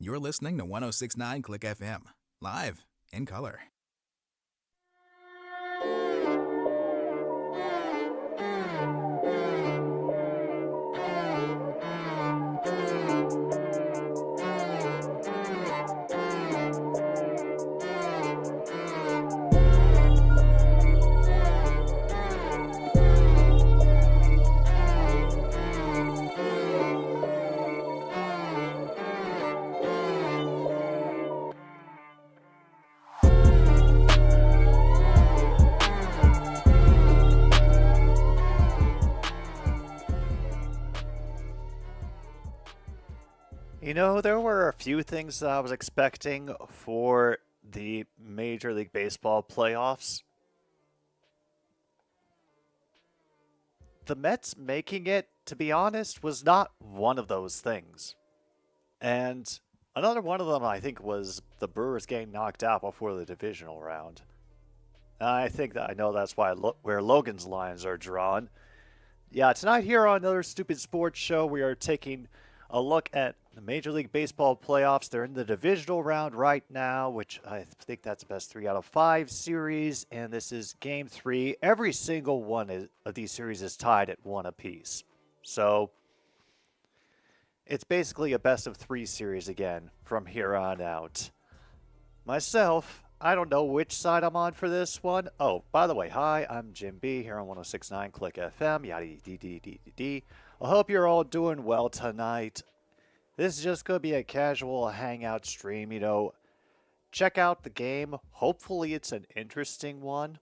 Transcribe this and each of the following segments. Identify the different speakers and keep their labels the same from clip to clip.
Speaker 1: You're listening to 1069 Click FM, live in color.
Speaker 2: You know, there were a few things that I was expecting for the Major League Baseball playoffs. The Mets making it, to be honest, was not one of those things. And another one of them, I think, was the Brewers getting knocked out before the divisional round. I know that's where Logan's lines are drawn. Yeah, tonight here on another Stupid Sports Show, we are taking a look at the Major League Baseball playoffs. They're in the divisional round right now, which I think that's the best 3 out of 5 series, and this is Game 3. Every single one of these series is tied at 1 apiece. So it's basically a best of 3 series again from here on out. Myself, I don't know which side I'm on for this one. Oh, by the way, hi, I'm Jim B here on 1069 Click FM, yada dee dee dee dee. I hope you're all doing well tonight. This is just going to be a casual hangout stream, check out the game. Hopefully it's an interesting one.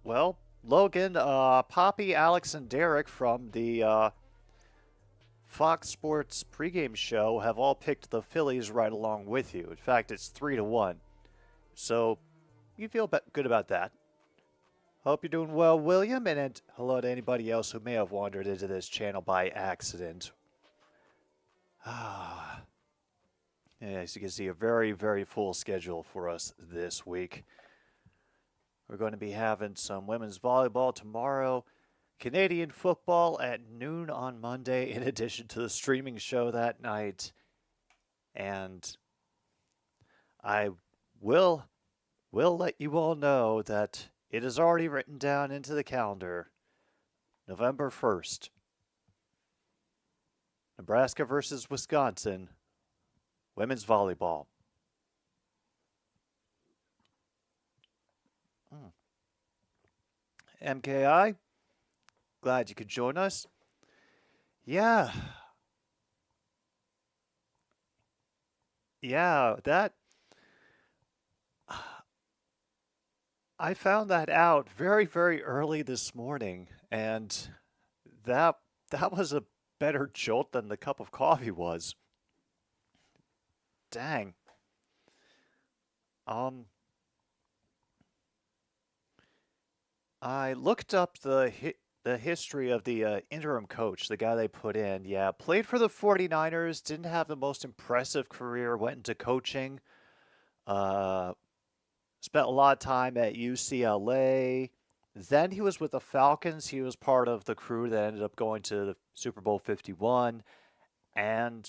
Speaker 2: Well, Logan, Poppy, Alex, and Derek from the Fox Sports pregame show have all picked the Phillies right along with you. In fact, it's 3-1. So you feel good about that. Hope you're doing well, William, and hello to anybody else who may have wandered into this channel by accident. As you can see, a very, very full schedule for us this week. We're going to be having some women's volleyball tomorrow, Canadian football at noon on Monday, in addition to the streaming show that night. And I will let you all know that it is already written down into the calendar. November 1st. Nebraska versus Wisconsin. Women's volleyball. MKI, glad you could join us. Yeah, that I found that out very, very early this morning, and that was a better jolt than the cup of coffee was. Dang. I looked up the history of the interim coach, the guy they put in. Yeah, played for the 49ers, didn't have the most impressive career, went into coaching. Spent a lot of time at UCLA. Then he was with the Falcons. He was part of the crew that ended up going to the Super Bowl 51 and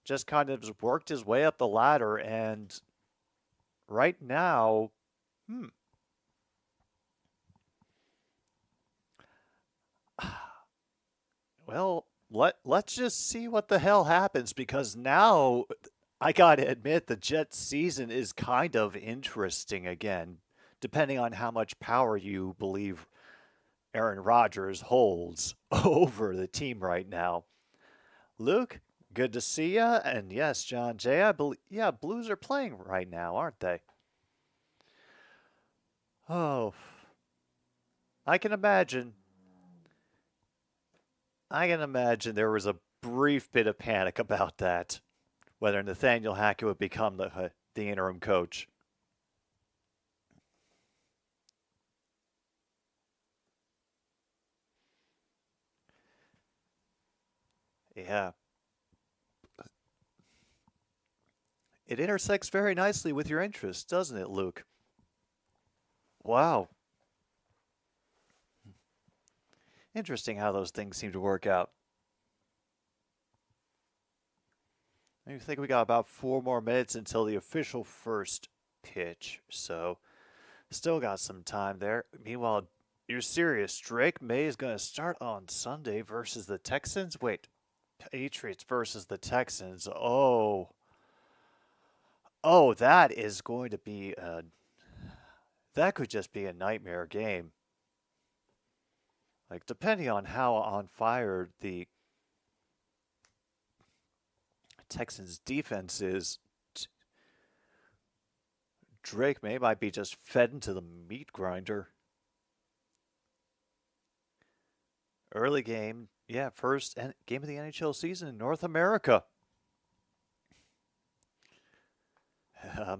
Speaker 2: just kind of worked his way up the ladder. And right now, well, let's just see what the hell happens, because now I gotta admit the Jets season is kind of interesting again, depending on how much power you believe Aaron Rodgers holds over the team right now. Luke, good to see ya. And yes, John Jay, I believe, yeah, Blues are playing right now, aren't they? Oh, I can imagine. There was a brief bit of panic about that, whether Nathaniel Hackett would become the interim coach. Yeah. It intersects very nicely with your interests, doesn't it, Luke? Wow. Interesting how those things seem to work out. I think we got about 4 more minutes until the official first pitch, so still got some time there. Meanwhile, you're serious. Drake May is going to start on Sunday versus the Texans? Wait, Patriots versus the Texans. Oh, that is going to be a. That could just be a nightmare game. Like, depending on how on fire the Texans defense is, Drake May might be just fed into the meat grinder. Early game, yeah, first game of the NHL season in North America.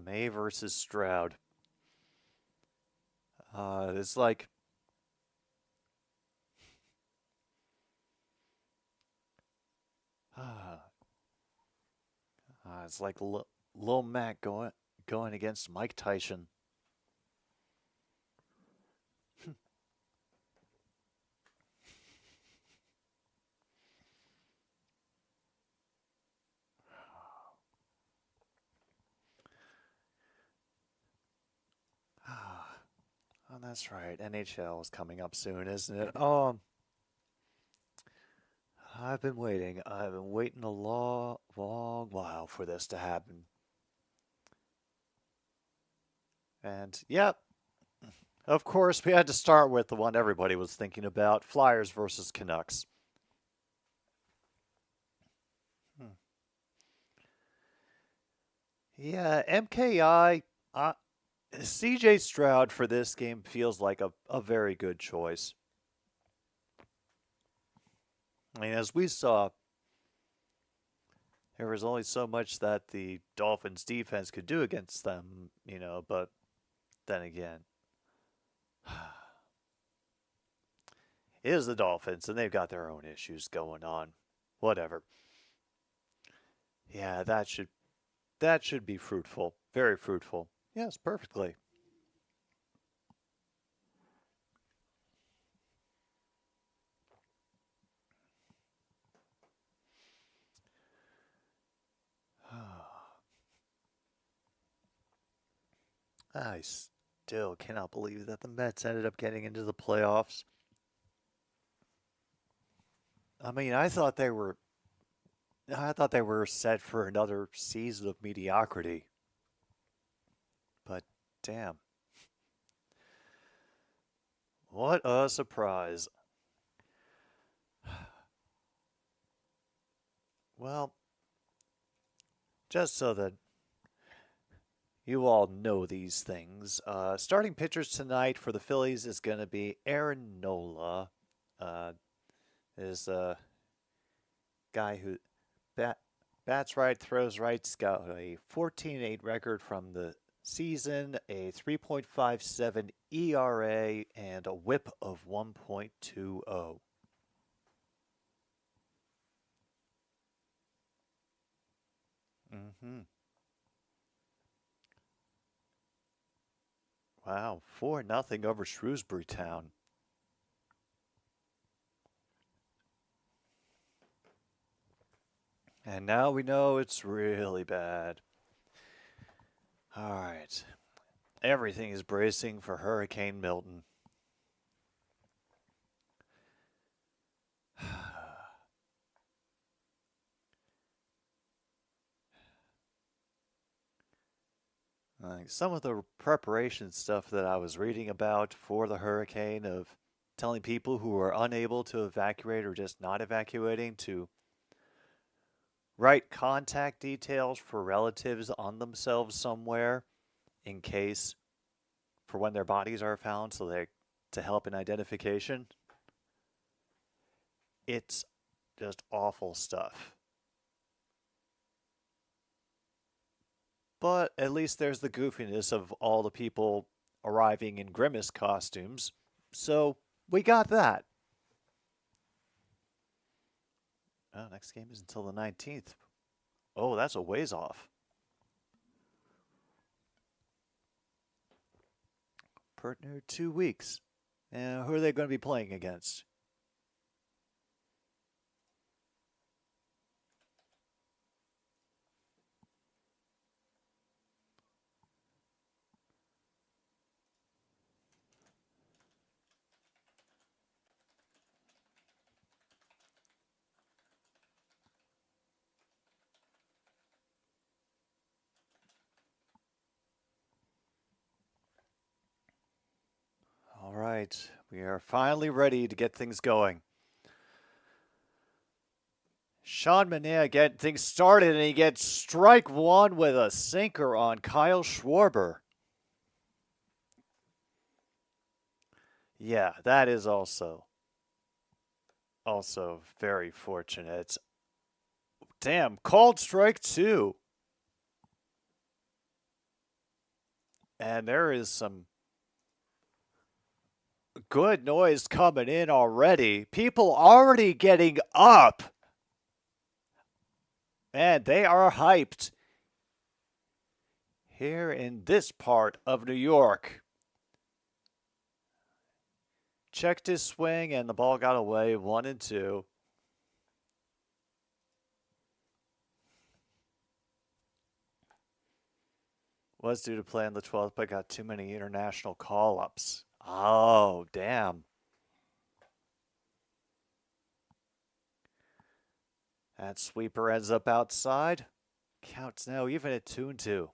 Speaker 2: May versus Stroud. It's like it's like Lil Mac going against Mike Tyson. Oh, that's right. NHL is coming up soon, isn't it? Oh, I've been waiting. I've been waiting a long, long while for this to happen. And, yep, of course, we had to start with the one everybody was thinking about, Flyers versus Canucks. Yeah, MKI, CJ Stroud for this game feels like a very good choice. I mean, as we saw, there was only so much that the Dolphins defense could do against them, but then again, it is the Dolphins, and they've got their own issues going on. Whatever. Yeah, that should be fruitful. Very fruitful. Yes, perfectly. I still cannot believe that the Mets ended up getting into the playoffs. I mean, I thought they were set for another season of mediocrity. But damn. What a surprise. Well, just so that you all know these things, starting pitchers tonight for the Phillies is going to be Aaron Nola. Is a guy who bats right, throws right. He's got a 14-8 record from the season, a 3.57 ERA, and a WHIP of 1.20. Mm-hmm. Wow, 4-0 over Shrewsbury Town. And now we know it's really bad. All right. Everything is bracing for Hurricane Milton. Some of the preparation stuff that I was reading about for the hurricane, of telling people who are unable to evacuate or just not evacuating to write contact details for relatives on themselves somewhere in case for when their bodies are found, so they to help in identification. It's just awful stuff. But at least there's the goofiness of all the people arriving in Grimace costumes. So we got that. Oh, next game is until the 19th. Oh, that's a ways off. Partner 2 weeks. And who are they going to be playing against? All right, we are finally ready to get things going. Sean Manaea getting things started, and he gets strike one with a sinker on Kyle Schwarber. Yeah, that is also very fortunate. Damn, called strike two. And there is some good noise coming in already. People already getting up. And they are hyped here in this part of New York. Checked his swing and the ball got away, 1-2. Was due to play on the 12th, but got too many international call-ups. Oh, damn. That sweeper ends up outside. Counts now even at 2-2.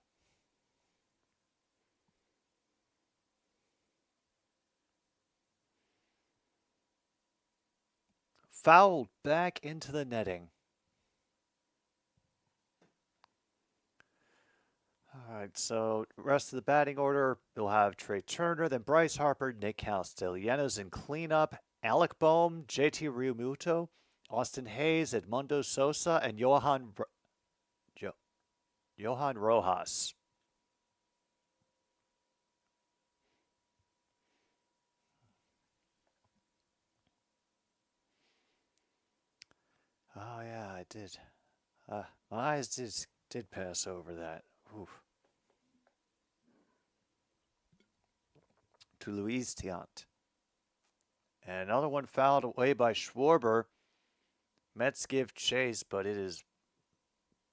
Speaker 2: Fouled back into the netting. All right, so rest of the batting order, you'll have Trey Turner, then Bryce Harper, Nick Castellanos in cleanup, Alec Boehm, JT Realmuto, Austin Hayes, Edmundo Sosa, and Johan Rojas. Oh yeah, I did. My eyes did pass over that. Oof. To Luis Tiant. And another one fouled away by Schwarber. Mets give chase, but it is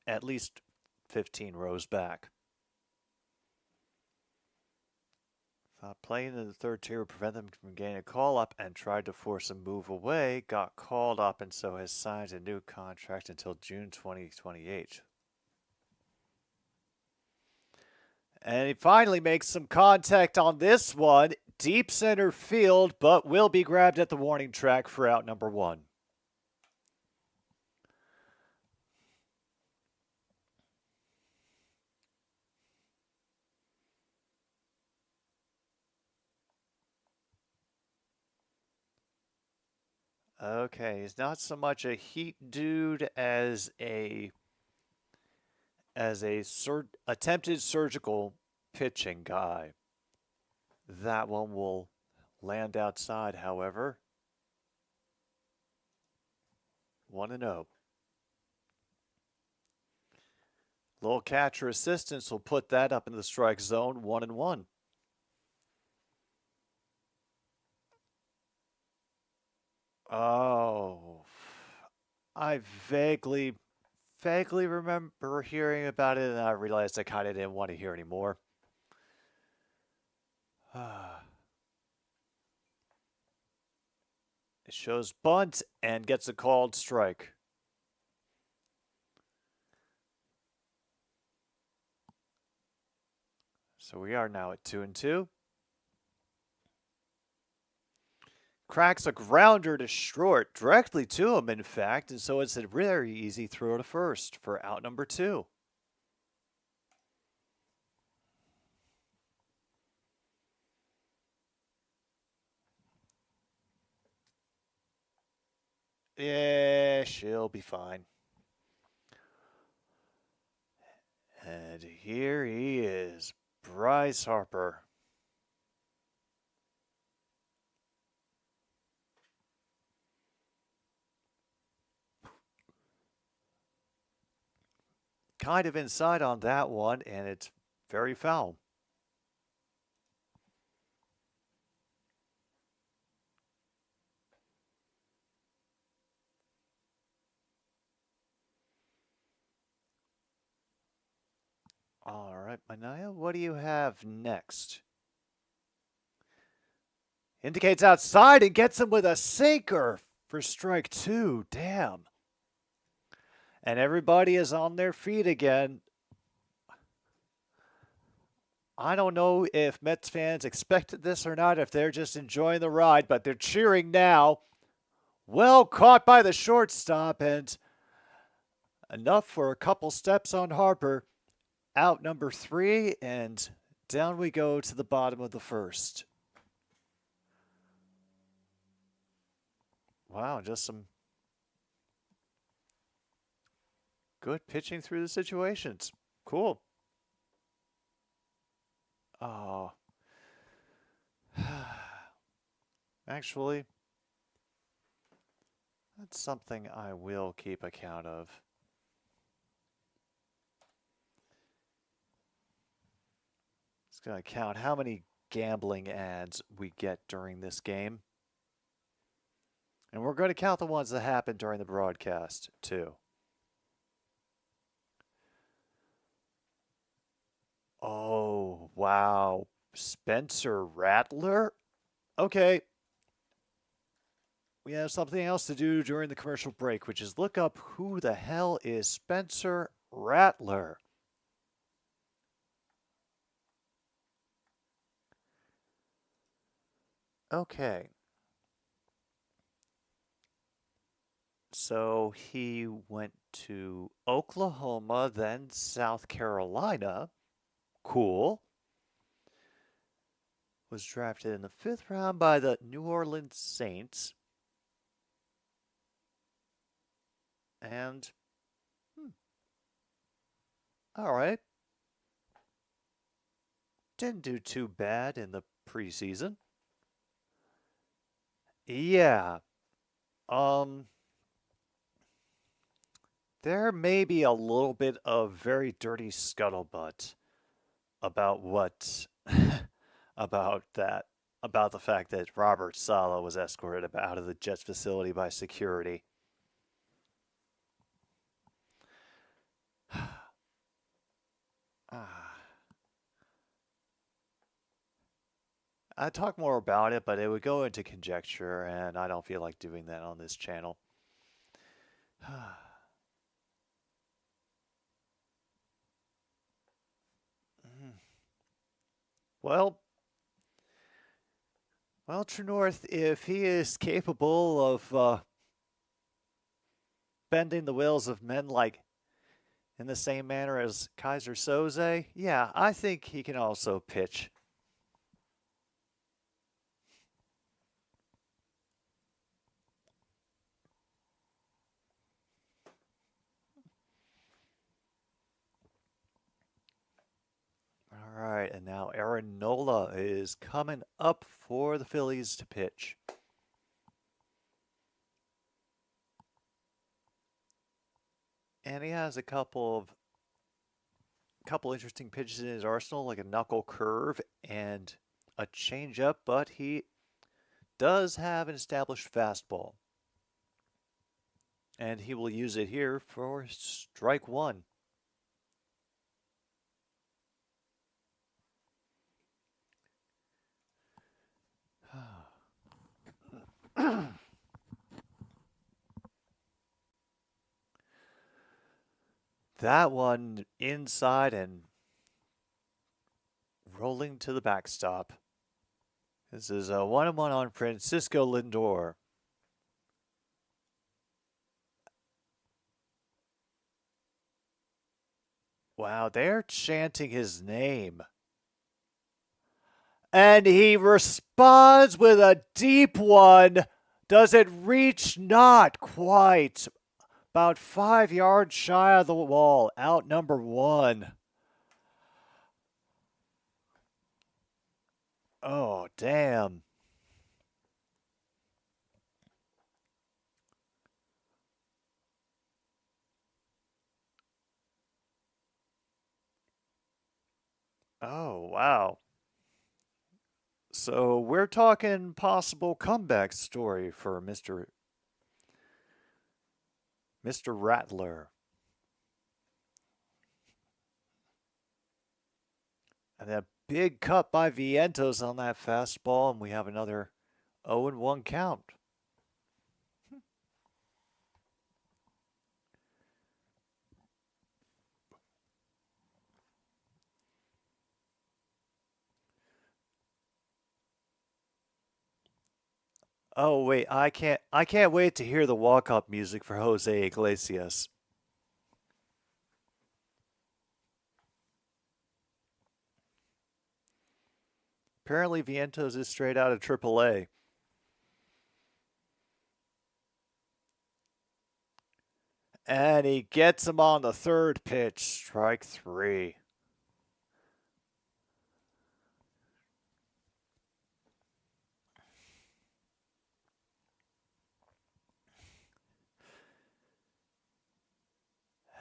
Speaker 2: at least 15 rows back. Thought playing in the third tier would prevent them from getting a call-up and tried to force a move away, got called up, and so has signed a new contract until June 2028. And he finally makes some contact on this one. Deep center field, but will be grabbed at the warning track for out number one. Okay, he's not so much a heat dude as a attempted surgical pitching guy. That one will land outside, however. 1-0. Little catcher assistance will put that up in the strike zone, 1-1. Oh, I vaguely remember hearing about it, and I realized I kind of didn't want to hear anymore. It shows bunt and gets a called strike. So we are now at 2-2. Cracks a grounder to short, directly to him, in fact, and so it's a very easy throw to first for out number two. Yeah, she'll be fine. And here he is, Bryce Harper. Kind of inside on that one, and it's very foul. All right, Manaea, what do you have next? Indicates outside and gets him with a sinker for strike two. Damn. And everybody is on their feet again. I don't know if Mets fans expected this or not, if they're just enjoying the ride, but they're cheering now. Well caught by the shortstop, and enough for a couple steps on Harper. Out number 3, and down we go to the bottom of the first. Wow, just some good pitching through the situations. Cool. Oh. Actually, that's something I will keep account of. It's going to count how many gambling ads we get during this game. And we're going to count the ones that happen during the broadcast, too. Oh, wow. Spencer Rattler? Okay. We have something else to do during the commercial break, which is look up who the hell is Spencer Rattler. Okay. So he went to Oklahoma, then South Carolina. Cool. Was drafted in the 5th round by the New Orleans Saints. And, all right. Didn't do too bad in the preseason. Yeah. There may be a little bit of very dirty scuttlebutt about what about the fact that Robert Saleh was escorted out of the Jets facility by security. I'd talk more about it, but it would go into conjecture, and I don't feel like doing that on this channel. Well, True North, if he is capable of bending the wills of men like in the same manner as Kaiser Soze, yeah, I think he can also pitch. All right, and now Aaron Nola is coming up for the Phillies to pitch. And he has a couple interesting pitches in his arsenal, like a knuckle curve and a changeup, but he does have an established fastball. And he will use it here for strike 1. That one inside and rolling to the backstop. This is a 1-1 on Francisco Lindor. Wow, they're chanting his name. And he responds with a deep one. Does it reach? Not quite. About 5 yards shy of the wall. Out number 1. Oh, damn. Oh, wow. So we're talking possible comeback story for Mr. Rattler. And that big cut by Vientos on that fastball, and we have another 0-1 count. Oh wait, I can't wait to hear the walk-up music for Jose Iglesias. Apparently Vientos is straight out of AAA. And he gets him on the third pitch, strike three.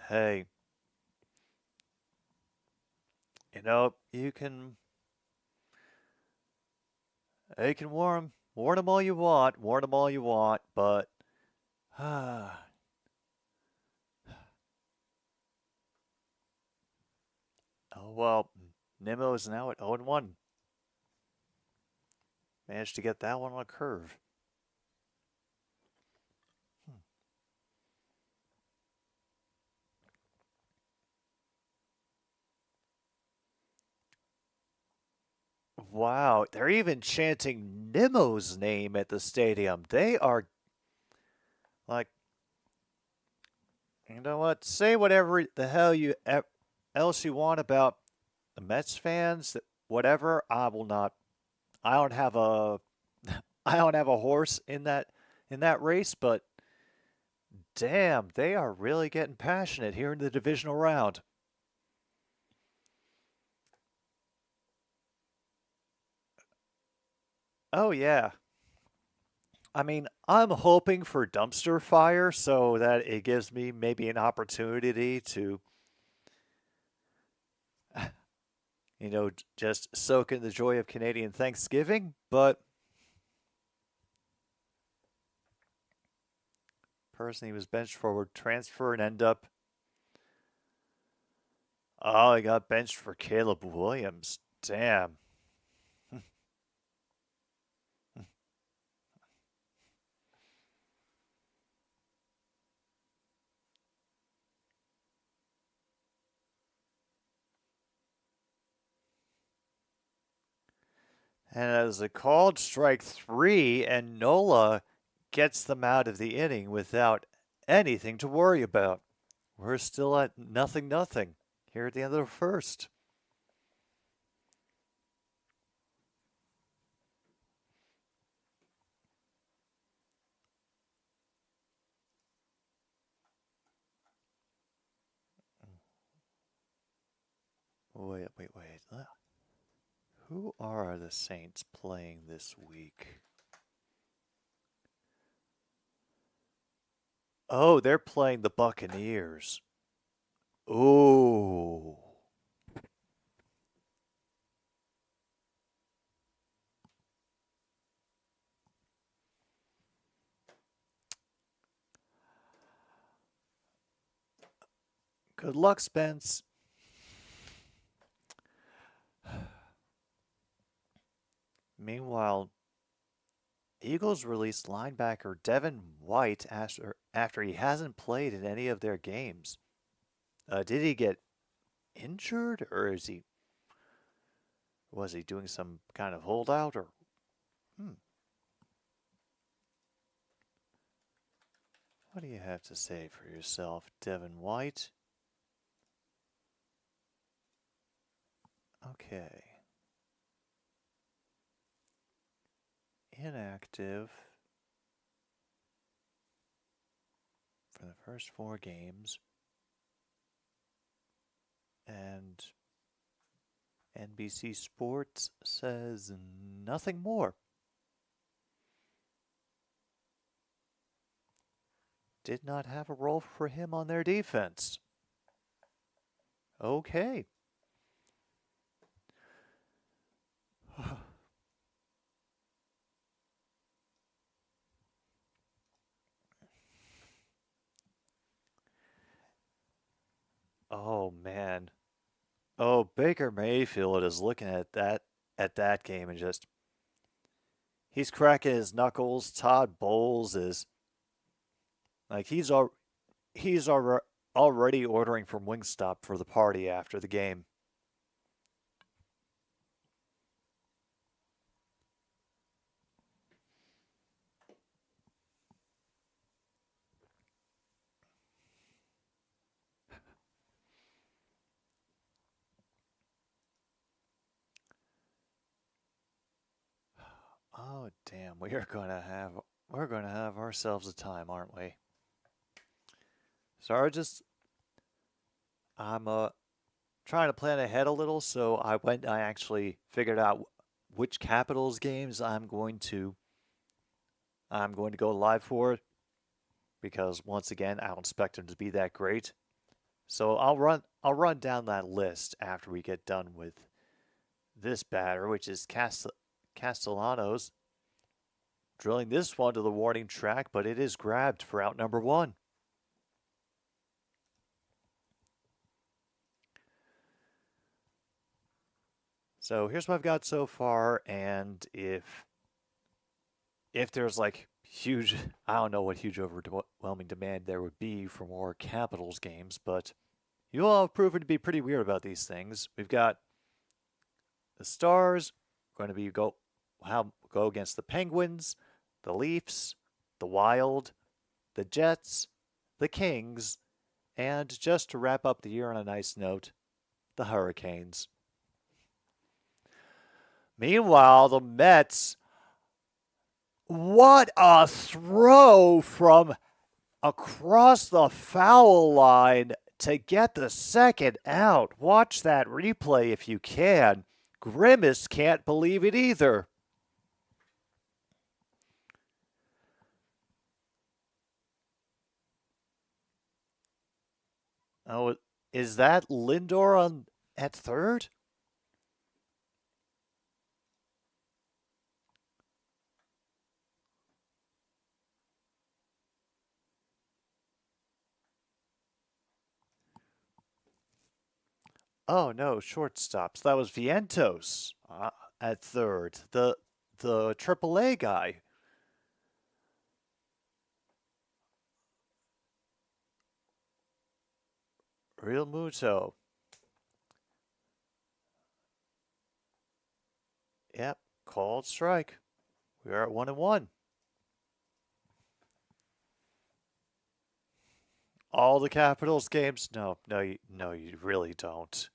Speaker 2: Hey, you can warn them all you want, but oh well, Nimmo is now at 0-1. Managed to get that one on a curve. Wow, they're even chanting Nimmo's name at the stadium. They are like, you know what? Say whatever the hell else you want about the Mets fans, whatever. I will not. I don't have a. I don't have a horse in that race, but damn, they are really getting passionate here in the divisional round. Oh yeah. I mean, I'm hoping for dumpster fire so that it gives me maybe an opportunity to, just soak in the joy of Canadian Thanksgiving. But person he was benched for would transfer and end up. Oh, he got benched for Caleb Williams. Damn. And as a called strike three, and Nola gets them out of the inning without anything to worry about. We're still at 0-0 here at the end of the first. Wait. Who are the Saints playing this week? Oh, they're playing the Buccaneers. Ooh. Good luck, Spence. Meanwhile, Eagles released linebacker Devin White after he hasn't played in any of their games. Did he get injured, or was he doing some kind of holdout, or what do you have to say for yourself, Devin White? Okay. Inactive for the first 4 games. And NBC Sports says nothing more. Did not have a role for him on their defense. Okay. Oh man. Oh, Baker Mayfield is looking at that game and just he's cracking his knuckles. Todd Bowles is like he's already ordering from Wingstop for the party after the game. Oh damn, we're gonna have ourselves a time, aren't we? So I'm trying to plan ahead a little, so I actually figured out which Capitals games I'm going to go live for because once again I don't expect them to be that great. So I'll run down that list after we get done with this batter, which is Castellanos, drilling this one to the warning track, but it is grabbed for out number one. So here's what I've got so far, and if there's like huge, I don't know what huge overwhelming demand there would be for more Capitals games, but you all have proven to be pretty weird about these things. We've got the Stars going to go against the Penguins, the Leafs, the Wild, the Jets, the Kings, and just to wrap up the year on a nice note, the Hurricanes. Meanwhile, the Mets, what a throw from across the foul line to get the second out. Watch that replay if you can. Grimace can't believe it either. Oh, is that Lindor at third? Oh no, shortstops. That was Vientos at third. The AAA guy. Real Muto. Yep, called strike. We are at 1-1. All the Capitals games? No, you really don't.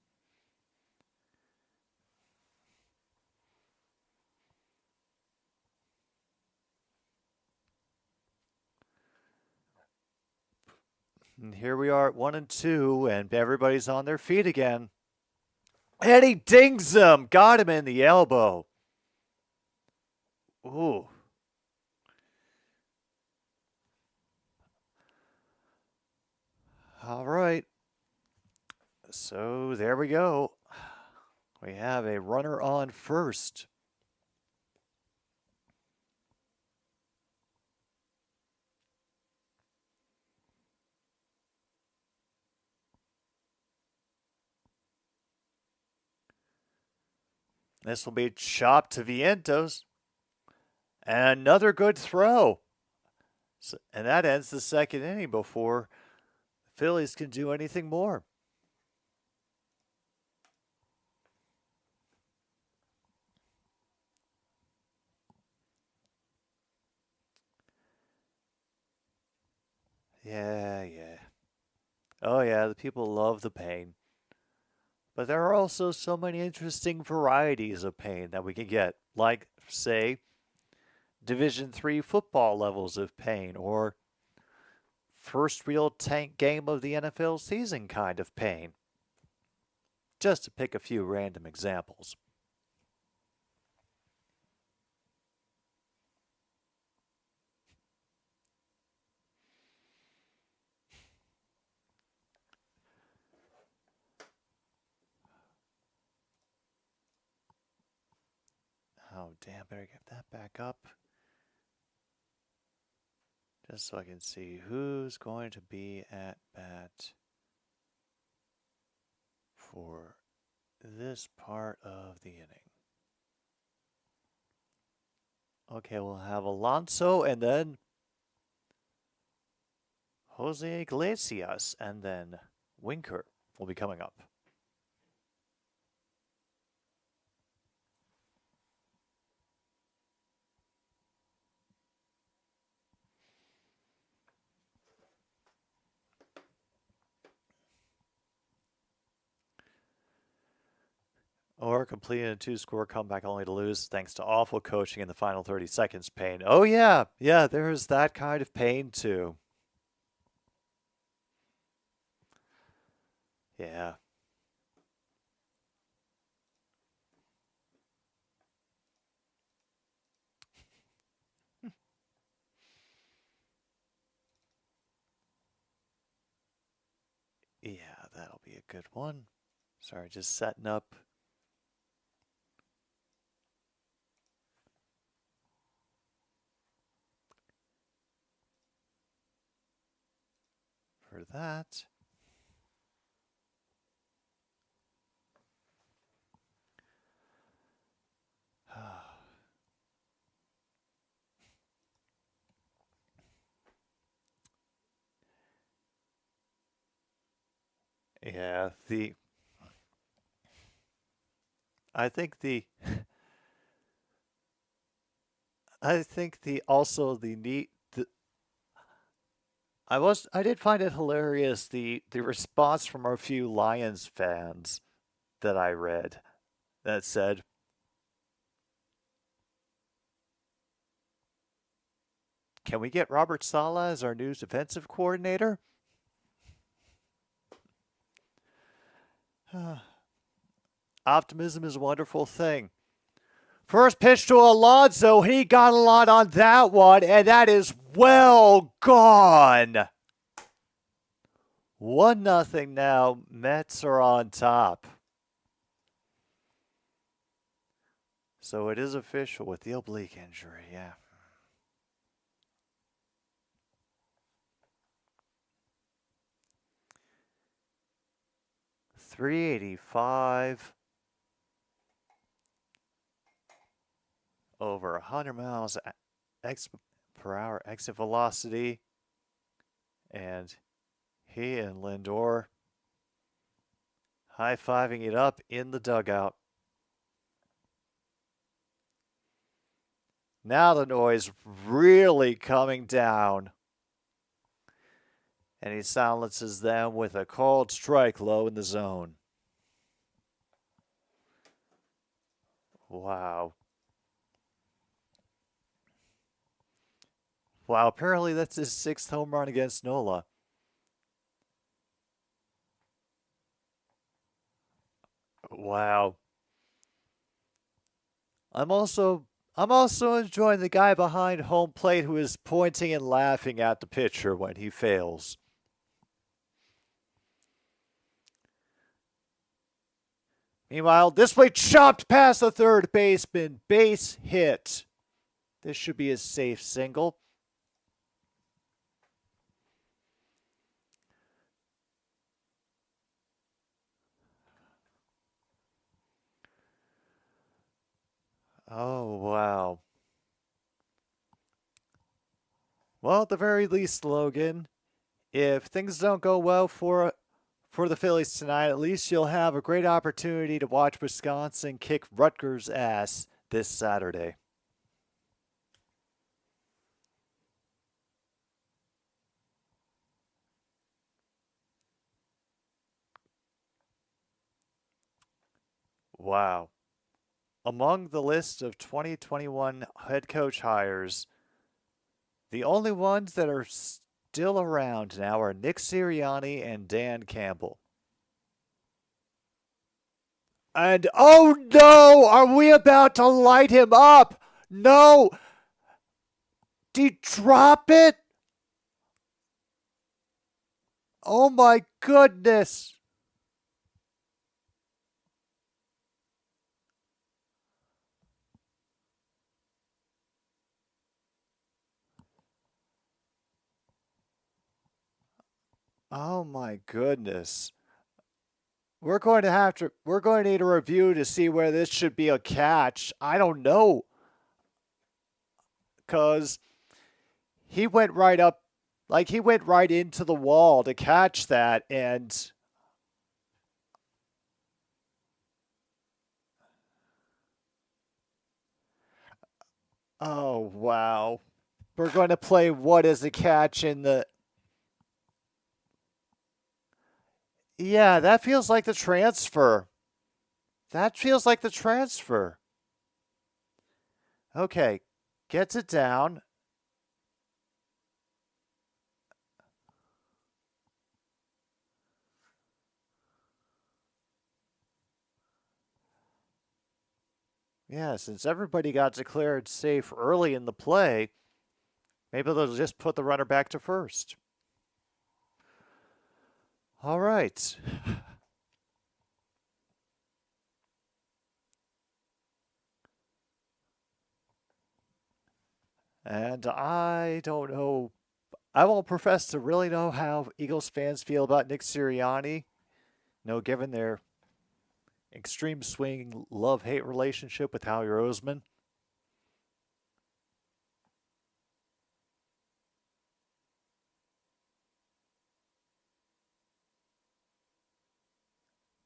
Speaker 2: And here we are at 1-2, and everybody's on their feet again. And he dings him. Got him in the elbow. Ooh. All right. So there we go. We have a runner on first. This will be chopped to Vientos. And another good throw. And that ends the second inning before the Phillies can do anything more. Yeah. Oh, yeah, the people love the pain. But there are also so many interesting varieties of pain that we can get, like, say, Division 3 football levels of pain, or first real tank game of the NFL season kind of pain. Just to pick a few random examples. Oh, damn, better get that back up. Just so I can see who's going to be at bat for this part of the inning. Okay, we'll have Alonso and then Jose Iglesias and then Winker will be coming up. Or completing a two-score comeback only to lose thanks to awful coaching in the final 30 seconds pain. Oh, yeah. Yeah, there's that kind of pain, too. Yeah. Yeah, that'll be a good one. Sorry, just setting up. For that. Yeah, I think the also the neat I did find it hilarious the response from a few Lions fans that I read that said, "Can we get Robert Saleh as our new defensive coordinator?" Optimism is a wonderful thing. First pitch to Alonso, he got a lot on that one, and that is well gone. 1-0 now. Mets are on top. So it is official with the oblique injury, yeah. .385. Over 100 miles per hour exit velocity. And he and Lindor high-fiving it up in the dugout. Now the noise really coming down. And he silences them with a called strike low in the zone. Wow. Wow, apparently that's his 6th home run against Nola. Wow. I'm also enjoying the guy behind home plate who is pointing and laughing at the pitcher when he fails. Meanwhile, this play chopped past the third baseman. Base hit. This should be a safe single. Oh, wow. Well, at the very least, Logan, if things don't go well for the Phillies tonight, at least you'll have a great opportunity to watch Wisconsin kick Rutgers' ass this Saturday. Wow. Among the list of 2021 head coach hires, the only ones that are still around now are Nick Sirianni and Dan Campbell. And oh no, are we about to light him up? No. Did he drop it? Oh my goodness. Oh my goodness. We're going to need a review to see where this should be a catch. I don't know. Cuz he went right up, like he went right into the wall to catch that, and oh wow. We're going to play what is a catch in the Yeah, that feels like the transfer. That feels like the transfer. Okay, gets it down. Yeah, since everybody got declared safe early in the play, maybe they'll just put the runner back to first. All right. And I don't know. I won't profess to really know how Eagles fans feel about Nick Sirianni. Given their extreme swing love-hate relationship with Howie Roseman.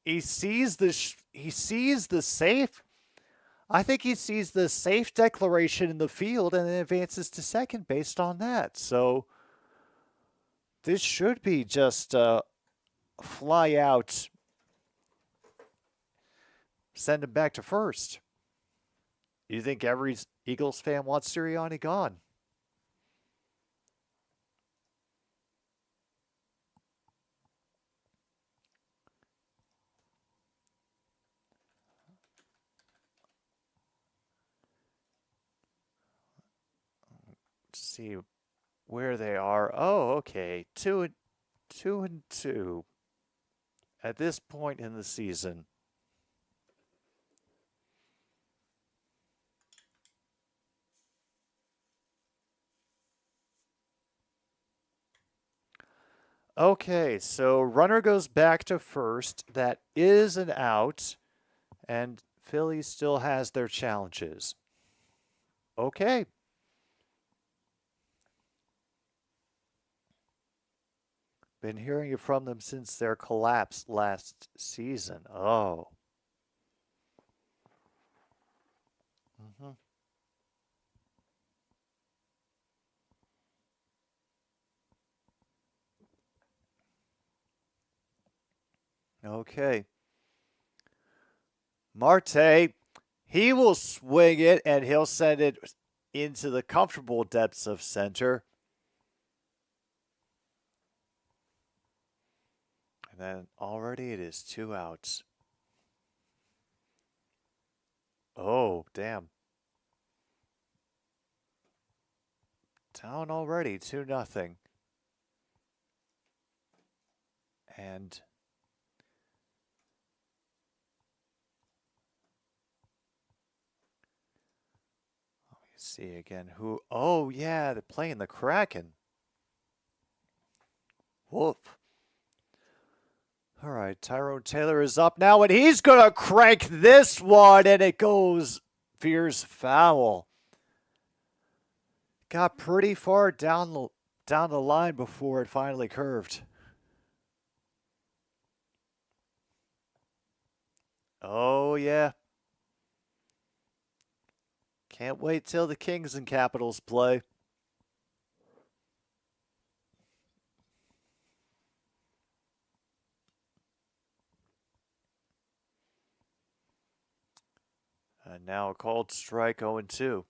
Speaker 2: He sees the safe. I think he sees the safe declaration in the field and then advances to second based on that. So this should be just fly out, send him back to first. You think every Eagles fan wants Sirianni gone? Let's see where they are. Oh, okay. 2-2 at this point in the season. Okay, so runner goes back to first. That is an out, and Philly still has their challenges. Okay. Been hearing it from them since their collapse last season. Oh. Mm-hmm. Okay. Marte, he will swing it and he'll send it into the comfortable depths of center. And then already it is 2 outs. Oh, damn. Down already, 2-0. And let me see again who. Oh, yeah, they're playing the Kraken. Whoop. All right, Tyrone Taylor is up now, and he's going to crank this one, and it goes Veers foul. Got pretty far down the line before it finally curved. Oh, yeah. Can't wait till the Kings and Capitals play. And now a called strike 0-2.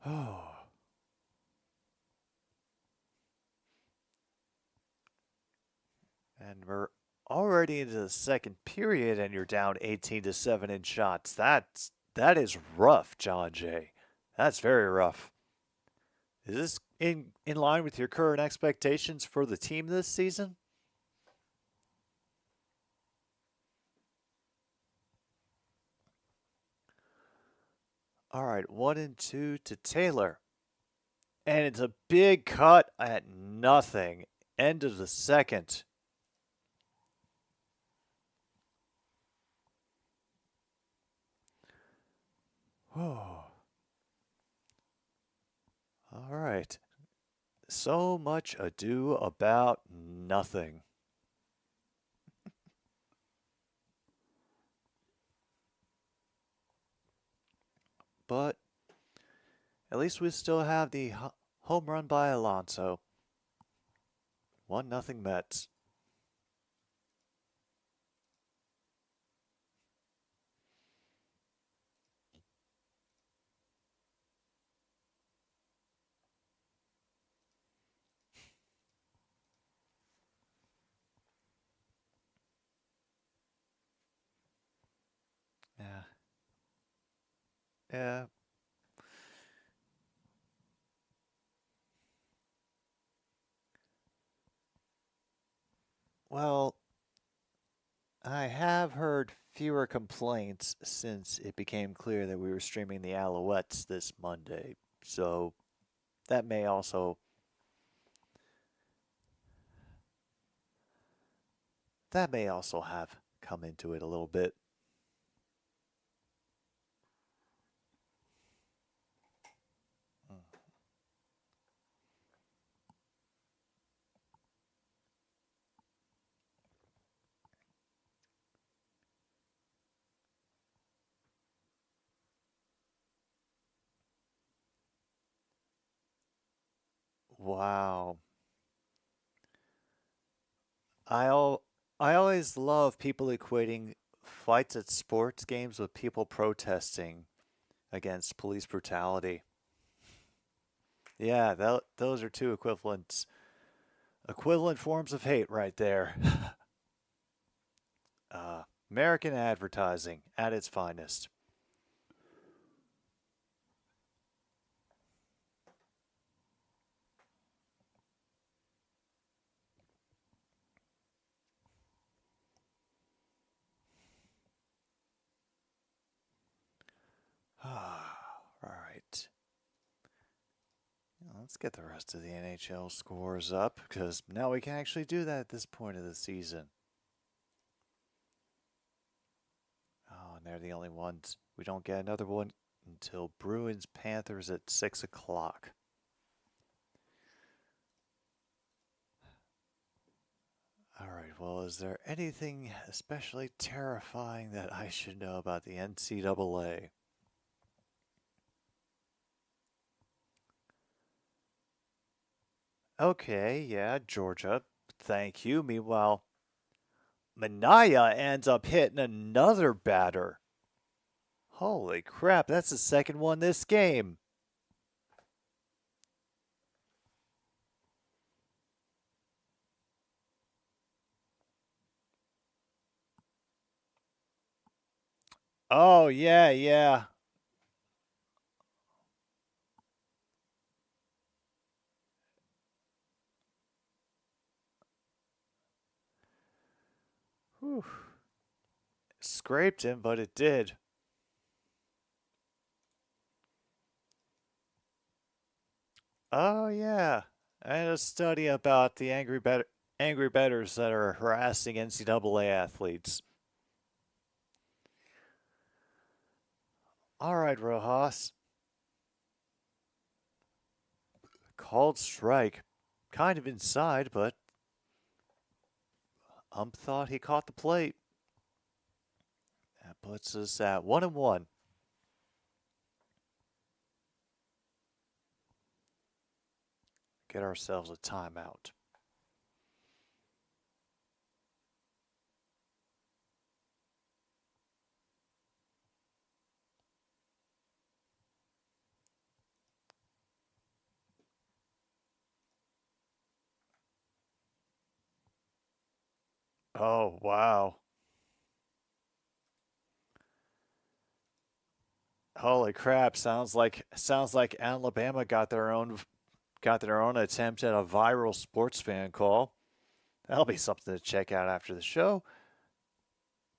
Speaker 2: Oh. And we're already into the second period and you're down 18-7 in shots. That is rough, John Jay. That's very rough. Is this in line with your current expectations for the team this season? All right, 1-2 to Taylor. And it's a big cut at nothing. End of the second. Oh. All right. So much ado about nothing. But at least we still have the home run by Alonso. 1-0 Mets. Yeah. Yeah. Well, I have heard fewer complaints since it became clear that we were streaming the Alouettes this Monday. So that may also have come into it a little bit. Wow. I always love people equating fights at sports games with people protesting against police brutality. Yeah, those are two equivalent forms of hate right there. American advertising at its finest. All right. Let's get the rest of the NHL scores up because now we can actually do that at this point of the season. Oh, and they're the only ones. We don't get another one until Bruins Panthers at 6 o'clock. All right, well, is there anything especially terrifying that I should know about the NCAA? Okay, yeah, Georgia. Thank you. Meanwhile, Manaya ends up hitting another batter. Holy crap, that's the second one this game. Oh, yeah, yeah. Whew. Scraped him, but it did. Oh, yeah. I had a study about the angry bettors that are harassing NCAA athletes. All right, Rojas. Called strike. Kind of inside, but thought he caught the plate. That puts us at 1-1. Get ourselves a timeout. Oh, wow. Holy crap, sounds like Alabama got their own attempt at a viral sports fan call. That'll be something to check out after the show.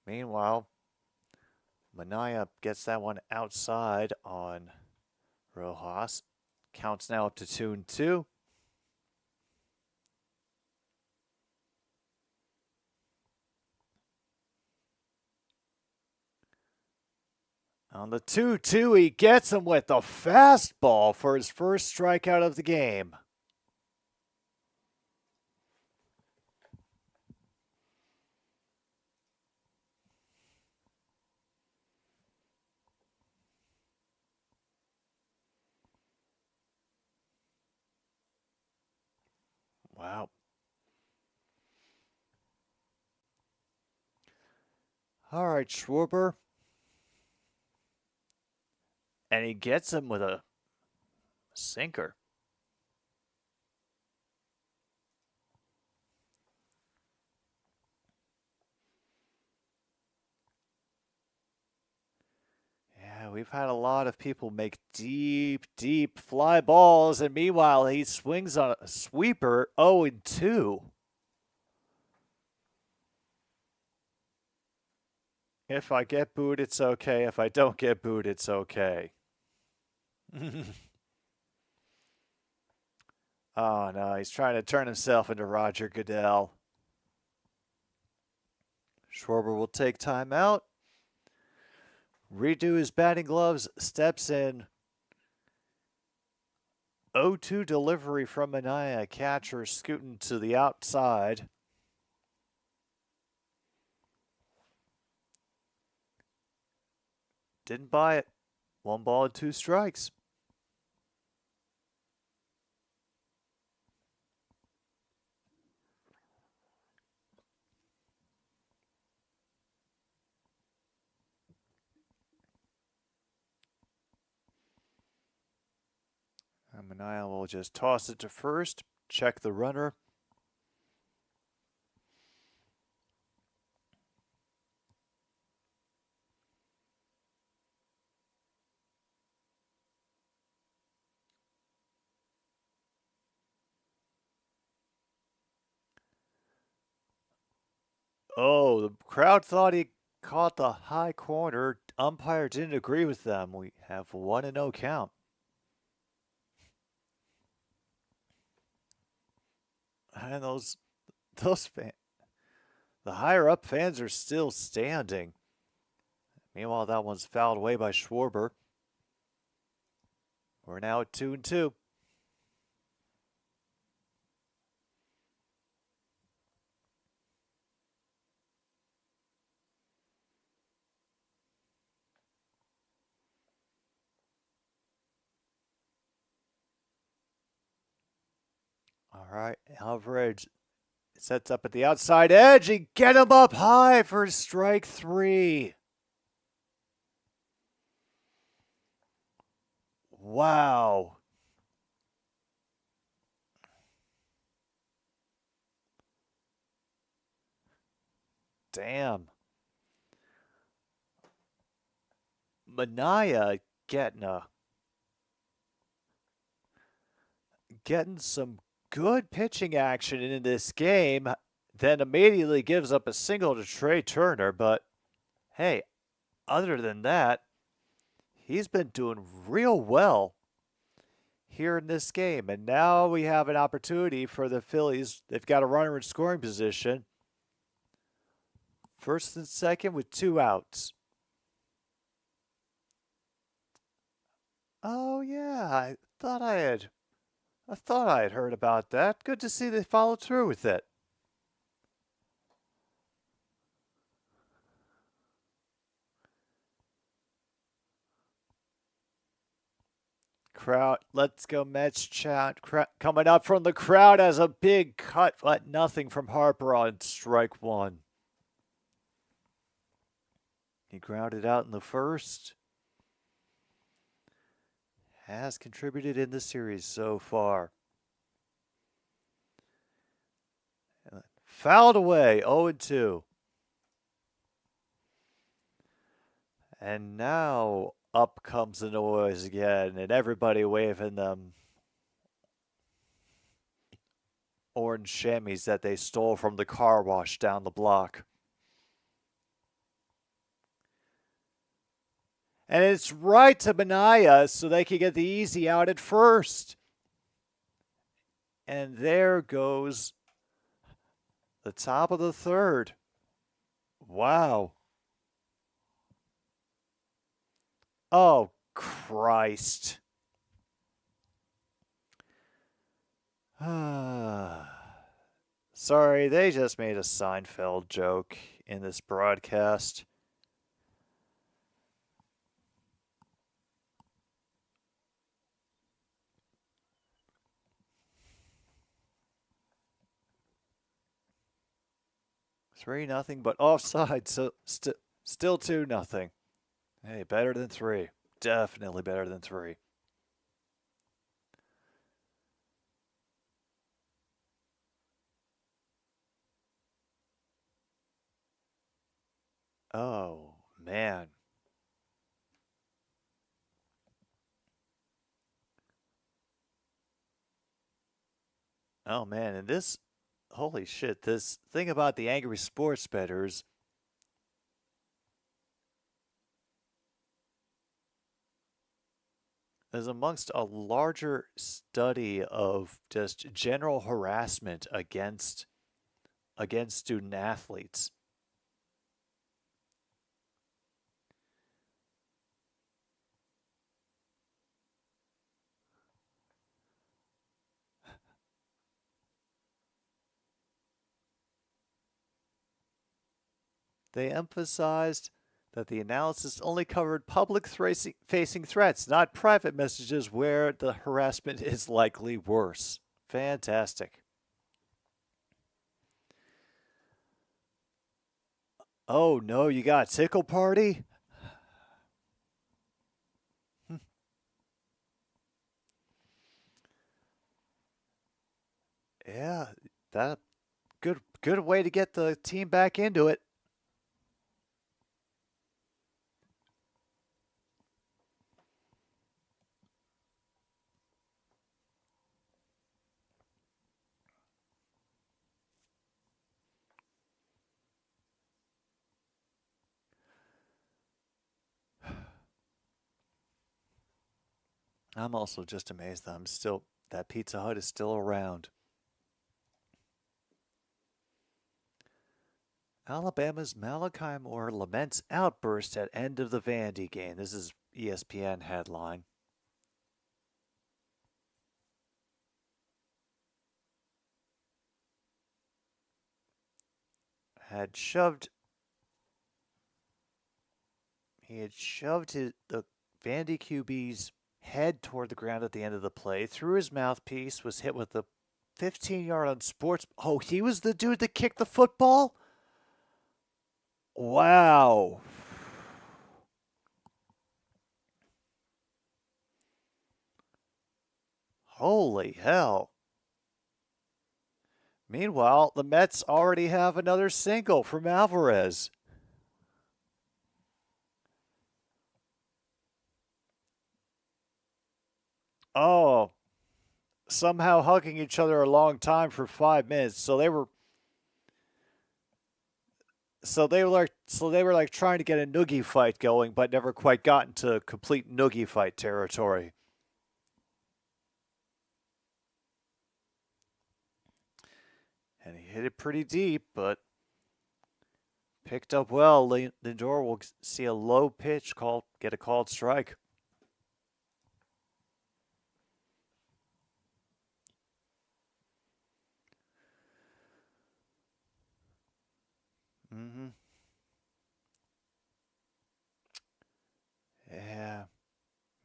Speaker 2: Meanwhile, Manaya gets that one outside on Rojas. Counts now up to 2-2. On the 2-2, he gets him with the fastball for his first strikeout of the game. Wow. All right, Schwarber. And he gets him with a sinker. Yeah, we've had a lot of people make deep, deep fly balls, and meanwhile he swings on a sweeper 0-2. If I get booed, it's okay. If I don't get booed, it's okay. Oh no, he's trying to turn himself into Roger Goodell. Schwarber will take time out, redo his batting gloves, steps in. 0-2 delivery from Minaya, catcher scooting to the outside. Didn't buy it. 1 ball and 2 strikes. Minaya will just toss it to first, check the runner. Oh, the crowd thought he caught the high corner. Umpire didn't agree with them. We have 1-0 count. And those fans, the higher up fans are still standing. Meanwhile, that one's fouled away by Schwarber. We're now at 2-2. All right, Alvarez sets up at the outside edge and get him up high for strike 3. Wow. Damn. Minaya getting some good pitching action in this game, then immediately gives up a single to Trey Turner. But hey, other than that, he's been doing real well here in this game. And now we have an opportunity for the Phillies. They've got a runner in scoring position. First and second with 2 outs. Oh yeah, I thought I had heard about that. Good to see they followed through with it. Crowd, let's go Mets chant. Coming up from the crowd as a big cut, but nothing from Harper on strike 1. He grounded out in the first. Has contributed in the series so far. Fouled away, 0-2. And now up comes the noise again, and everybody waving them orange chamois that they stole from the car wash down the block. And it's right to Minaya so they can get the easy out at first. And there goes the top of the third. Wow. Oh, Christ. Sorry, they just made a Seinfeld joke in this broadcast. Three nothing, but offside. So Still 2-0. Hey, better than 3. Definitely better than 3. Oh, man. Oh, man. And this, holy shit, this thing about the angry sports bettors is amongst a larger study of just general harassment against student athletes. They emphasized that the analysis only covered public facing threats, not private messages where the harassment is likely worse. Fantastic. Oh no, you got a tickle party? Yeah, that good way to get the team back into it. I'm also just amazed that Pizza Hut is still around. Alabama's Malachi Moore laments outburst at end of the Vandy game. This is ESPN headline. He had shoved the Vandy QB's head toward the ground at the end of the play, threw his mouthpiece, was hit with a 15-yard on sports. Oh, he was the dude that kicked the football? Wow. Holy hell. Meanwhile, the Mets already have another single from Alvarez. Oh, somehow hugging each other a long time for 5 minutes. So they were like trying to get a noogie fight going, but never quite got into complete noogie fight territory. And he hit it pretty deep, but picked up well. Lindor will see a low pitch get a called strike. Mm-hmm. Yeah.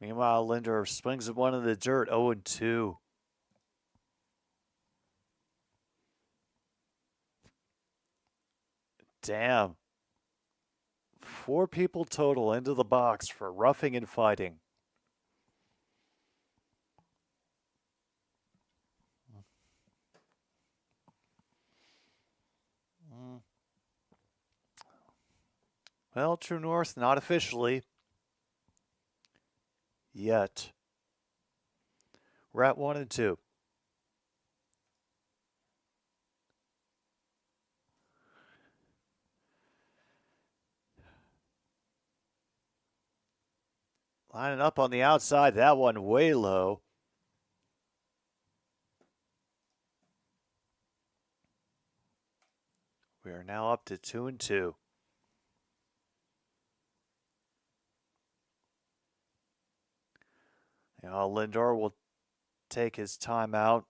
Speaker 2: Meanwhile, Lindor swings at one in the dirt, 0-2. Damn. 4 people total into the box for roughing and fighting. Well, True North, not officially. Yet. We're at 1-2. Lining up on the outside, that one way low. We are now up to 2-2. Now Lindor will take his time out.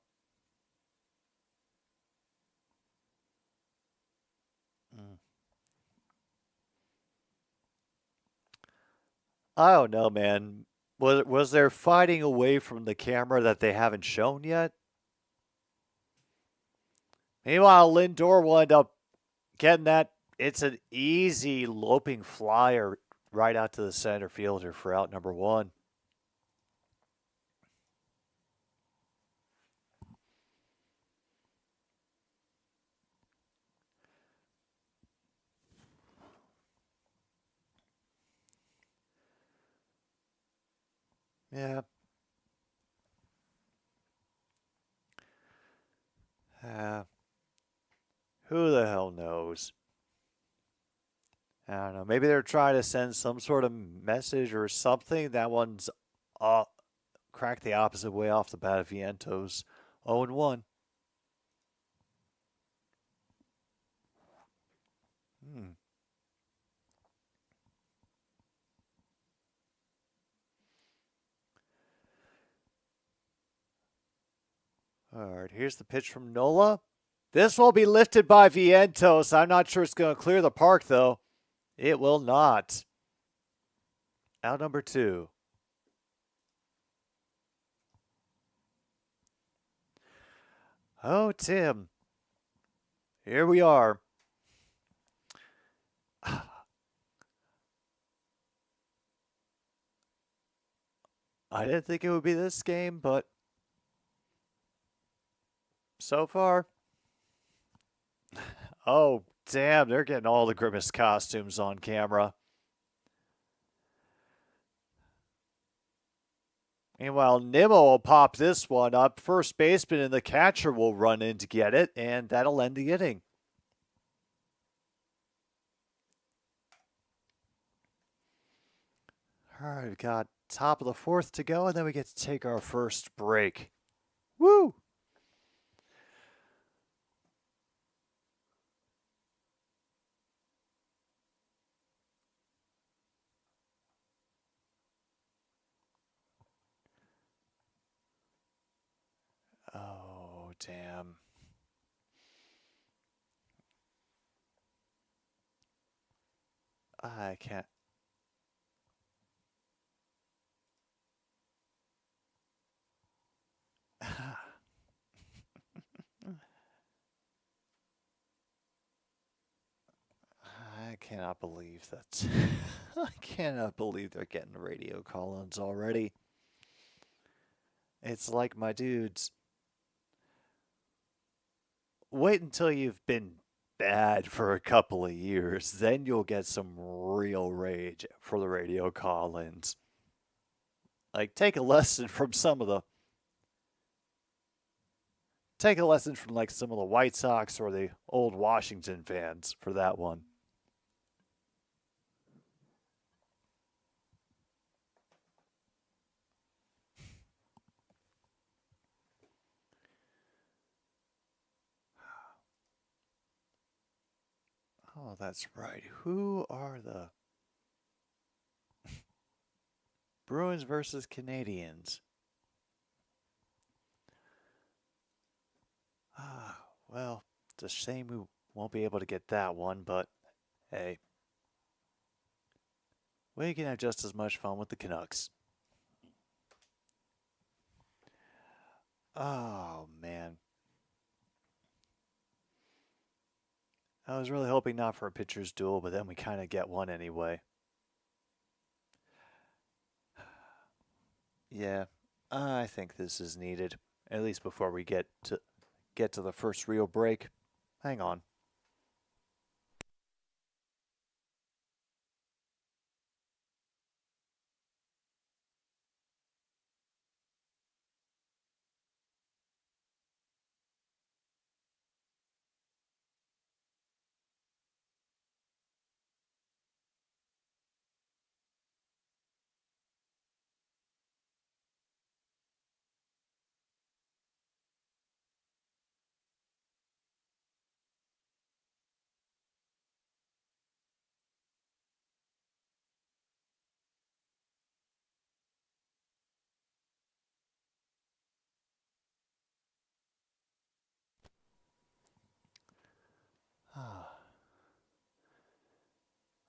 Speaker 2: I don't know, man. Was there fighting away from the camera that they haven't shown yet? Meanwhile, Lindor will end up getting that It's an easy loping flyer right out to the center fielder for out number one. Yeah. Uh, who the hell knows? I don't know. Maybe they're trying to send some sort of message or something. That one's cracked the opposite way off the bat of Vientos. 0-1. Hmm. All right, here's the pitch from Nola. This will be lifted by Vientos. I'm not sure it's going to clear the park, though. It will not. Out number two. Oh, Tim. Here we are. I didn't think it would be this game, but so far. Oh, damn, they're getting all the Grimace costumes on camera. Meanwhile, Nimmo will pop this one up. First baseman and the catcher will run in to get it, and that'll end the inning. All right, we've got top of the fourth to go, and then we get to take our first break. Woo! Oh, damn. I can't. I cannot believe that. I cannot believe they're getting radio call-ins already. It's like, my dudes, wait until you've been bad for a couple of years, then you'll get some real rage for the radio call-ins. Like, take a lesson from like some of the White Sox or the old Washington fans for that one. Oh, that's right. Who are the Bruins versus Canadians? Ah, well, it's a shame we won't be able to get that one, but hey, we can have just as much fun with the Canucks. Oh, man. I was really hoping not for a pitcher's duel, but then we kind of get one anyway. Yeah, I think this is needed, at least before we get to the first real break. Hang on.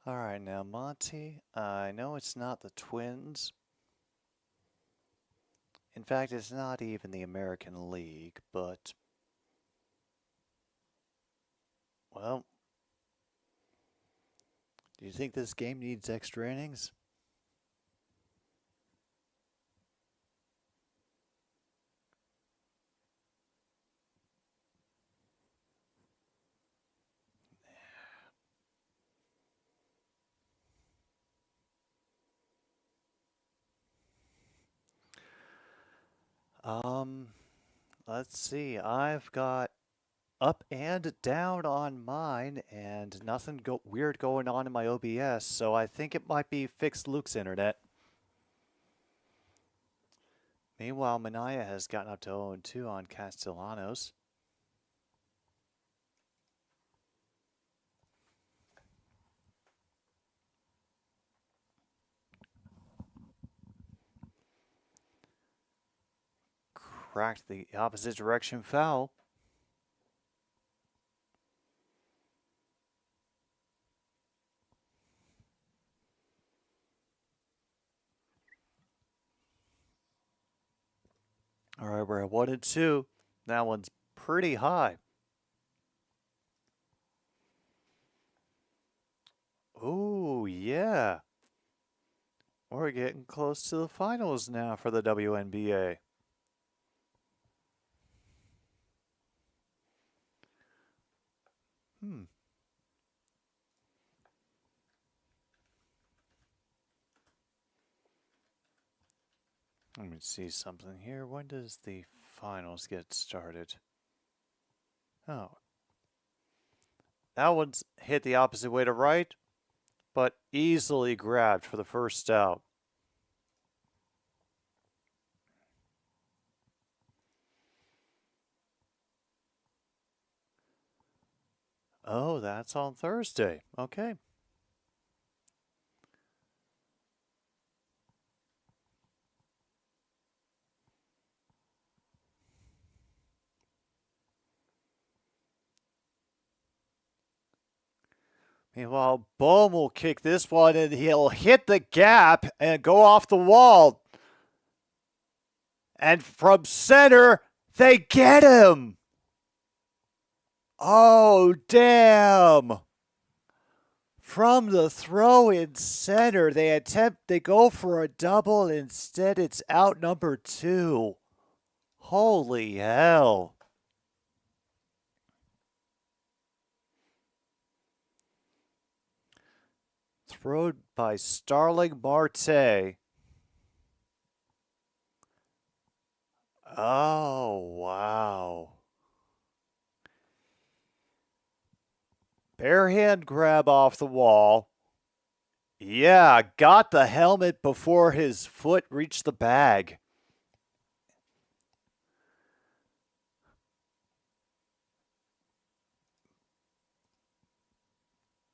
Speaker 2: All right, now, Monty, I know it's not the Twins. In fact, it's not even the American League, but, well, Do you think this game needs extra innings? Let's see. I've got up and down on mine, and nothing weird going on in my OBS, so I think it might be fixed Luke's internet. Meanwhile, Minaya has gotten up to 0-2 on Castellanos. Cracked the opposite direction foul. All right, we're at 1-2. That one's pretty high. Ooh, yeah. We're getting close to the finals now for the WNBA. Let me see something here. When does the finals get started? Oh. That one's hit the opposite way to right, but easily grabbed for the first out. Oh, that's on Thursday. Okay. Meanwhile, Bohm will kick this one, and he'll hit the gap and go off the wall. And from center, they get him. Oh, damn. From the throw in center, they go for a double. Instead, it's out number 2. Holy hell. Thrown by Starling Marte. Oh, wow. Bare hand grab off the wall. Yeah, got the helmet before his foot reached the bag.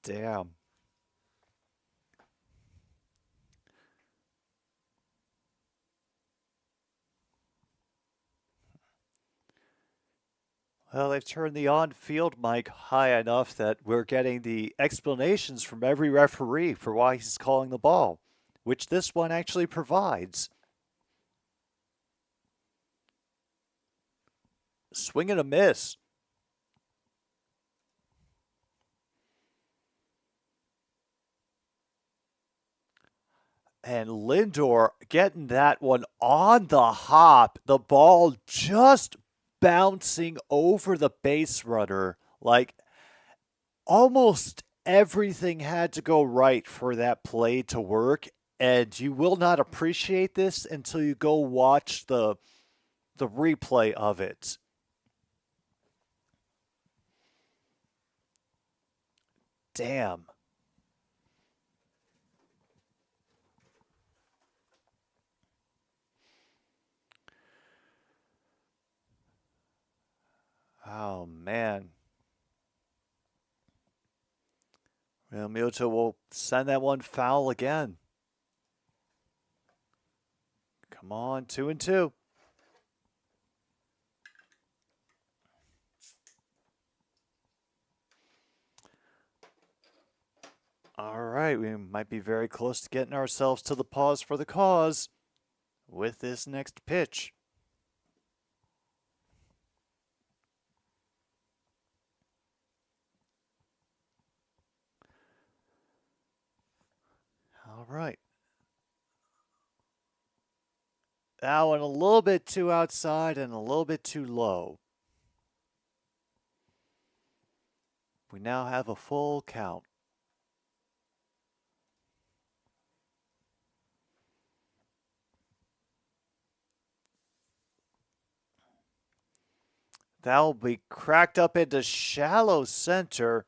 Speaker 2: Damn. Well, they've turned the on-field mic high enough that we're getting the explanations from every referee for why he's calling the ball, which this one actually provides. Swing and a miss. And Lindor getting that one on the hop. The ball just bouncing over the base runner. Like, almost everything had to go right for that play to work. And you will not appreciate this until you go watch the replay of it. Damn. Oh, man. Well, Miyoto will send that one foul again. Come on, 2-2. All right, we might be very close to getting ourselves to the pause for the cause with this next pitch. All right. That one a little bit too outside and a little bit too low. We now have a full count. That will be cracked up into shallow center,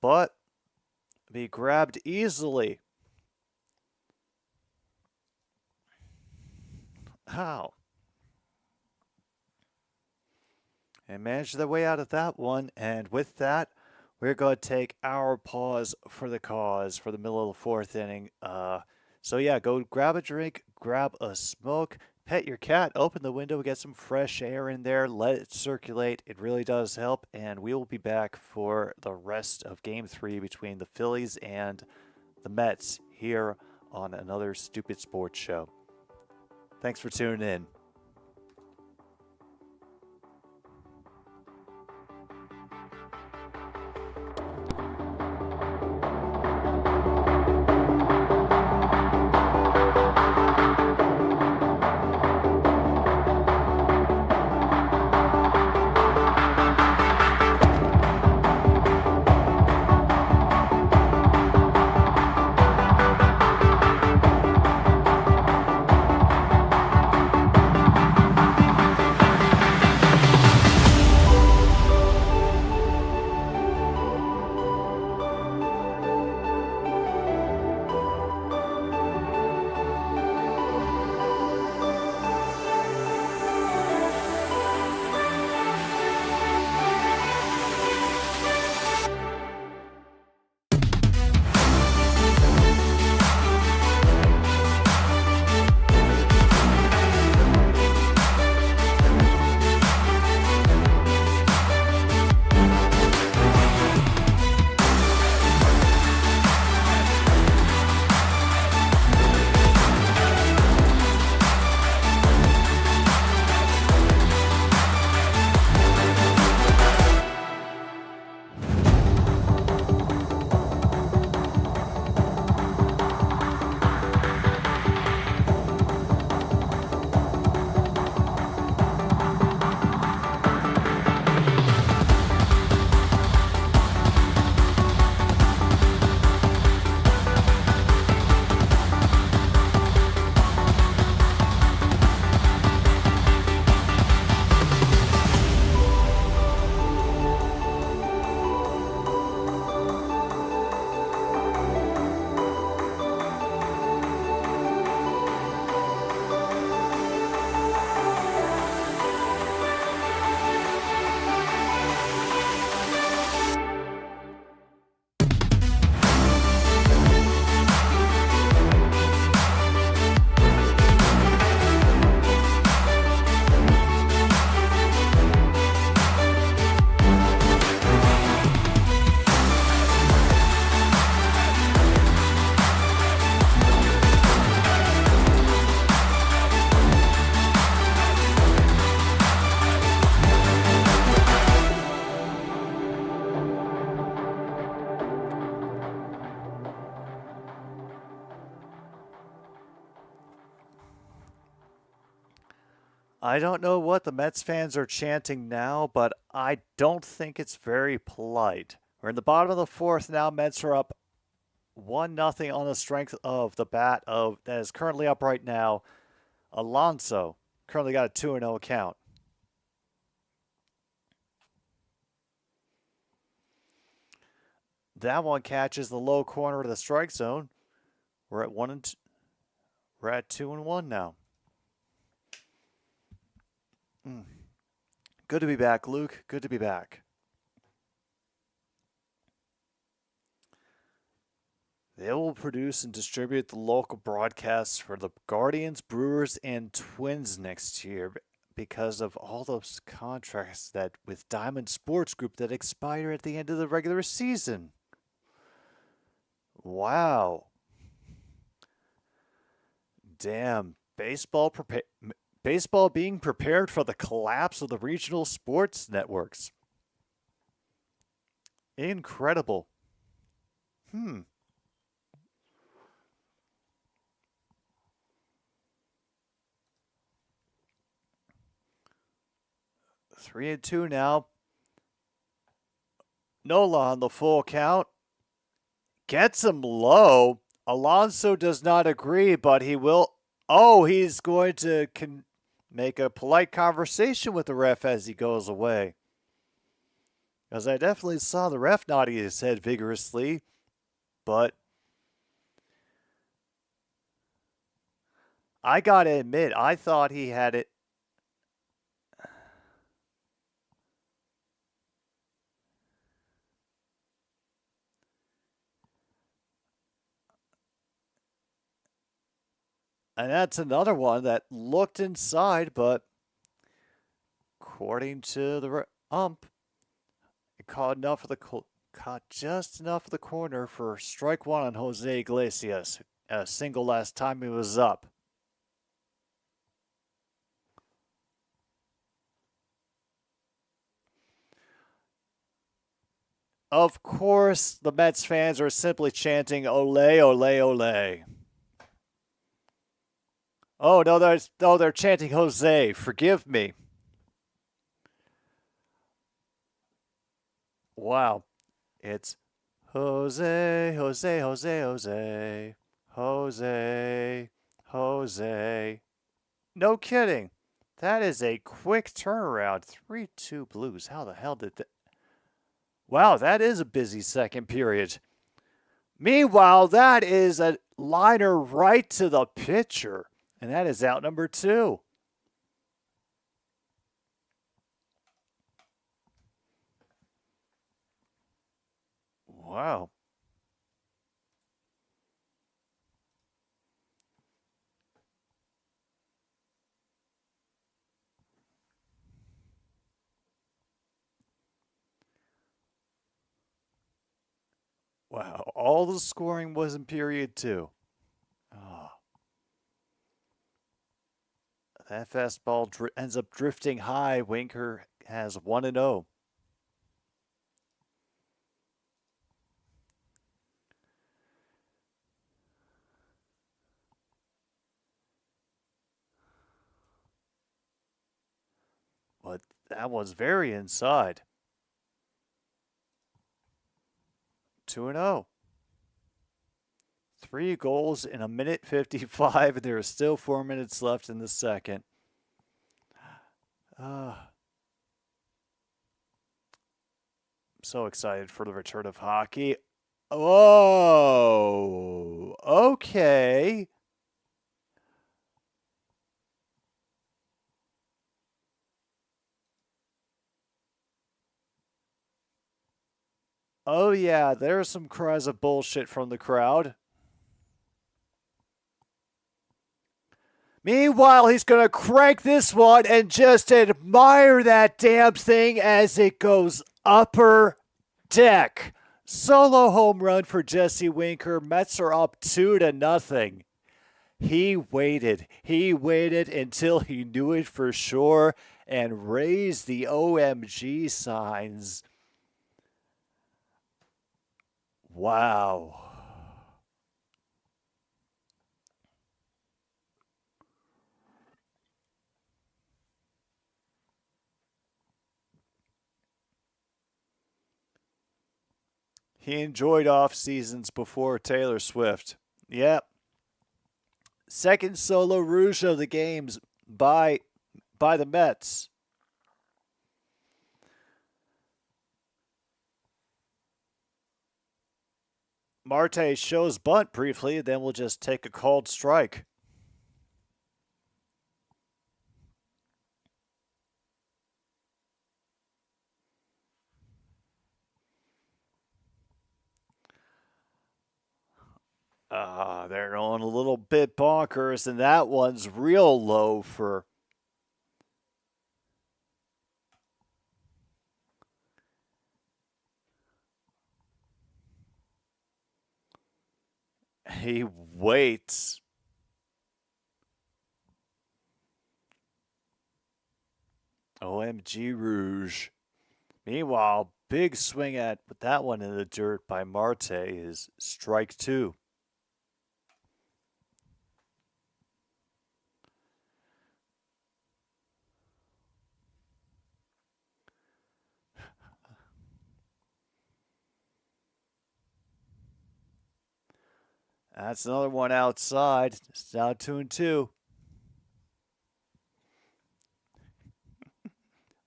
Speaker 2: but be grabbed easily. How? And managed their way out of that one. And with that, we're going to take our pause for the cause for the middle of the fourth inning. So yeah, go grab a drink, grab a smoke, pet your cat, open the window, get some fresh air in there, let it circulate. It really does help. And we will be back for the rest of Game 3 between the Phillies and the Mets here on another Stupid Sports Show. Thanks for tuning in. I don't know what the Mets fans are chanting now, but I don't think it's very polite. We're in the bottom of the fourth now. Mets are up 1-0 on the strength of the bat of that is currently up right now. Alonso currently got a 2-0 count. That one catches the low corner of the strike zone. We're at 1-2. We're at 2-1 now. Good to be back, Luke. Good to be back. They will produce and distribute the local broadcasts for the Guardians, Brewers, and Twins next year because of all those contracts that with Diamond Sports Group that expire at the end of the regular season. Wow. Damn. Baseball being prepared for the collapse of the regional sports networks. Incredible. 3-2 now. Nola on the full count. Gets him low. Alonso does not agree, but he will. Oh, he's going to make a polite conversation with the ref as he goes away. Because I definitely saw the ref nodding his head vigorously, but I gotta admit, I thought he had it. And that's another one that looked inside, but according to the ump, it caught just enough of the corner for strike one on Jose Iglesias. A single last time he was up. Of course, the Mets fans are simply chanting "Ole, ole, ole." Oh no, they're chanting Jose. Forgive me. Wow, it's Jose, Jose, Jose, Jose, Jose, Jose. No kidding. That is a quick turnaround. 3-2 Blues. How the hell did that? Wow, that is a busy second period. Meanwhile, that is a liner right to the pitcher, and that is out number 2. Wow. Wow, all the scoring was in period 2. Oh. That fastball ends up drifting high. Winker has 1-0. But that was very inside. 2-0. 3 goals in a minute 55, and there are still 4 minutes left in the second. I'm so excited for the return of hockey. Oh, okay. Oh, yeah, there are some cries of bullshit from the crowd. Meanwhile, he's going to crank this one and just admire that damn thing as it goes upper deck. Solo home run for Jesse Winker. Mets are up 2-0. He waited. He waited until he knew it for sure and raised the OMG signs. Wow. He enjoyed off seasons before Taylor Swift. Yep. Second solo rouge of the games by the Mets. Marte shows bunt briefly, then we'll just take a called strike. They're going a little bit bonkers, and that one's real low for. He waits. OMG Rouge. Meanwhile, big swing at that one in the dirt by Marte is strike 2. That's another one outside. It's now 2-2.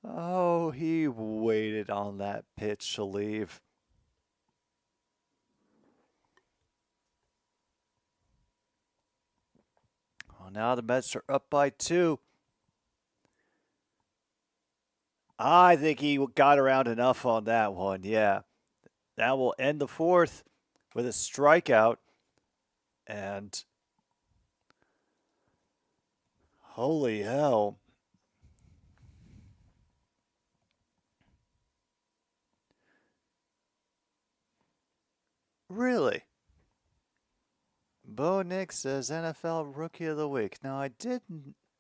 Speaker 2: Oh, he waited on that pitch to leave. Well, now the Mets are up by 2. I think he got around enough on that one, yeah. That will end the 4th with a strikeout. And holy hell. Really? Bo Nix says NFL Rookie of the Week. Now, I did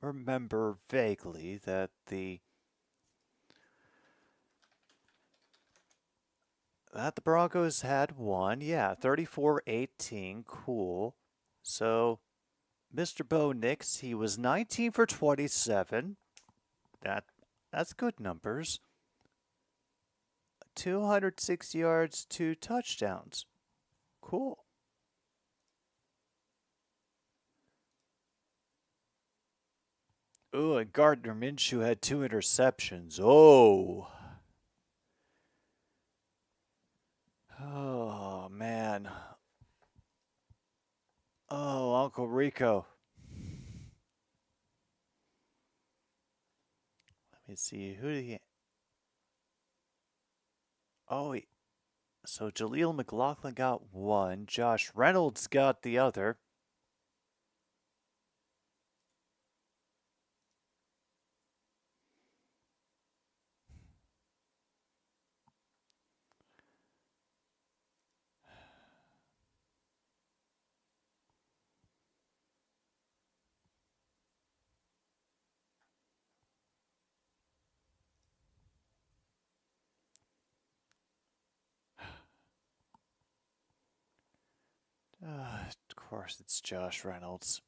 Speaker 2: remember vaguely that the Broncos had one. Yeah, 34-18. Cool. So, Mr. Bo Nix, he was 19 for 27. That's good numbers. 206 yards, 2 touchdowns. Cool. Ooh, and Gardner Minshew had 2 interceptions. Oh. Oh, man. Oh, Uncle Rico. Let me see. Who did he... Oh, so Jaleel McLaughlin got 1. Josh Reynolds got the other. Of course, it's Josh Reynolds.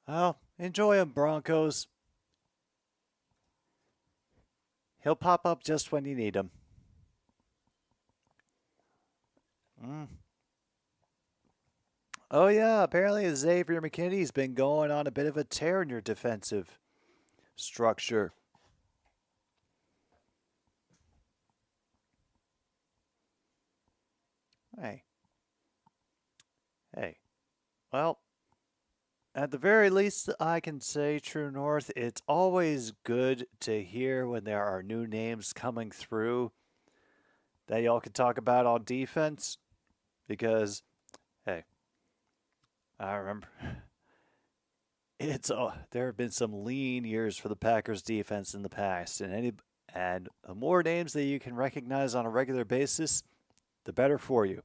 Speaker 2: Well, enjoy him, Broncos. He'll pop up just when you need him. Oh, yeah, apparently Xavier McKinney's been going on a bit of a tear in your defensive structure. Hey. Well, at the very least, I can say, True North, it's always good to hear when there are new names coming through that y'all can talk about on defense. Because, hey, I remember there have been some lean years for the Packers defense in the past, and the more names that you can recognize on a regular basis, the better for you.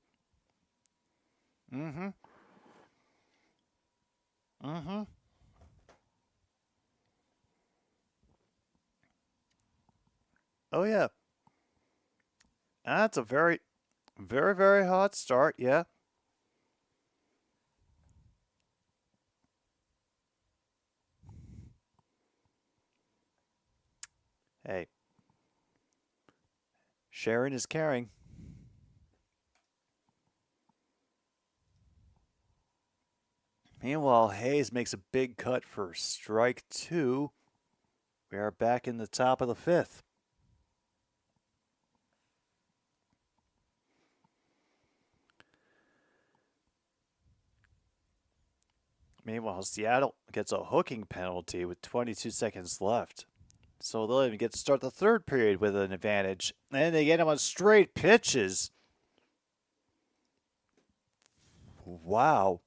Speaker 2: Mm-hmm. Oh, yeah. That's a very, very, very hot start, yeah. Hey. Sharing is caring. Meanwhile, Hayes makes a big cut for strike 2. We are back in the top of the 5th. Meanwhile, Seattle gets a hooking penalty with 22 seconds left. So they'll even get to start the 3rd period with an advantage. And they get him on straight pitches. Wow.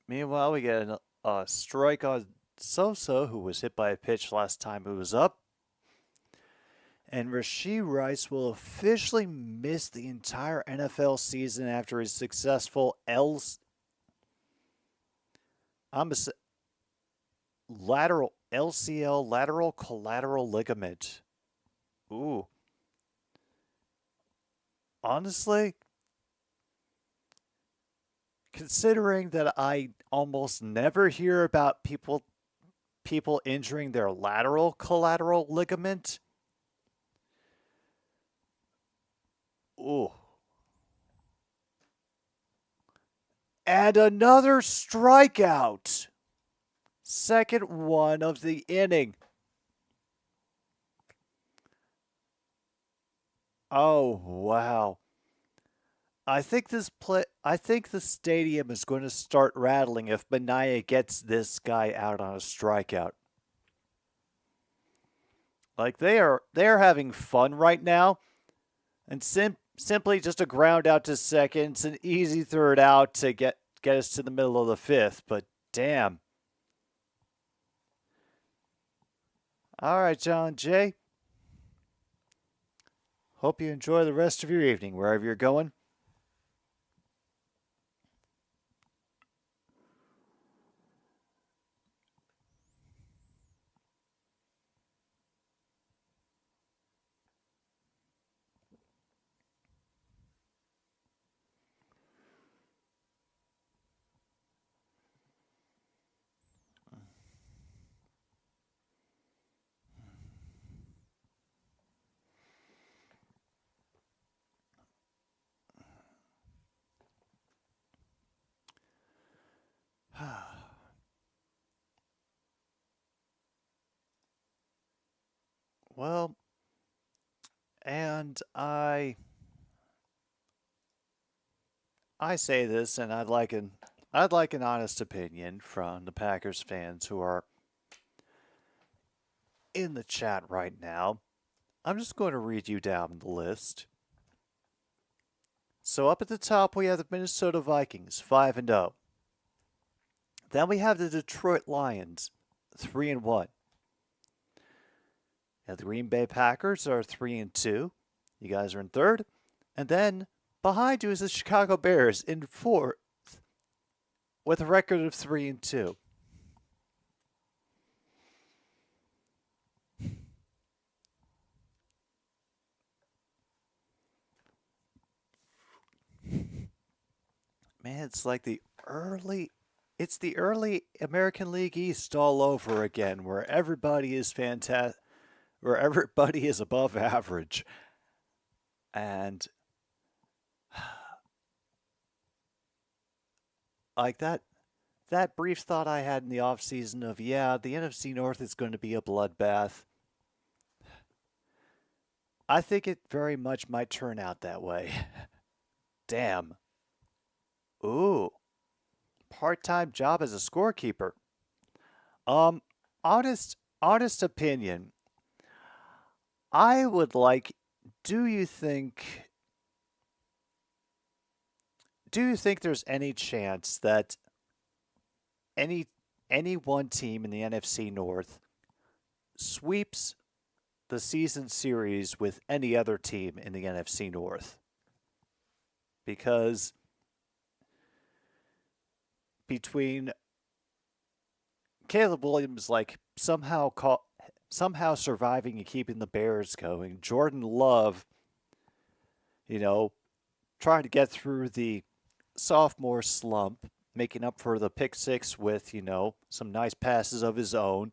Speaker 2: Meanwhile, we get a strike on Sosa, who was hit by a pitch last time he was up. And Rashee Rice will officially miss the entire NFL season after his successful LCL, lateral collateral ligament. Ooh. honestly, considering that I almost never hear about people injuring their lateral collateral ligament. Ooh. And another strikeout. Second one of the inning. Oh, wow. I think the stadium is going to start rattling if Mania gets this guy out on a strikeout. Like they are having fun right now, and simply just a ground out to second, it's an easy third out to get us to the middle of the fifth. But damn. All right, John Jay. Hope you enjoy the rest of your evening wherever you're going. Well, and I say this, and I'd like an honest opinion from the Packers fans who are in the chat right now. I'm just going to read you down the list. So up at the top we have the Minnesota Vikings, 5-0. Then we have the Detroit Lions, 3-1. And the Green Bay Packers are 3-2. You guys are in third. And then behind you is the Chicago Bears in fourth with a record of 3-2. Man, it's the early American League East all over again, where everybody is fantastic, where everybody is above average. And like that brief thought I had in the offseason of, yeah, the NFC North is going to be a bloodbath. I think it very much might turn out that way. Damn. Ooh. Part-time job as a scorekeeper. Um, honest opinion. I would like, do you think there's any chance that any one team in the NFC North sweeps the season series with any other team in the NFC North? Because between Caleb Williams somehow surviving and keeping the Bears going, Jordan Love, trying to get through the sophomore slump, making up for the pick six with, some nice passes of his own.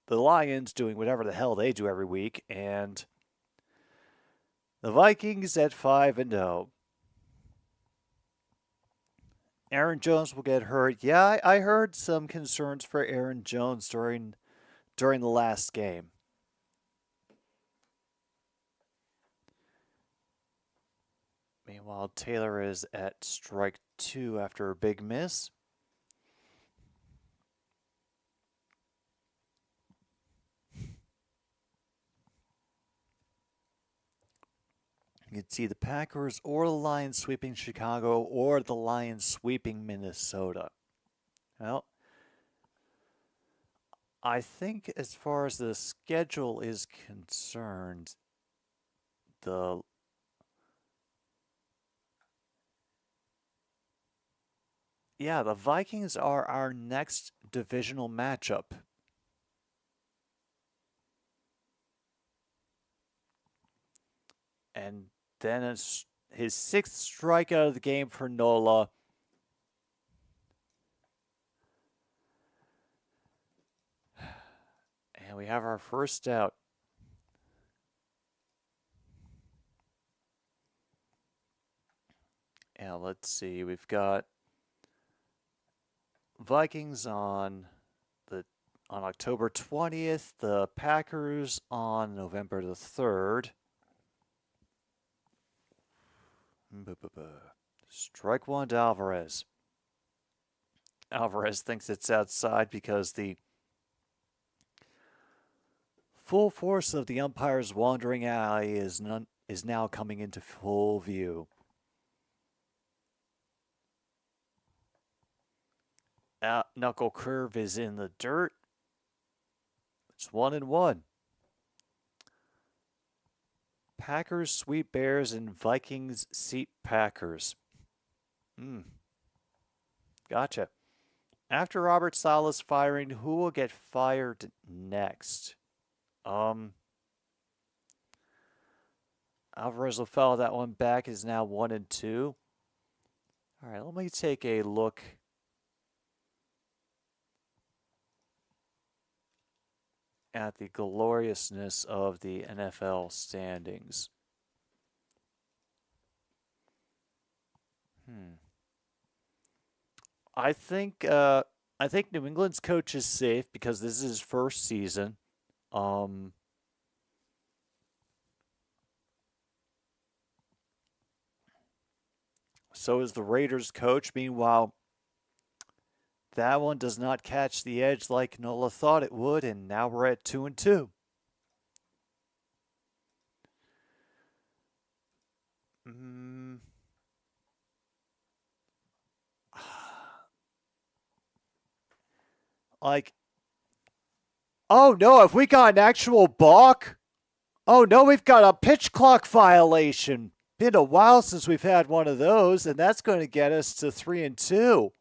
Speaker 2: The Lions doing whatever the hell they do every week, and the Vikings at 5-0. Aaron Jones will get hurt. Yeah, I heard some concerns for Aaron Jones during the last game. Meanwhile, Taylor is at strike 2 after a big miss. You can see the Packers or the Lions sweeping Chicago or the Lions sweeping Minnesota. Well, I think as far as the schedule is concerned, the Vikings are our next divisional matchup. And then his 6th strikeout of the game for Nola. And we have our first out. And let's see, we've got Vikings on October 20th, the Packers on November the 3rd. Strike one to Alvarez. Alvarez thinks it's outside because the full force of the umpire's wandering eye is now coming into full view. Knuckle curve is in the dirt. It's 1-1. Packers sweep Bears and Vikings seat Packers. Gotcha. After Robert Saleh's firing, who will get fired next? Alvarez will foul that one back. Is now 1-2. All right, let me take a look at the gloriousness of the NFL standings. I think New England's coach is safe because this is his first season. So is the Raiders coach. Meanwhile, that one does not catch the edge like Nola thought it would, and now we're at 2-2. Oh no, have we got an actual balk? Oh no, we've got a pitch clock violation. Been a while since we've had one of those, and that's going to get us to 3-2.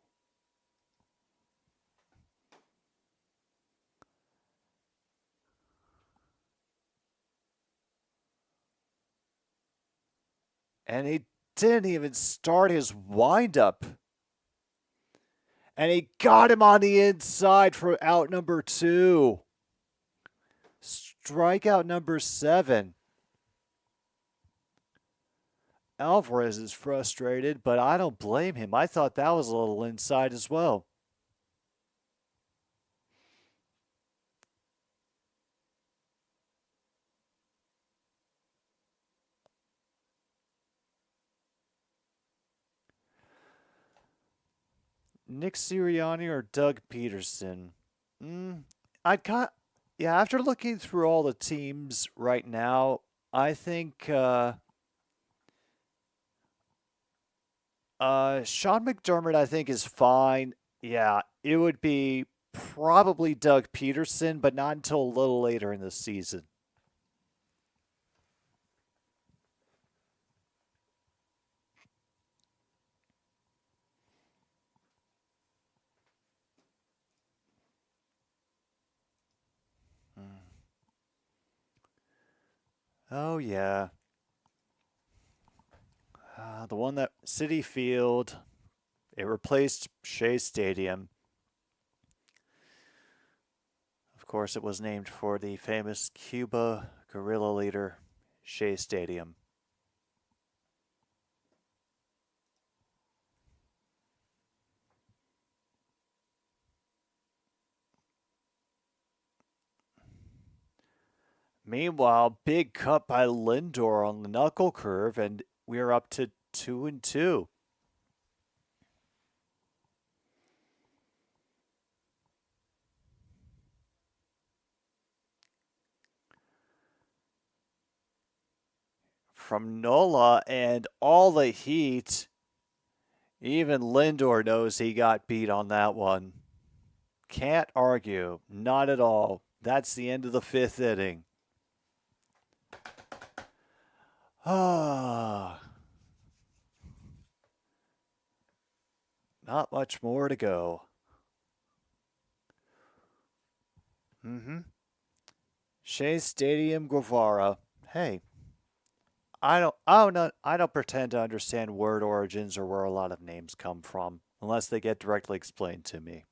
Speaker 2: And he didn't even start his windup. And he got him on the inside for out number 2. Strikeout number 7. Alvarez is frustrated, but I don't blame him. I thought that was a little inside as well. Nick Sirianni or Doug Peterson? After looking through all the teams right now, I think Sean McDermott, I think, is fine. Yeah, it would be probably Doug Peterson, but not until a little later in the season. Oh, yeah. The one that Citi Field, it replaced Shea Stadium. Of course, it was named for the famous Cuba guerrilla leader, Shea Stadium. Meanwhile, big cut by Lindor on the knuckle curve, and we're up to 2-2. From Nola and all the heat, even Lindor knows he got beat on that one. Can't argue. Not at all. That's the end of the 5th inning. Not much more to go. Shea Stadium, Guevara. Hey, I don't pretend to understand word origins or where a lot of names come from unless they get directly explained to me.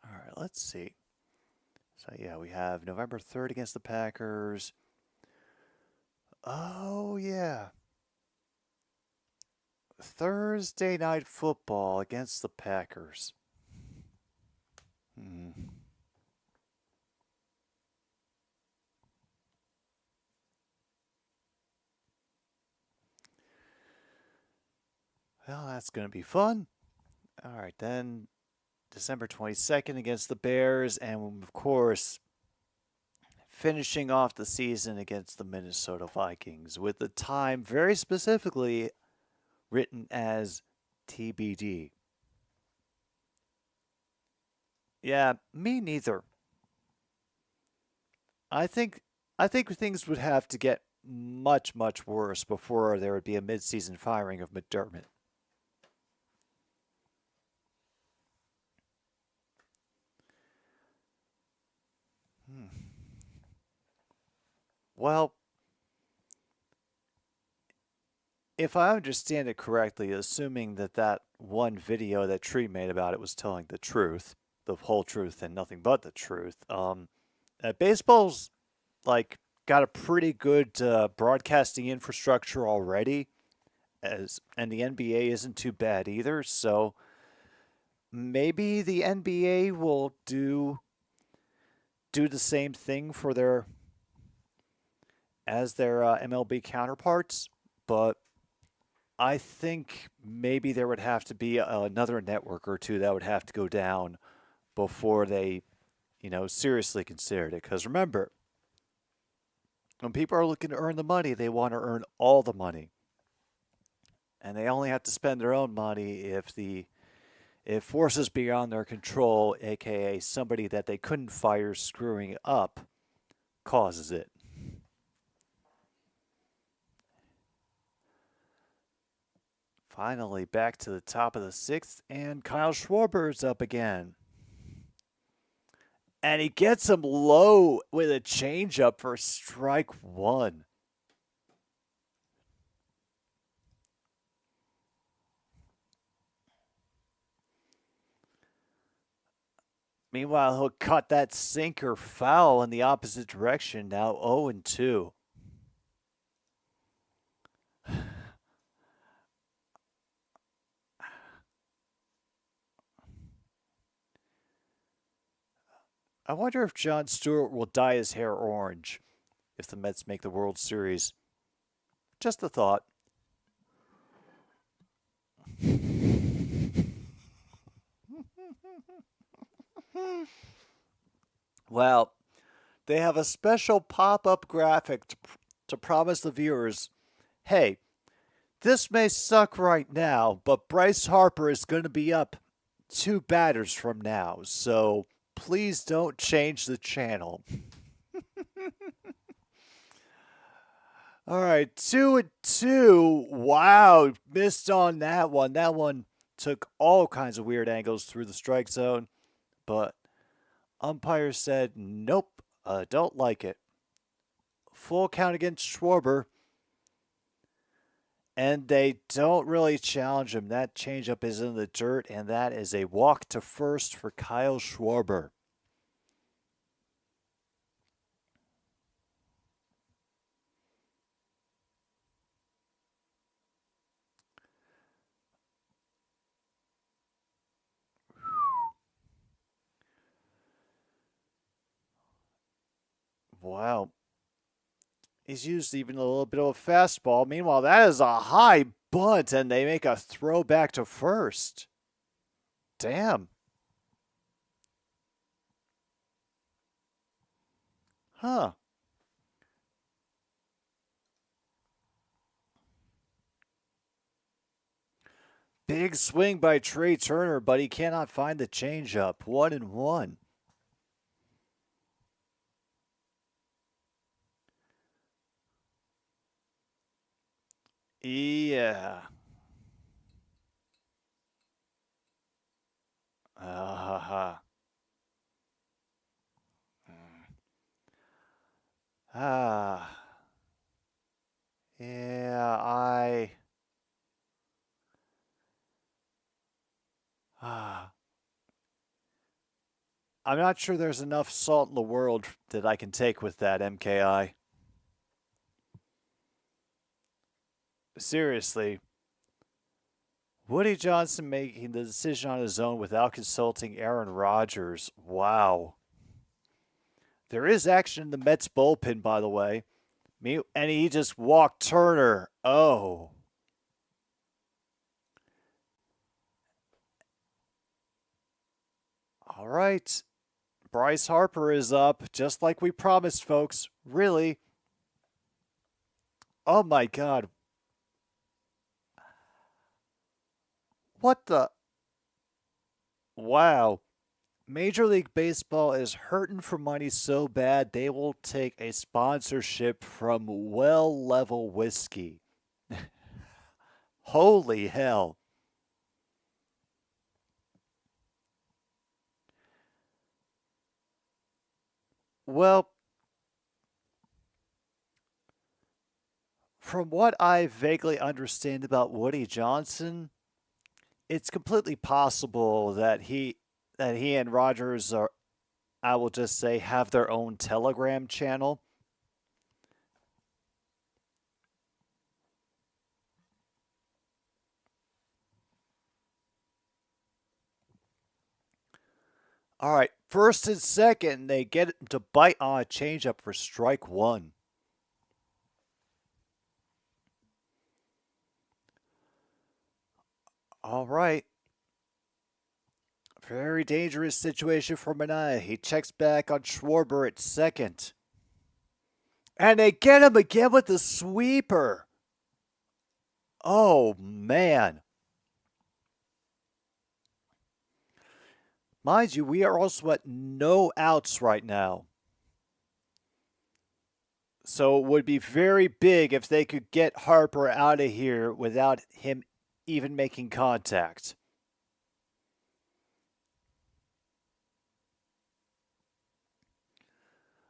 Speaker 2: All right, let's see. So yeah, we have November 3rd against the Packers. Oh yeah. Thursday night football against the Packers. Hmm. Well, that's going to be fun. All right, then December 22nd against the Bears, and of course, finishing off the season against the Minnesota Vikings with the time very specifically written as TBD. Yeah, me neither. I think I think things would have to get much worse before there would be a midseason firing of McDermott. Hmm. Well, if I understand it correctly, assuming that that one video that Tree made about it was telling the truth, the whole truth and nothing but the truth, baseball's like got a pretty good broadcasting infrastructure already, and the NBA isn't too bad either. So maybe the NBA will do the same thing for their MLB counterparts, but I think maybe there would have to be another network or two that would have to go down before they, seriously considered it. Because remember, when people are looking to earn the money, they want to earn all the money, and they only have to spend their own money if forces beyond their control, aka somebody that they couldn't fire screwing up, causes it. Finally, back to the top of the sixth, and Kyle Schwarber's up again. And he gets him low with a changeup for strike one. Meanwhile, he'll cut that sinker foul in the opposite direction, now 0 and 2. I wonder if Jon Stewart will dye his hair orange if the Mets make the World Series. Just a thought. Well, they have a special pop up graphic to promise the viewers, hey, this may suck right now, but Bryce Harper is going to be up 2 batters from now, so please don't change the channel. All right, 2 and 2. Wow, missed on that one. That one took all kinds of weird angles through the strike zone, but umpire said, nope, don't like it. Full count against Schwarber, and they don't really challenge him. That changeup is in the dirt, and that is a walk to first for Kyle Schwarber. Wow. He's used even a little bit of a fastball. Meanwhile, that is a high bunt, and they make a throw back to first. Damn. Huh. Big swing by Trey Turner, but he cannot find the changeup. 1 and 1. Yeah. Uh, ah. Yeah, ah. I'm not sure there's enough salt in the world that I can take with that, MKI. Seriously, Woody Johnson making the decision on his own without consulting Aaron Rodgers. Wow. There is action in the Mets bullpen, by the way. And he just walked Turner. Oh. All right. Bryce Harper is up, just like we promised, folks. Really? Oh my God. What the? Wow. Major League Baseball is hurting for money so bad they will take a sponsorship from Well Level Whiskey. Holy hell. Well, from what I vaguely understand about Woody Johnson, it's completely possible that he and Rogers are, I will just say, have their own Telegram channel. All right, first and second, they get him to bite on a changeup for strike one. All right. Very dangerous situation for Manaea. He checks back on Schwarber at second. And they get him again with the sweeper. Oh, man. Mind you, we are also at no outs right now. So it would be very big if they could get Harper out of here without him even making contact.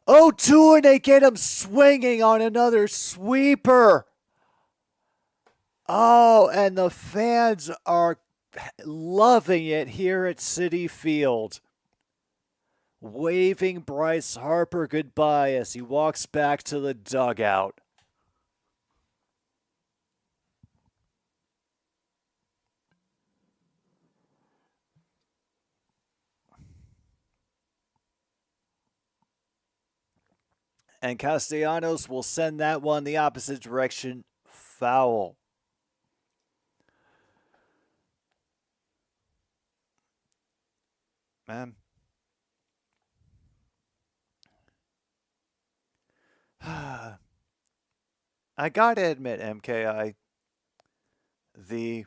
Speaker 2: Oh, two, and they get him swinging on another sweeper. Oh, and the fans are loving it here at Citi Field. Waving Bryce Harper goodbye as he walks back to the dugout. And Castellanos will send that one the opposite direction, foul. Man. I gotta admit, MKI, the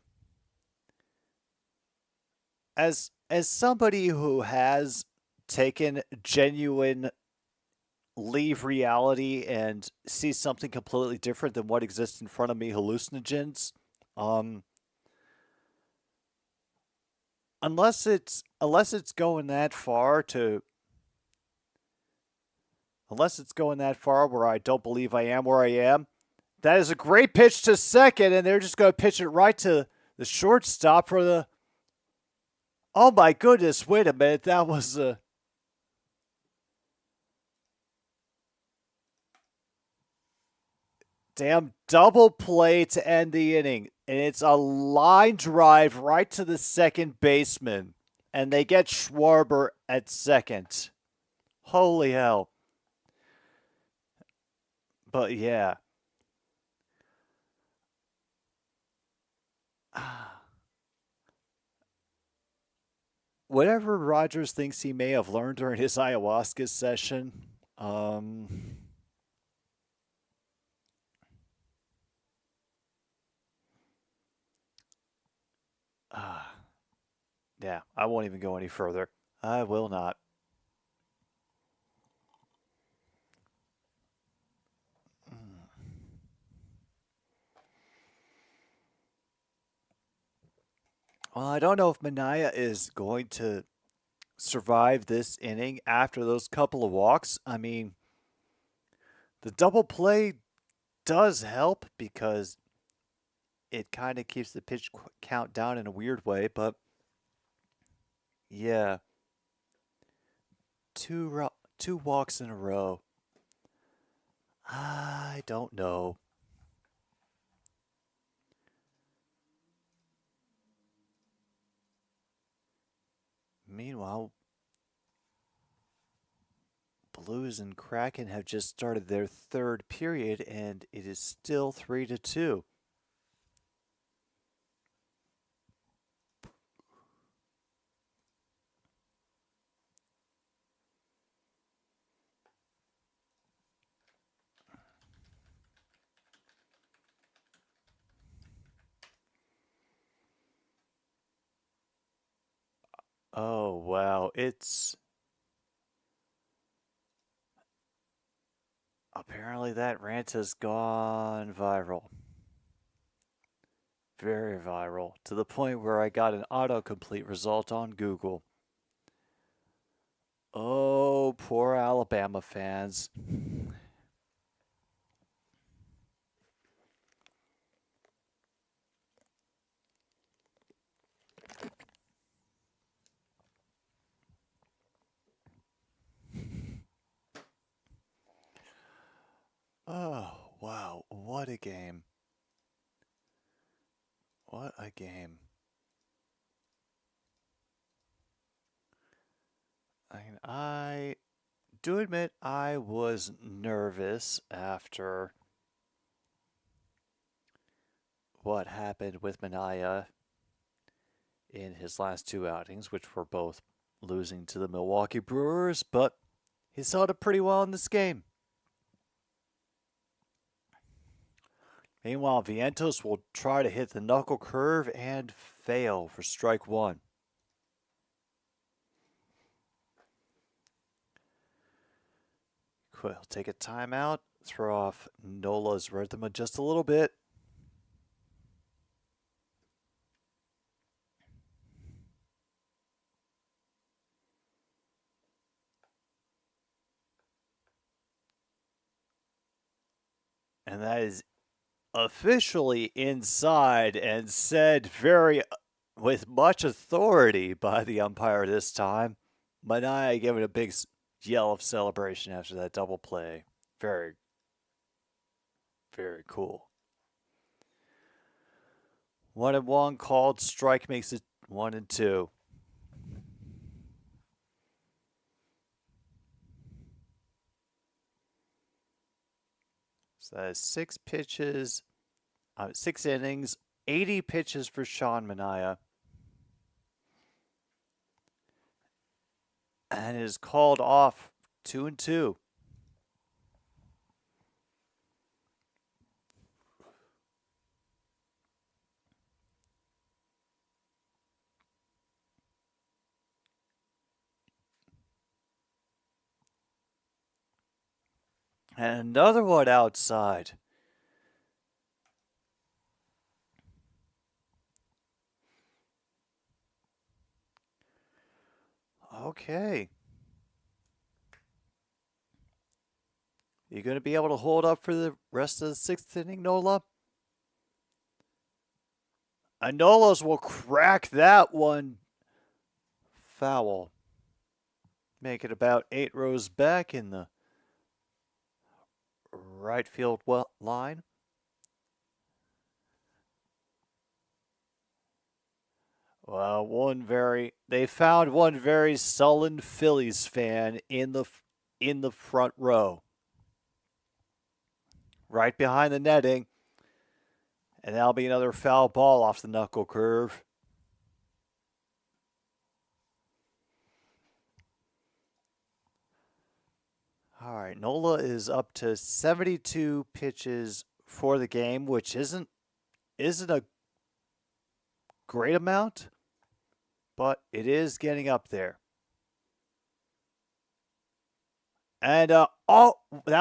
Speaker 2: as somebody who has taken genuine leave reality and see something completely different than what exists in front of me, hallucinogens, um, unless it's going that far to unless it's going that far where I don't believe I am where I am. That is a great pitch to second, and they're just going to pitch it right to the shortstop for the. Oh my goodness! Wait a minute, that was a. Damn double play to end the inning, and it's a line drive right to the second baseman, and they get Schwarber at second. Holy hell! But yeah. Whatever Rogers thinks he may have learned during his ayahuasca session, yeah, I won't even go any further. I will not. Well, I don't know if Mania is going to survive this inning after those couple of walks. I mean, the double play does help because it kind of keeps the pitch count down in a weird way, but yeah, two walks in a row. I don't know. Meanwhile, Blues and Kraken have just started their third period, and it is still 3-2. Oh, wow. Apparently that rant has gone viral. Very viral. To the point where I got an autocomplete result on Google. Oh, poor Alabama fans. Oh, wow. What a game. What a game. I do admit I was nervous after what happened with Mania in his last two outings, which were both losing to the Milwaukee Brewers, but he held up pretty well in this game. Meanwhile, Vientos will try to hit the knuckle curve and fail for strike one. He'll take a timeout, throw off Nola's rhythm just a little bit. And that is officially inside and said with much authority by the umpire this time. Mania giving a big yell of celebration after that double play. Very, very cool. 1-1 called. Strike makes it 1-2. So that is 6 pitches, 6 innings, 80 pitches for Sean Mania. And is called off 2-2. And another one outside. Okay. You going to be able to hold up for the rest of the 6th inning, Nola? And Nolas will crack that one foul. Make it about 8 rows back in the right field line. Well, they found one very sullen Phillies fan in the front row, right behind the netting, and that'll be another foul ball off the knuckle curve. All right, Nola is up to 72 pitches for the game, which isn't a great amount, but it is getting up there. And that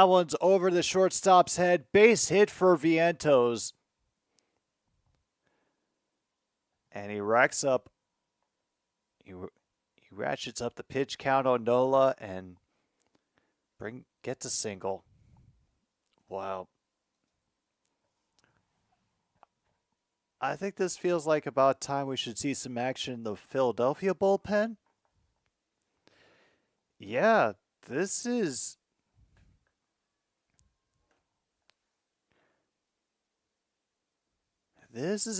Speaker 2: one's over the shortstop's head. Base hit for Vientos. And he racks up. He ratchets up the pitch count on Nola and gets a single. Wow. I think this feels like about time we should see some action in the Philadelphia bullpen. Yeah, this is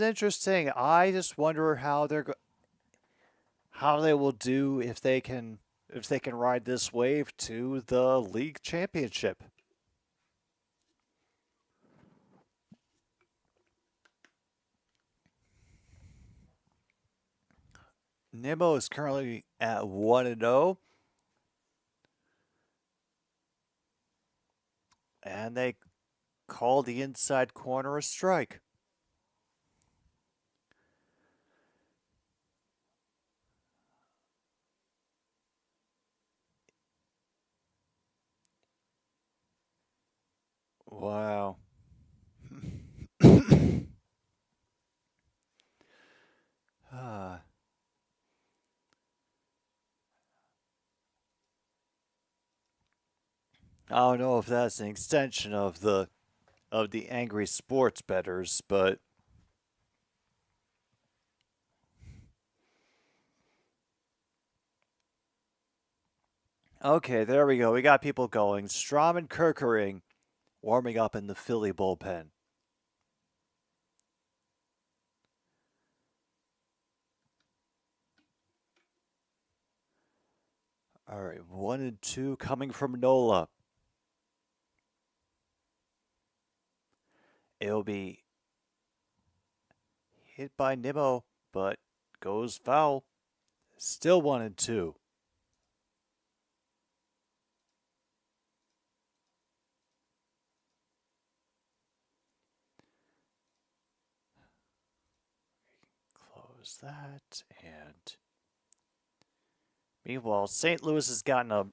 Speaker 2: interesting. I just wonder how they will do if they can ride this wave to the league championship. Nimmo is currently at 1-0. And they call the inside corner a strike. Wow. I don't know if that's an extension of the angry sports bettors, but okay, there we go. We got people going. Strom and Kerkering warming up in the Philly bullpen. All right, 1-2 coming from Nola. It'll be hit by Nimmo, but goes foul. Still 1-2. Close that. And meanwhile, St. Louis has gotten a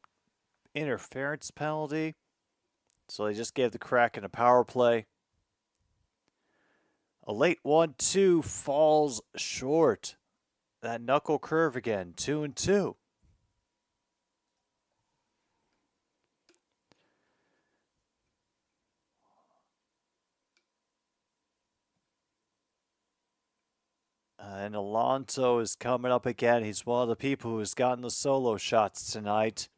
Speaker 2: interference penalty. So they just gave the Kraken a power play. A late 1-2 falls short. That knuckle curve again, 2-2. And Alonso is coming up again. He's one of the people who's gotten the solo shots tonight.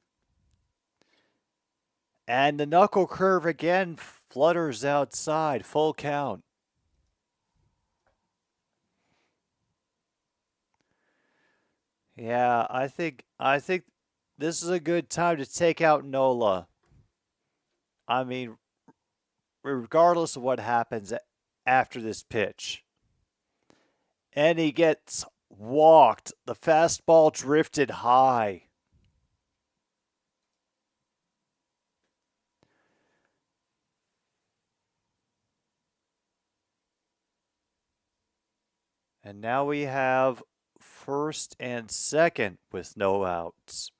Speaker 2: And the knuckle curve again flutters outside. Full count. Yeah, I think this is a good time to take out Nola. I mean, regardless of what happens after this pitch. And he gets walked. The fastball drifted high. And now we have first and second with no outs.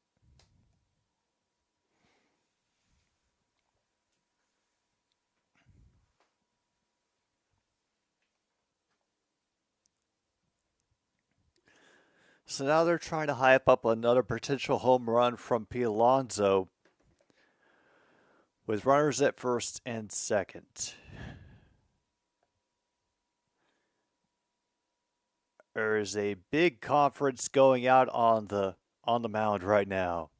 Speaker 2: So now they're trying to hype up another potential home run from Pete Alonso with runners at first and second. There is a big conference going out on the mound right now.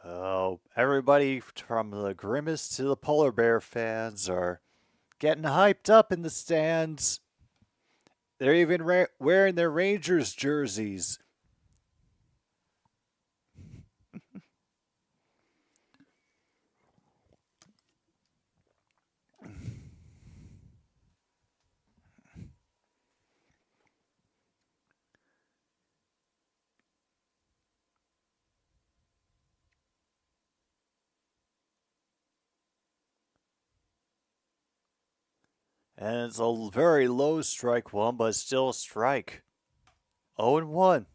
Speaker 2: Oh, everybody from the Grimace to the Polar Bear fans are getting hyped up in the stands. They're even wearing their Rangers jerseys. And it's a very low strike one, but still a strike. 0-1.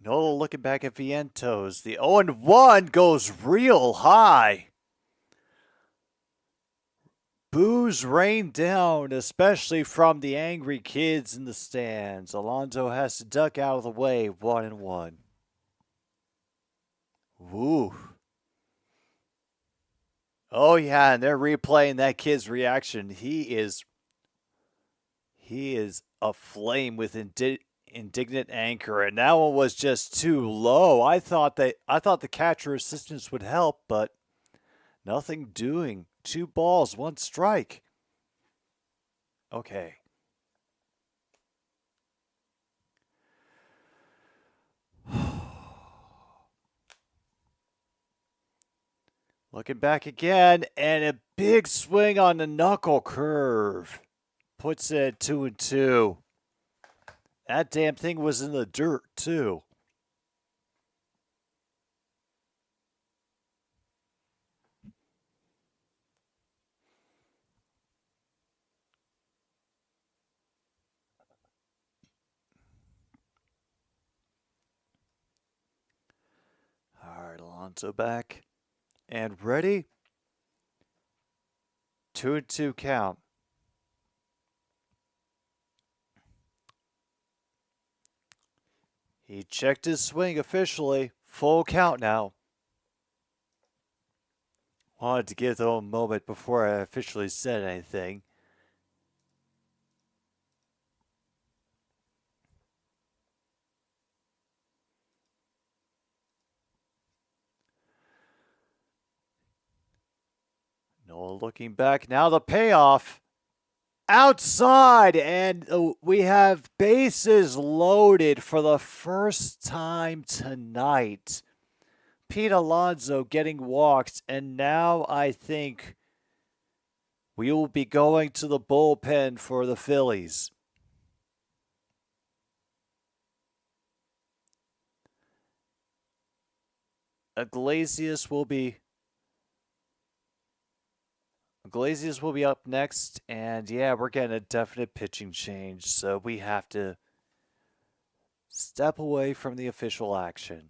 Speaker 2: Nola looking back at Vientos. The 0-1 goes real high. Boos rain down, especially from the angry kids in the stands. Alonso has to duck out of the way, 1-1. Woo. Oh yeah, and they're replaying that kid's reaction. He is aflame with indignant anger, and that one was just too low. I thought the catcher assistance would help, but nothing doing. 2 balls, 1 strike. Okay. Looking back again, and a big swing on the knuckle curve. Puts it at 2-2. That damn thing was in the dirt, too. All right, Alonso back. And ready? 2-2 count. He checked his swing officially. Full count now. Wanted to give them a moment before I officially said anything. Noah looking back. Now the payoff. Outside, and we have bases loaded for the first time tonight. Pete Alonso getting walked, and now I think we will be going to the bullpen for the Phillies. Iglesias will be up next, and yeah, we're getting a definite pitching change, so we have to step away from the official action.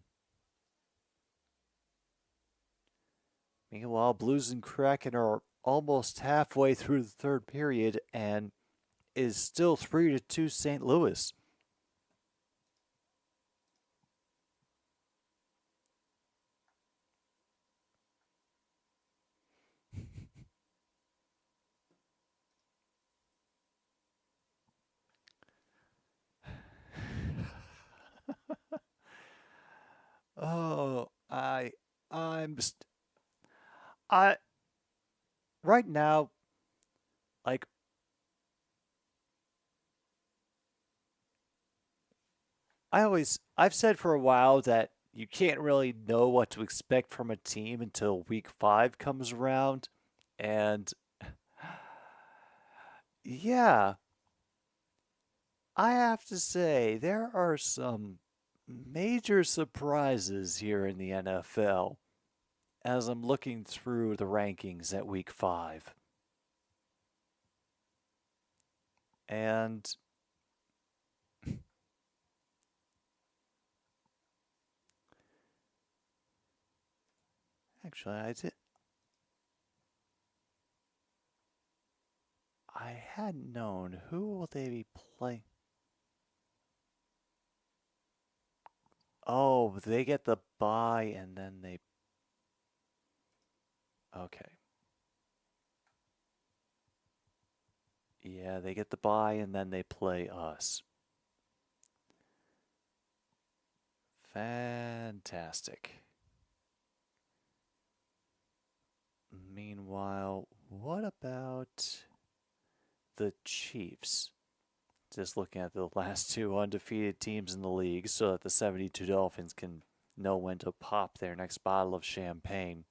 Speaker 2: Meanwhile, Blues and Kraken are almost halfway through the third period, and is still 3-2 St. Louis. Oh, right now, like, I've said for a while that you can't really know what to expect from a team until week 5 comes around. And yeah, I have to say, there are some major surprises here in the NFL as I'm looking through the rankings at week 5. And actually, I hadn't known. Who will they be playing? Oh, they get the bye and then they... Okay. Yeah, they get the bye and then they play us. Fantastic. Meanwhile, what about the Chiefs? Just looking at the last 2 undefeated teams in the league so that the 72 Dolphins can know when to pop their next bottle of champagne.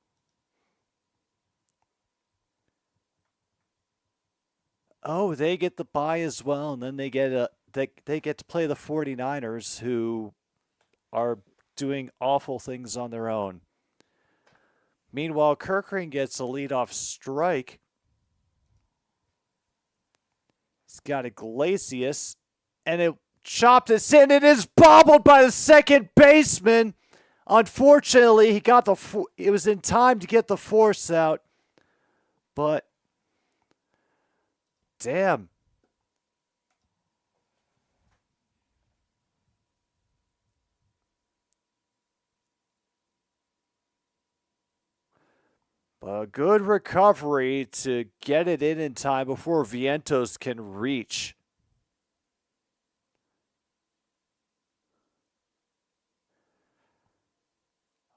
Speaker 2: Oh, they get the bye as well, and then they get they get to play the 49ers, who are doing awful things on their own. Meanwhile, Kirkring gets a leadoff strike. He's got Iglesias, and chopped this in. It is bobbled by the second baseman. Unfortunately, he got it was in time to get the force out. But damn. A good recovery to get it in time before Vientos can reach.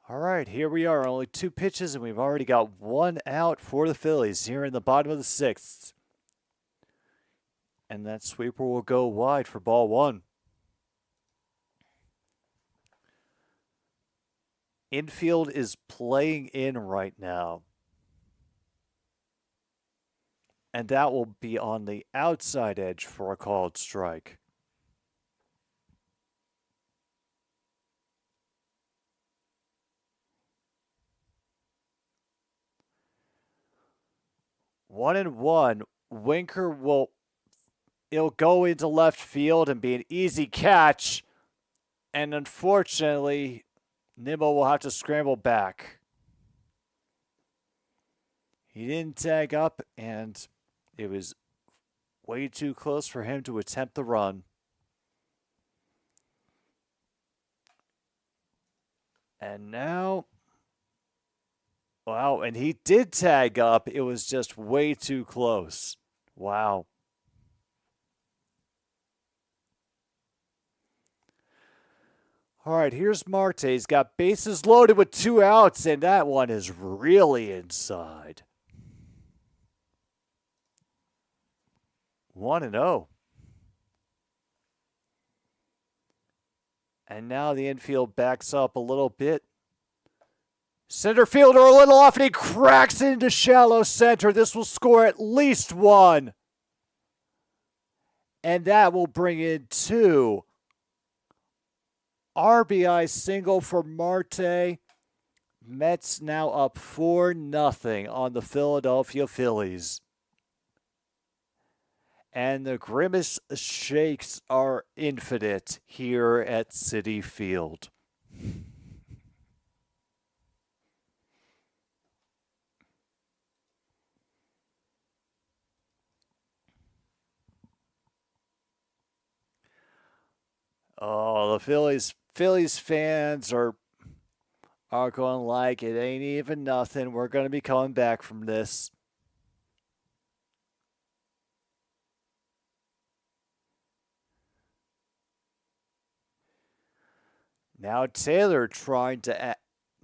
Speaker 2: All right, here we are. Only 2 pitches, and we've already got 1 out for the Phillies here in the bottom of the 6th. And that sweeper will go wide for ball 1. Infield is playing in right now. And that will be on the outside edge for a called strike. One and one. Winker it'll go into left field and be an easy catch. And unfortunately, Nimmo will have to scramble back. He didn't tag up, and it was way too close for him to attempt the run. And now, wow, and he did tag up. It was just way too close. Wow. All right, here's Marte. He's got bases loaded with 2 outs, and that one is really inside. 1-0. And now the infield backs up a little bit. Center fielder a little off, and he cracks into shallow center. This will score at least 1. And that will bring in 2. RBI single for Marte. Mets now up 4-0 on the Philadelphia Phillies. And the grimace shakes are infinite here at Citi Field. Oh, the Phillies fans are going like it ain't even nothing. We're going to be coming back from this. Now Taylor trying to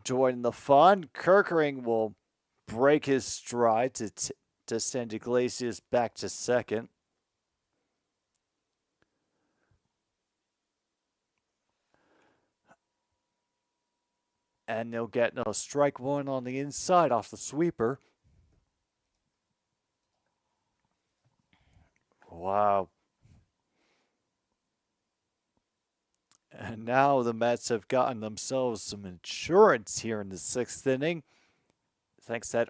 Speaker 2: join the fun. Kerkering will break his stride to send Iglesias back to second. And they'll get no strike 1 on the inside off the sweeper. Wow. And now the Mets have gotten themselves some insurance here in the 6th inning. Thanks to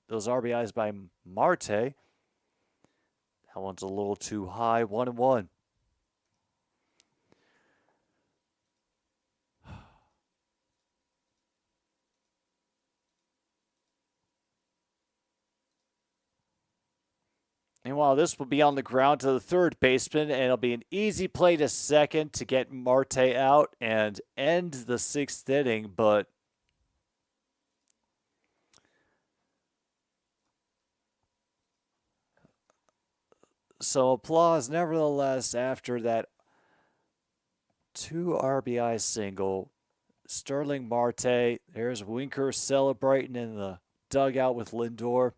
Speaker 2: those RBIs by Marte. That one's a little too high, 1-1. Meanwhile, this will be on the ground to the third baseman, and it'll be an easy play to second to get Marte out and end the 6th inning, but so applause nevertheless after that 2 RBI single. Sterling Marte, there's Winker celebrating in the dugout with Lindor.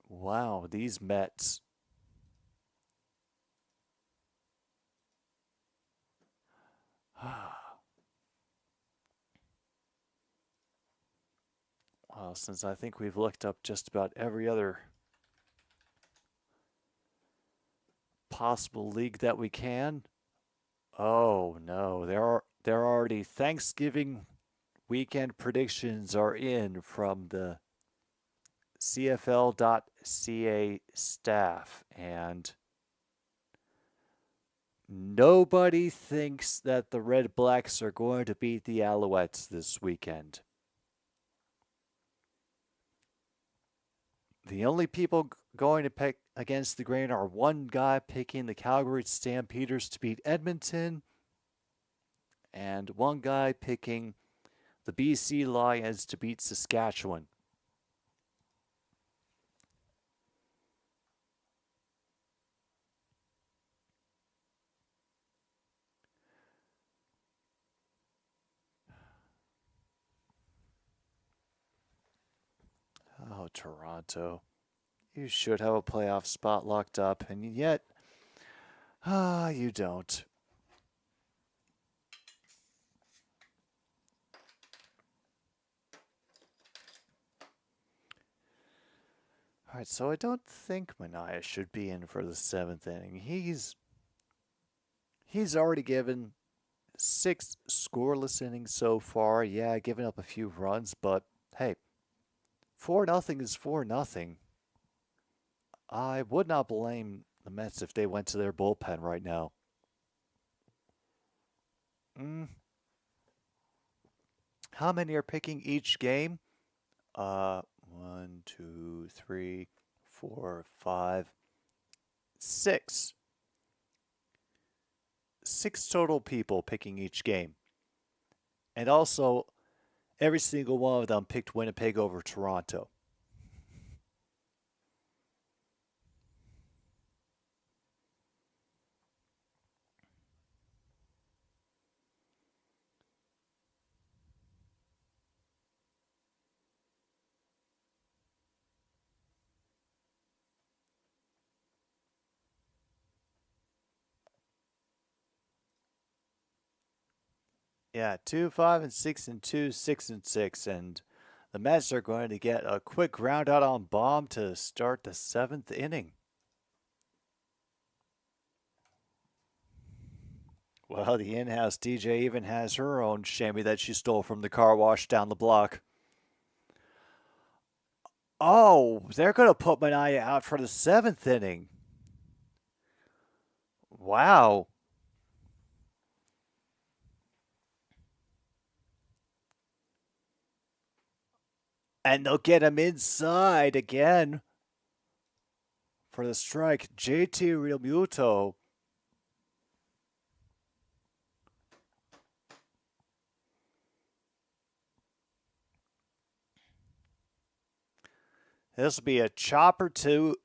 Speaker 2: Wow, these Mets. Well, since I think we've looked up just about every other possible league that we can. Oh no, there are already Thanksgiving weekend predictions are in from the CFL.ca staff, and nobody thinks that the Red Blacks are going to beat the Alouettes this weekend. The only people going to pick against the grain are one guy picking the Calgary Stampeders to beat Edmonton, and one guy picking the BC Lions to beat Saskatchewan. Oh, Toronto. You should have a playoff spot locked up, and yet, you don't. All right, so I don't think Mania should be in for the 7th inning. He's already given 6 scoreless innings so far. Yeah, giving up a few runs, but hey, 4-0 is 4-0. I would not blame the Mets if they went to their bullpen right now. How many are picking each game? 1, 2, 3, 4, 5, 6. 6 total people picking each game. And also, every single one of them picked Winnipeg over Toronto. Yeah, 2, 5, and 6, and 2, 6, and 6. And the Mets are going to get a quick ground out on bomb to start the 7th inning. Well, the in-house DJ even has her own chamois that she stole from the car wash down the block. Oh, they're going to put Mania out for the 7th inning. Wow. And they'll get him inside again for the strike. JT Realmuto. This will be a chopper to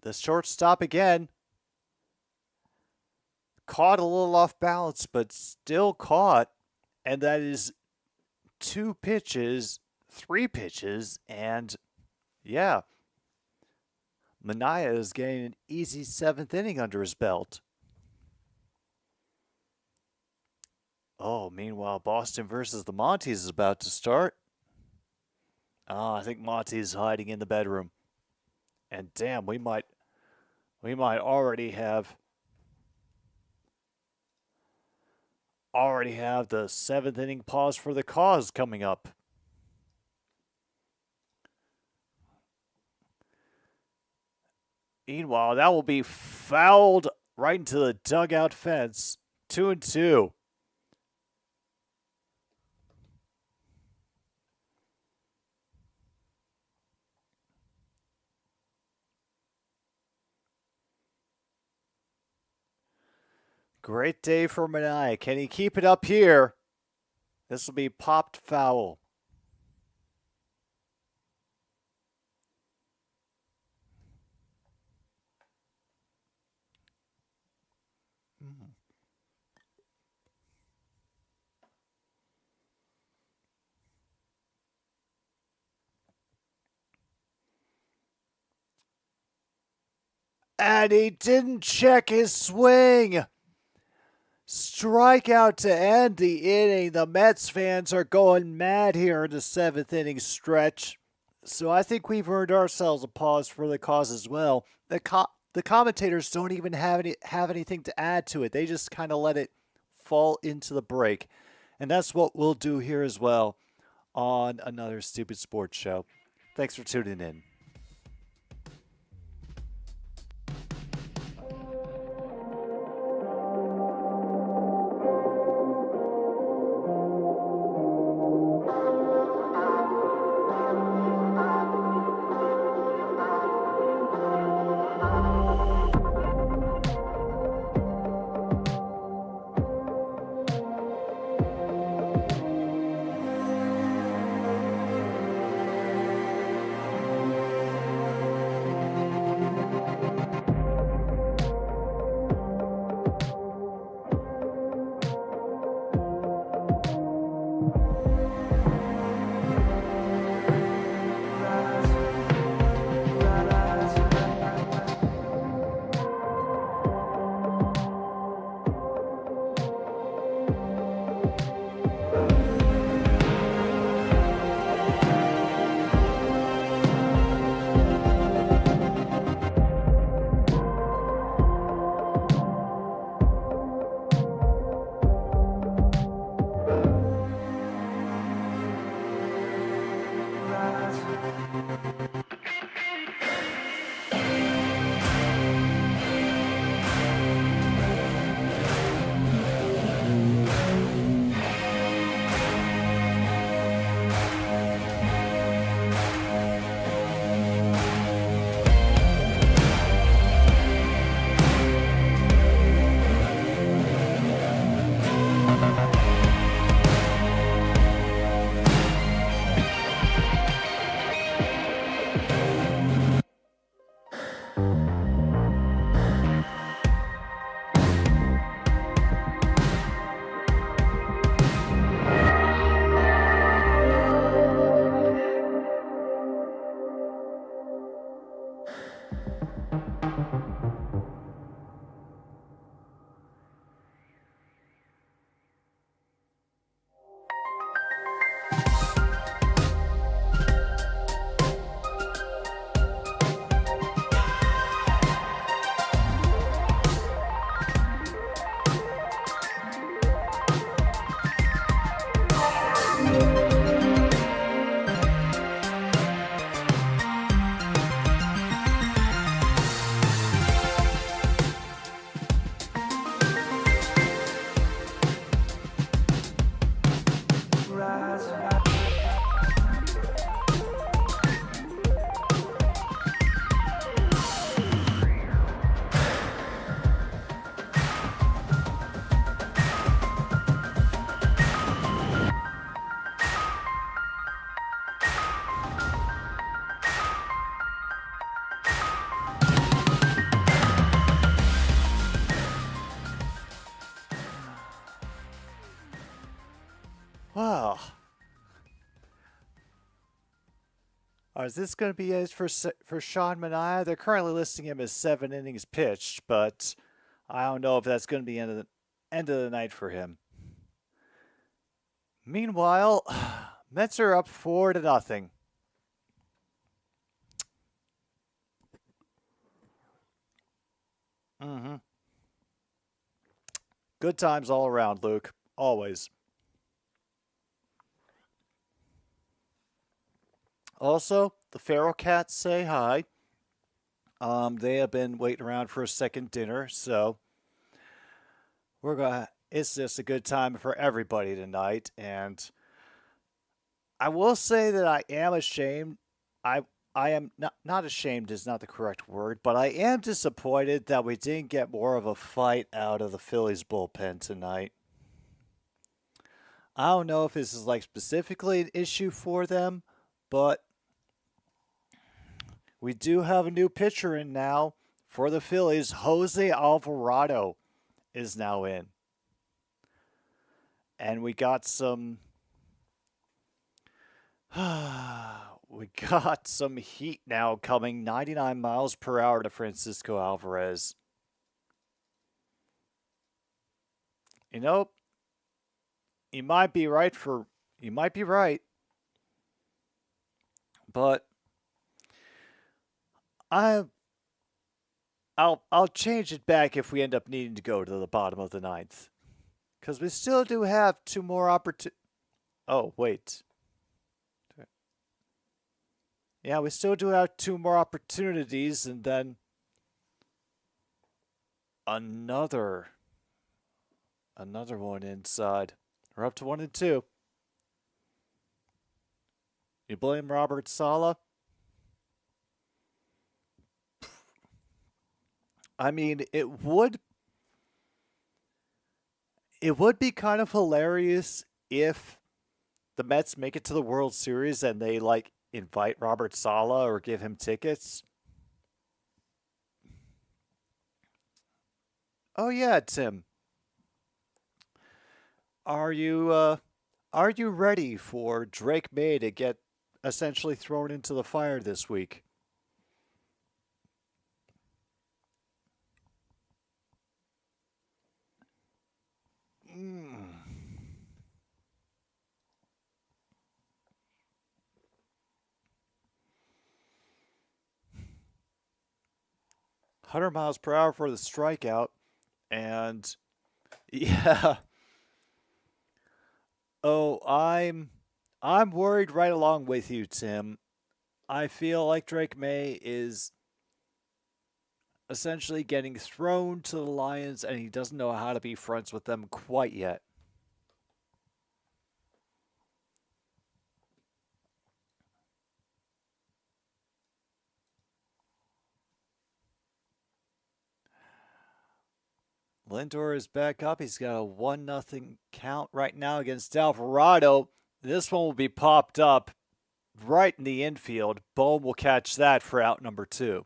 Speaker 2: the shortstop again. Caught a little off balance, but still caught. And that is 2 pitches, 3 pitches, and yeah. Mania is getting an easy 7th inning under his belt. Oh, meanwhile, Boston versus the Montes is about to start. Oh, I think Monty is hiding in the bedroom. And damn, we might already have the 7th inning pause for the cause coming up. Meanwhile, that will be fouled right into the dugout fence. 2-2. Great day for Mania. Can he keep it up here? This will be popped foul. And he didn't check his swing. Strikeout to end the inning. The Mets fans are going mad here in the 7th inning stretch. So I think we've earned ourselves a pause for the cause as well. The commentators don't even have anything to add to it. They just kind of let it fall into the break. And that's what we'll do here as well on another Stupid Sports Show. Thanks for tuning in. Is this going to be it for Sean Manaea? They're currently listing him as 7 innings pitched, but I don't know if that's going to be end of the night for him. Meanwhile, Mets are up 4-0. Mm-hmm. Good times all around, Luke. Always. Also, the Feral Cats say hi. They have been waiting around for a second dinner, so it's just a good time for everybody tonight. And I will say that I am ashamed. I am not ashamed is not the correct word, but I am disappointed that we didn't get more of a fight out of the Phillies bullpen tonight. I don't know if this is like specifically an issue for them, but we do have a new pitcher in now for the Phillies. Jose Alvarado is now in. And we got some heat now coming 99 miles per hour to Francisco Alvarez. You know, you might be right. But I'll change it back if we end up needing to go to the bottom of the ninth. Because we still do have 2 more opportunities. Oh, wait. Yeah, we still do have 2 more opportunities, and then another one inside. We're up to 1 and 2. You blame Robert Saleh? I mean, it would be kind of hilarious if the Mets make it to the World Series and they invite Robert Saleh or give him tickets. Oh yeah, Tim. Are you ready for Drake May to get essentially thrown into the fire this week? Mm. 100 miles per hour for the strikeout, and yeah. Oh, I'm worried right along with you, Tim. I feel like Drake May is essentially getting thrown to the Lions, and he doesn't know how to be friends with them quite yet. Lindor is back up. He's got a 1-0 count right now against Alvarado. This one will be popped up right in the infield. Bohm will catch that for out number 2.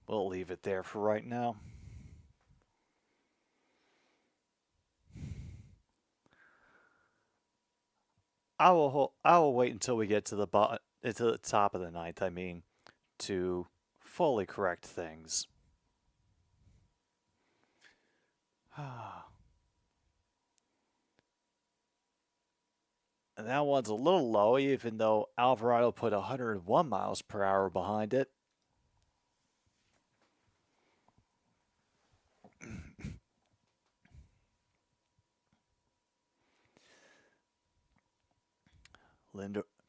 Speaker 2: We'll leave it there for right now. I will wait until we get to the top of the ninth. I mean, to fully correct things. And that one's a little low, even though Alvarado put 101 miles per hour behind it.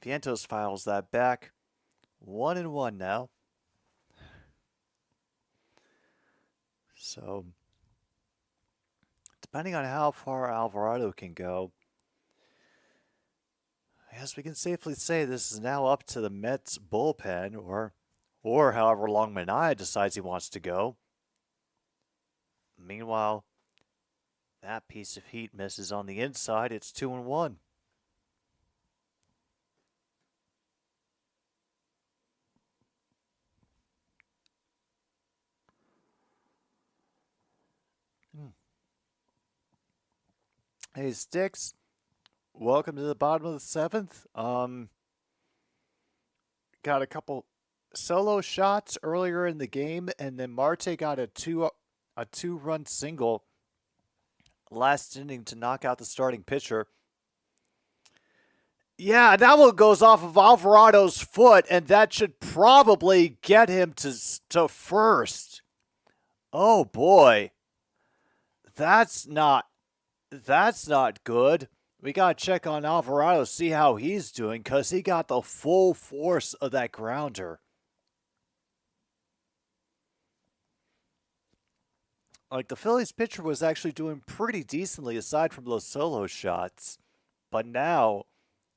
Speaker 2: Vientos files that back. 1-1 now. So, depending on how far Alvarado can go, I guess we can safely say this is now up to the Mets bullpen, or however long Manaea decides he wants to go. Meanwhile, that piece of heat misses on the inside. It's 2-1. Hey, Sticks. Welcome to the bottom of the seventh. Got a couple solo shots earlier in the game, and then Marte got a two-run single last inning to knock out the starting pitcher. Yeah, that one goes off of Alvarado's foot, and that should probably get him to first. Oh boy, that's not good. We gotta check on Alvarado, see how he's doing, cause he got the full force of that grounder. Like the Phillies pitcher was actually doing pretty decently aside from those solo shots, but now,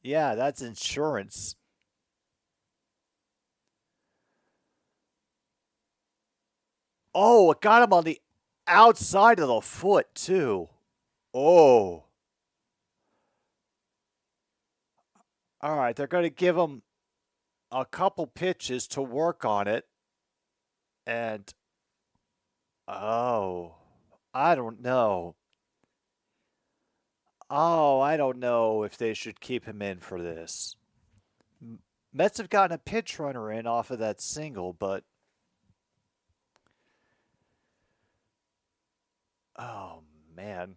Speaker 2: yeah, that's insurance. Oh, it got him on the outside of the foot, too. Oh. All right, they're going to give him a couple pitches to work on it. And, oh, I don't know. Oh, I don't know if they should keep him in for this. Mets have gotten a pitch runner in off of that single, but oh, man.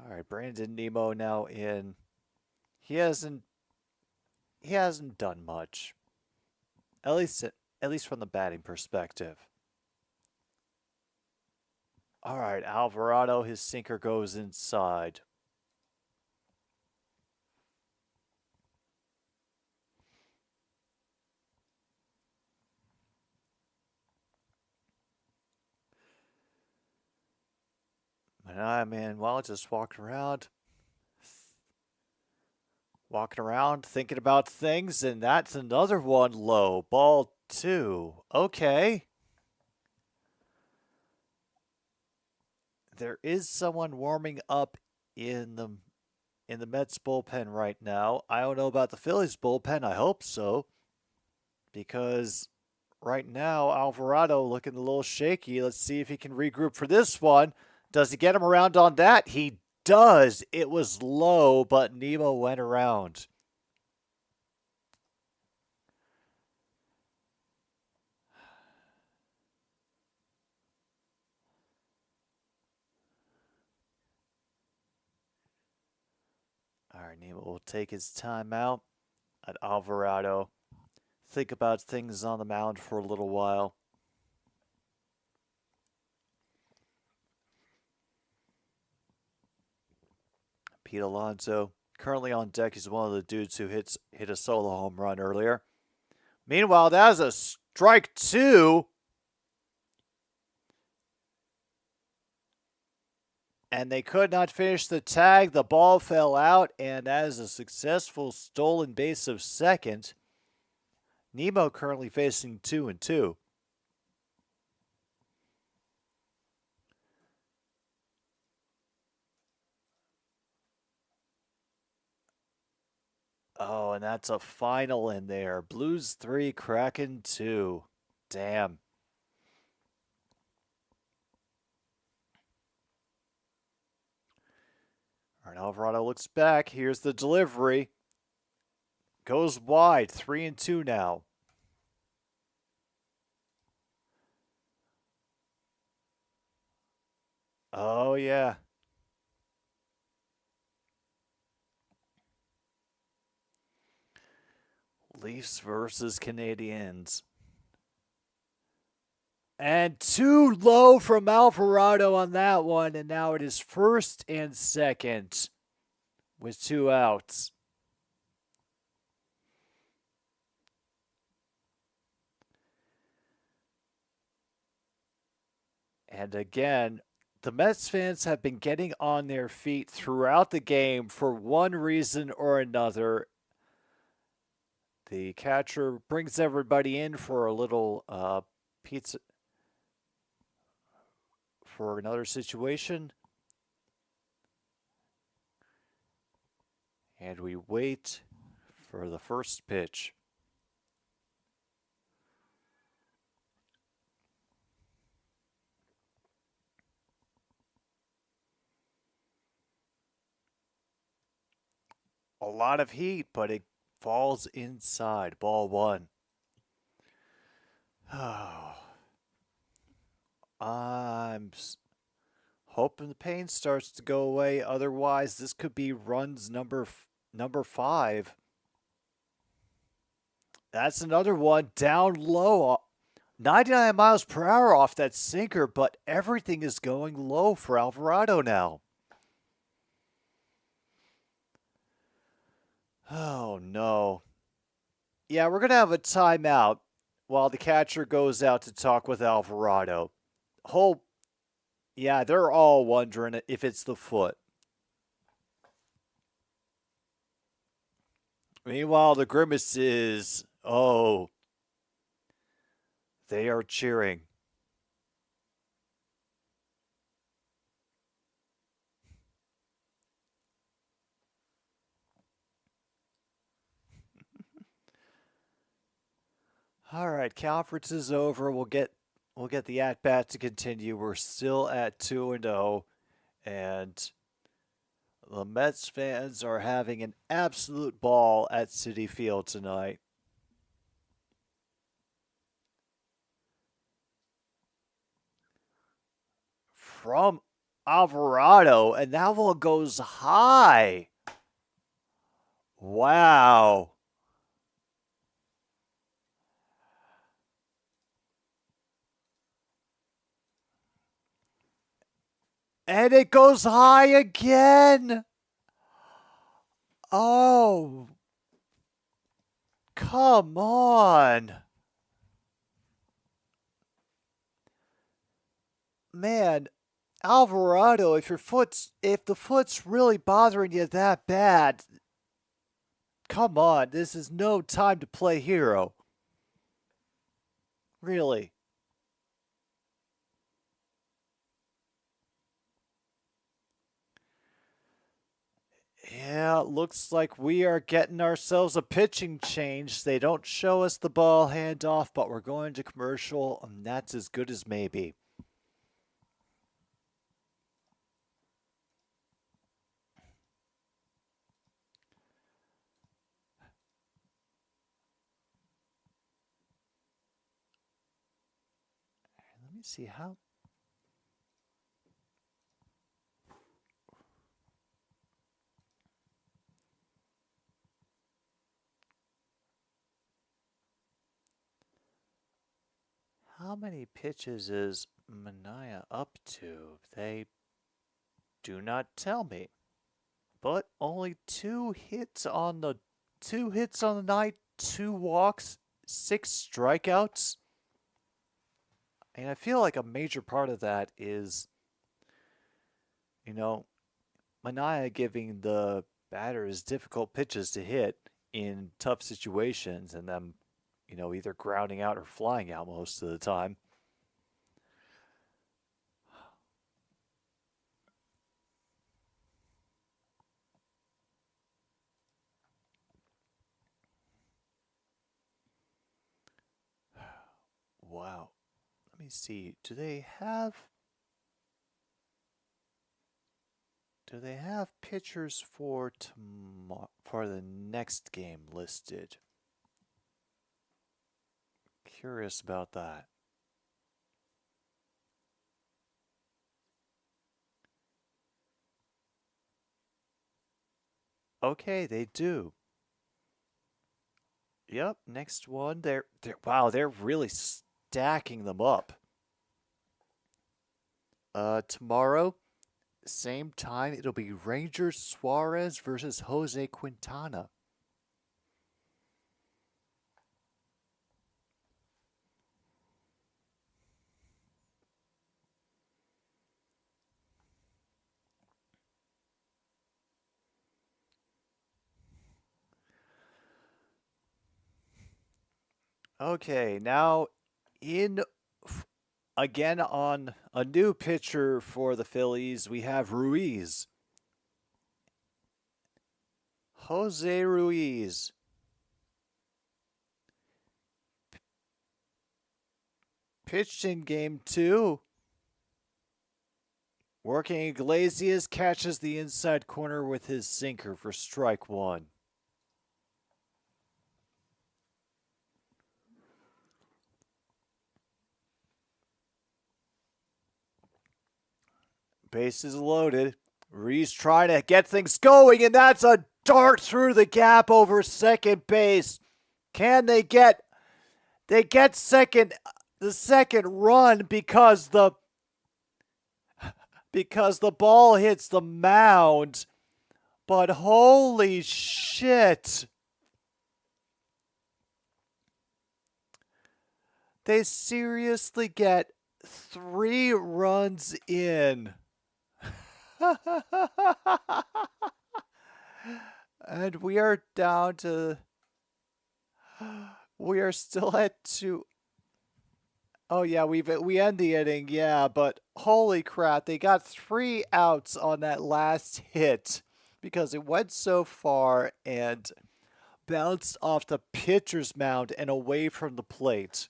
Speaker 2: All right, Brandon Nemo now in. He hasn't done much. At least from the batting perspective. All right, Alvarado, his sinker goes inside. And I, man, well, just walking around, thinking about things, and that's another one low. Ball two. Okay. There is someone warming up in the Mets bullpen right now. I don't know about the Phillies bullpen. I hope so. Because right now, Alvarado looking a little shaky. Let's see if he can regroup for this one. Does he get him around on that? He does. It was low, but Nemo went around. All right, Nemo will take his time out at Alvarado. Think about things on the mound for a little while. Pete Alonso, currently on deck, is one of the dudes who hit a solo home run earlier. Meanwhile, that was a strike two. And they could not finish the tag. The ball fell out, and that is a successful stolen base of second. Nemo currently facing 2-2. Oh, and that's a final in there. Blues 3, Kraken 2. Damn. All right, Alvarado looks back. Here's the delivery. Goes wide. 3-2 now. Oh, yeah. Leafs versus Canadiens. And too low from Alvarado on that one. And now it is first and second with 2 outs. And again, the Mets fans have been getting on their feet throughout the game for one reason or another. The catcher brings everybody in for a little pizza for another situation. And we wait for the first pitch. A lot of heat, but it falls inside. Ball one. Oh, I'm hoping the pain starts to go away. Otherwise, this could be runs number five. That's another one down low. 99 miles per hour off that sinker, but everything is going low for Alvarado now. Oh, no. Yeah, we're going to have a timeout while the catcher goes out to talk with Alvarado. Yeah, they're all wondering if it's the foot. Meanwhile, the Grimaces, oh, they are cheering. All right, conference is over. We'll get the at bat to continue. We're still at 2-0, and the Mets fans are having an absolute ball at Citi Field tonight. From Alvarado, and that one goes high. Wow. And it goes high again. Oh, come on. Man, Alvarado, if the foot's really bothering you that bad, come on, this is no time to play hero. Really. Yeah, it looks like we are getting ourselves a pitching change. They don't show us the ball handoff, but we're going to commercial, and that's as good as maybe. Let me see how many pitches is Mania up to? They do not tell me. But only two hits on the night, 2 walks, 6 strikeouts. And I feel like a major part of that is, you know, Mania giving the batters difficult pitches to hit in tough situations and them, either grounding out or flying out most of the time. Wow. Let me see. Do they have pitchers for the next game listed? Curious about that. Okay, they do. Yep, next one. They're really stacking them up. Tomorrow, same time, it'll be Ranger Suarez versus Jose Quintana. Okay, now in again on a new pitcher for the Phillies, we have Ruiz. Jose Ruiz. Pitched in game 2. Working Iglesias catches the inside corner with his sinker for strike one. Bases loaded. Reese trying to get things going, and that's a dart through the gap over second base. Can they get? They get the second run because the ball hits the mound. But holy shit. They seriously get 3 runs in. And we are down to. We are still at 2. Oh yeah, we end the inning, yeah, but holy crap, they got 3 outs on that last hit because it went so far and bounced off the pitcher's mound and away from the plate.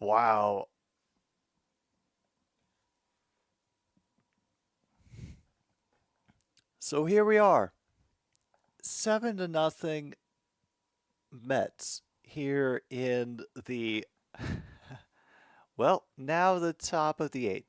Speaker 2: Wow. So here we are. 7-0 Mets here in the well, now the top of the 8th.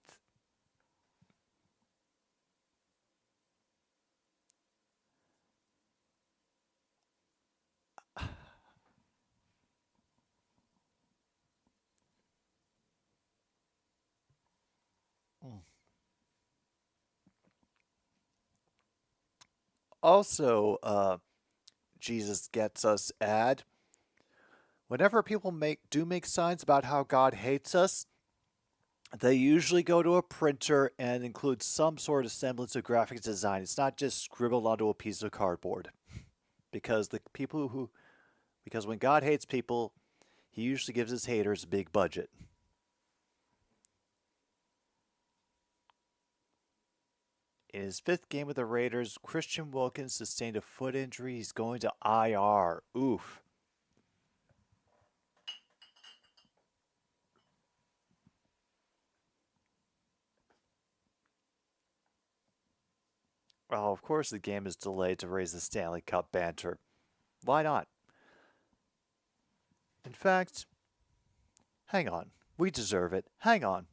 Speaker 2: Also, Jesus Gets Us ad. Whenever people make signs about how God hates us, they usually go to a printer and include some sort of semblance of graphic design. It's not just scribbled onto a piece of cardboard. Because when God hates people, he usually gives his haters a big budget. In his 5th game with the Raiders, Christian Wilkins sustained a foot injury. He's going to IR. Oof. Oh, of course the game is delayed to raise the Stanley Cup banter. Why not? In fact, hang on. We deserve it. Hang on.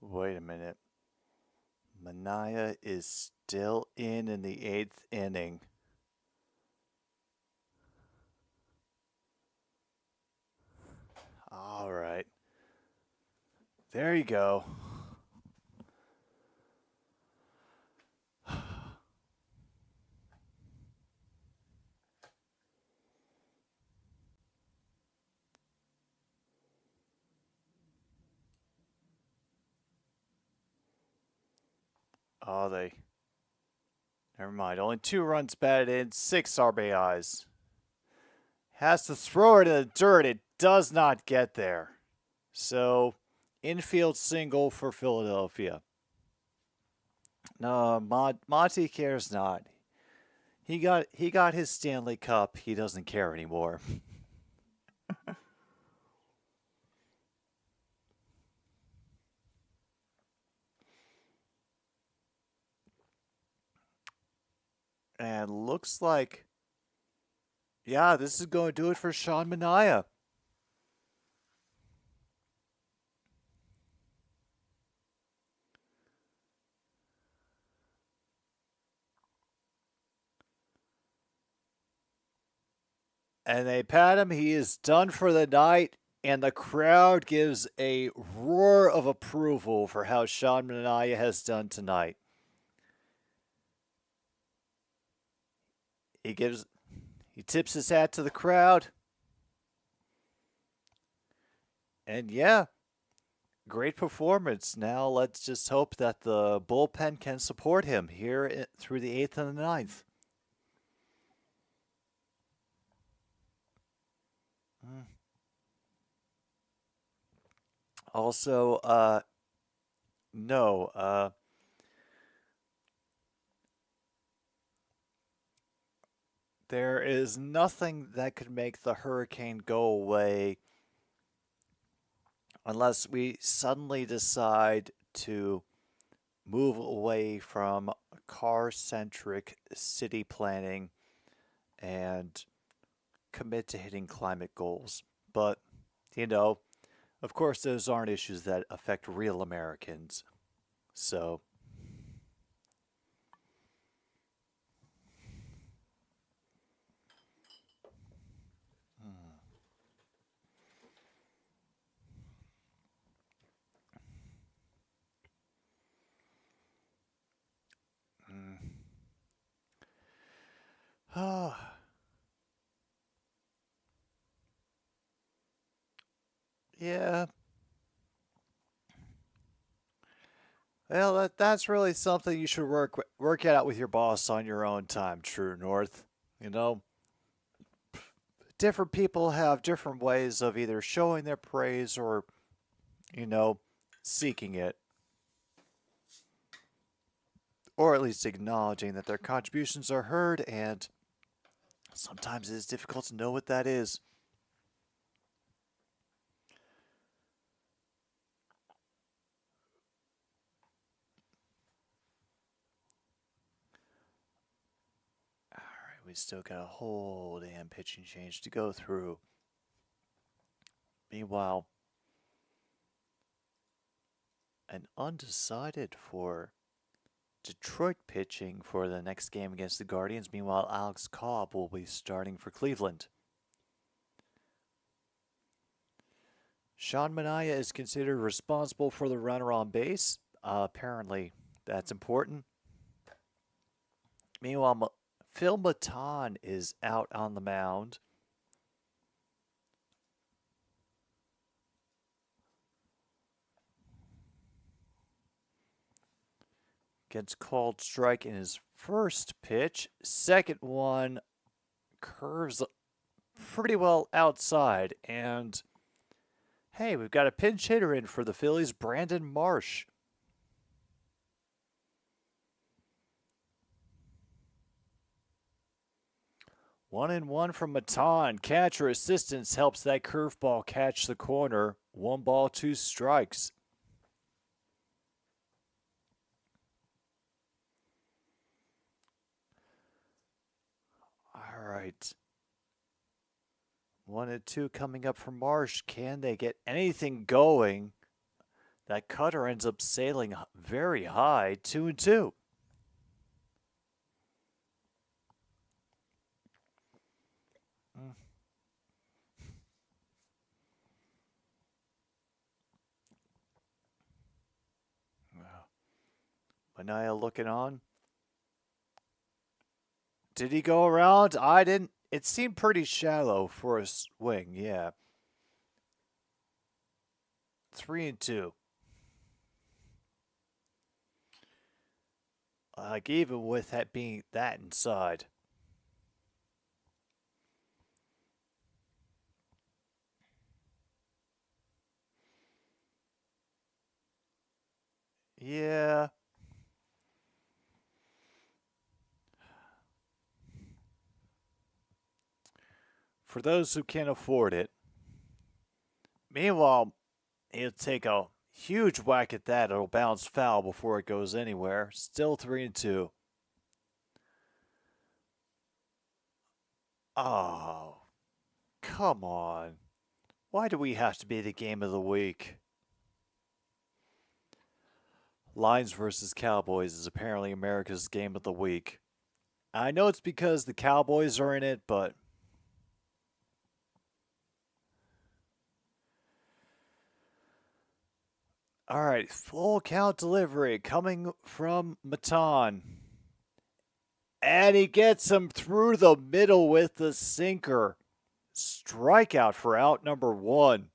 Speaker 2: Wait a minute. Mania is still in the 8th inning. All right. There you go. Oh, never mind. Only 2 runs batted in, 6 RBIs. Has to throw it in the dirt. It does not get there. So, infield single for Philadelphia. No, Monty cares not. He got his Stanley Cup. He doesn't care anymore. And looks like Yeah, this is going to do it for Sean Manaea. And they pat him. He is done for the night. And the crowd gives a roar of approval for how Sean Manaea has done tonight. He tips his hat to the crowd. And yeah, great performance. Now let's just hope that the bullpen can support him here through the 8th and the ninth. Also, no, there is nothing that could make the hurricane go away unless we suddenly decide to move away from car-centric city planning and commit to hitting climate goals. But, of course, those aren't issues that affect real Americans. So, yeah. Well, that's really something you should work it out with your boss on your own time, True North. You know, different people have different ways of either showing their praise or, you know, seeking it. Or at least acknowledging that their contributions are heard, and sometimes it is difficult to know what that is. Alright, we still got a whole damn pitching change to go through. Meanwhile, an undecided for Detroit pitching for the next game against the Guardians. Meanwhile, Alex Cobb will be starting for Cleveland. Sean Manaea is considered responsible for the runner on base. Apparently, that's important. Meanwhile, Phil Maton is out on the mound. Gets called strike in his first pitch. Second one curves pretty well outside. And hey, we've got a pinch hitter in for the Phillies, Brandon Marsh. One and one from Maton. Catcher assistance helps that curveball catch the corner. 1 ball, 2 strikes. All right. 1 and 2 coming up for Marsh. Can they get anything going? That cutter ends up sailing very high. 2 and 2. Manaea looking on. Did he go around? I didn't. It seemed pretty shallow for a swing, yeah. 3 and 2. Like, even with that being that inside. Yeah. For those who can't afford it. Meanwhile, he'll take a huge whack at that. It'll bounce foul before it goes anywhere. Still 3 and 2. Oh, come on. Why do we have to be the game of the week? Lions versus Cowboys is apparently America's game of the week. I know it's because the Cowboys are in it, but all right, full count delivery coming from Matan. And he gets him through the middle with the sinker. Strikeout for out number one.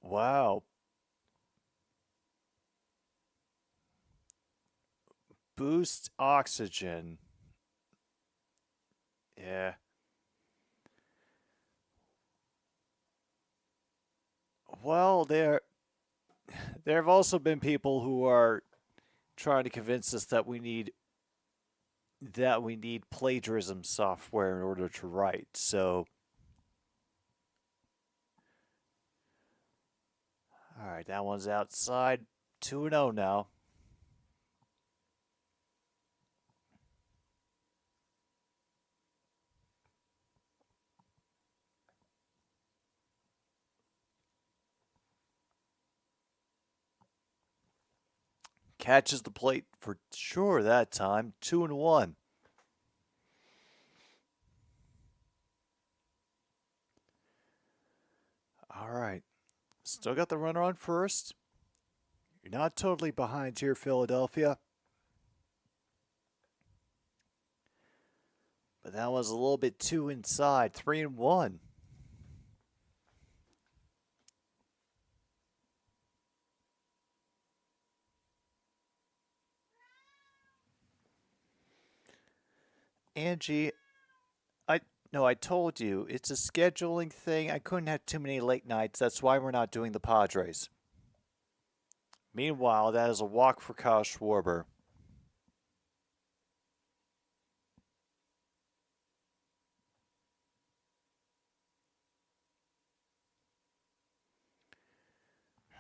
Speaker 2: Wow. Boost oxygen. Yeah. Well, there have also been people who are trying to convince us that we need plagiarism software in order to write. So, all right, that one's outside. 2-0 now. Catches the plate for sure that time. 2-1. All right. Still got the runner on first. You're not totally behind here, Philadelphia. But that was a little bit too inside. 3-1. Angie, I told you, it's a scheduling thing. I couldn't have too many late nights. That's why we're not doing the Padres. Meanwhile, that is a walk for Kyle Schwarber.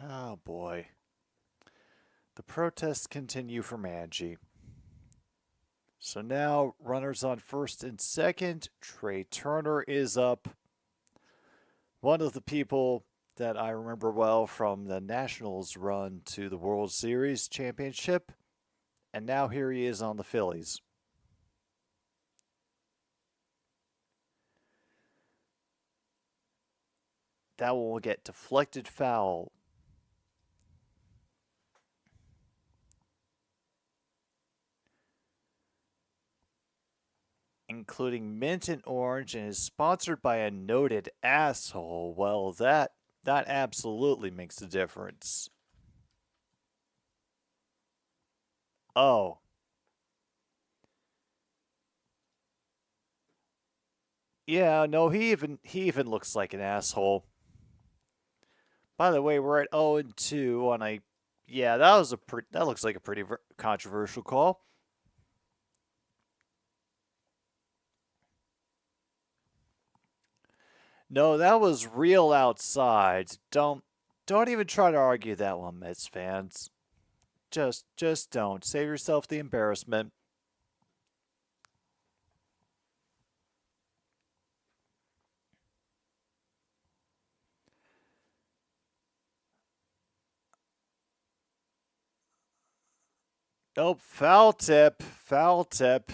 Speaker 2: Oh boy. The protests continue from Angie. So now runners on first and second. Trey Turner is up. One of the people that I remember well from the Nationals run to the World Series championship. And now here he is on the Phillies. That will get deflected foul. Including mint and orange, and is sponsored by a noted asshole. Well, that absolutely makes a difference. Oh. Yeah, no, he even looks like an asshole. By the way, we're at 0-2 on a yeah, that looks like a pretty controversial call. No, that was real outside. Don't even try to argue that one, Mets fans. Just don't. Save yourself the embarrassment. Oh, foul tip. Foul tip.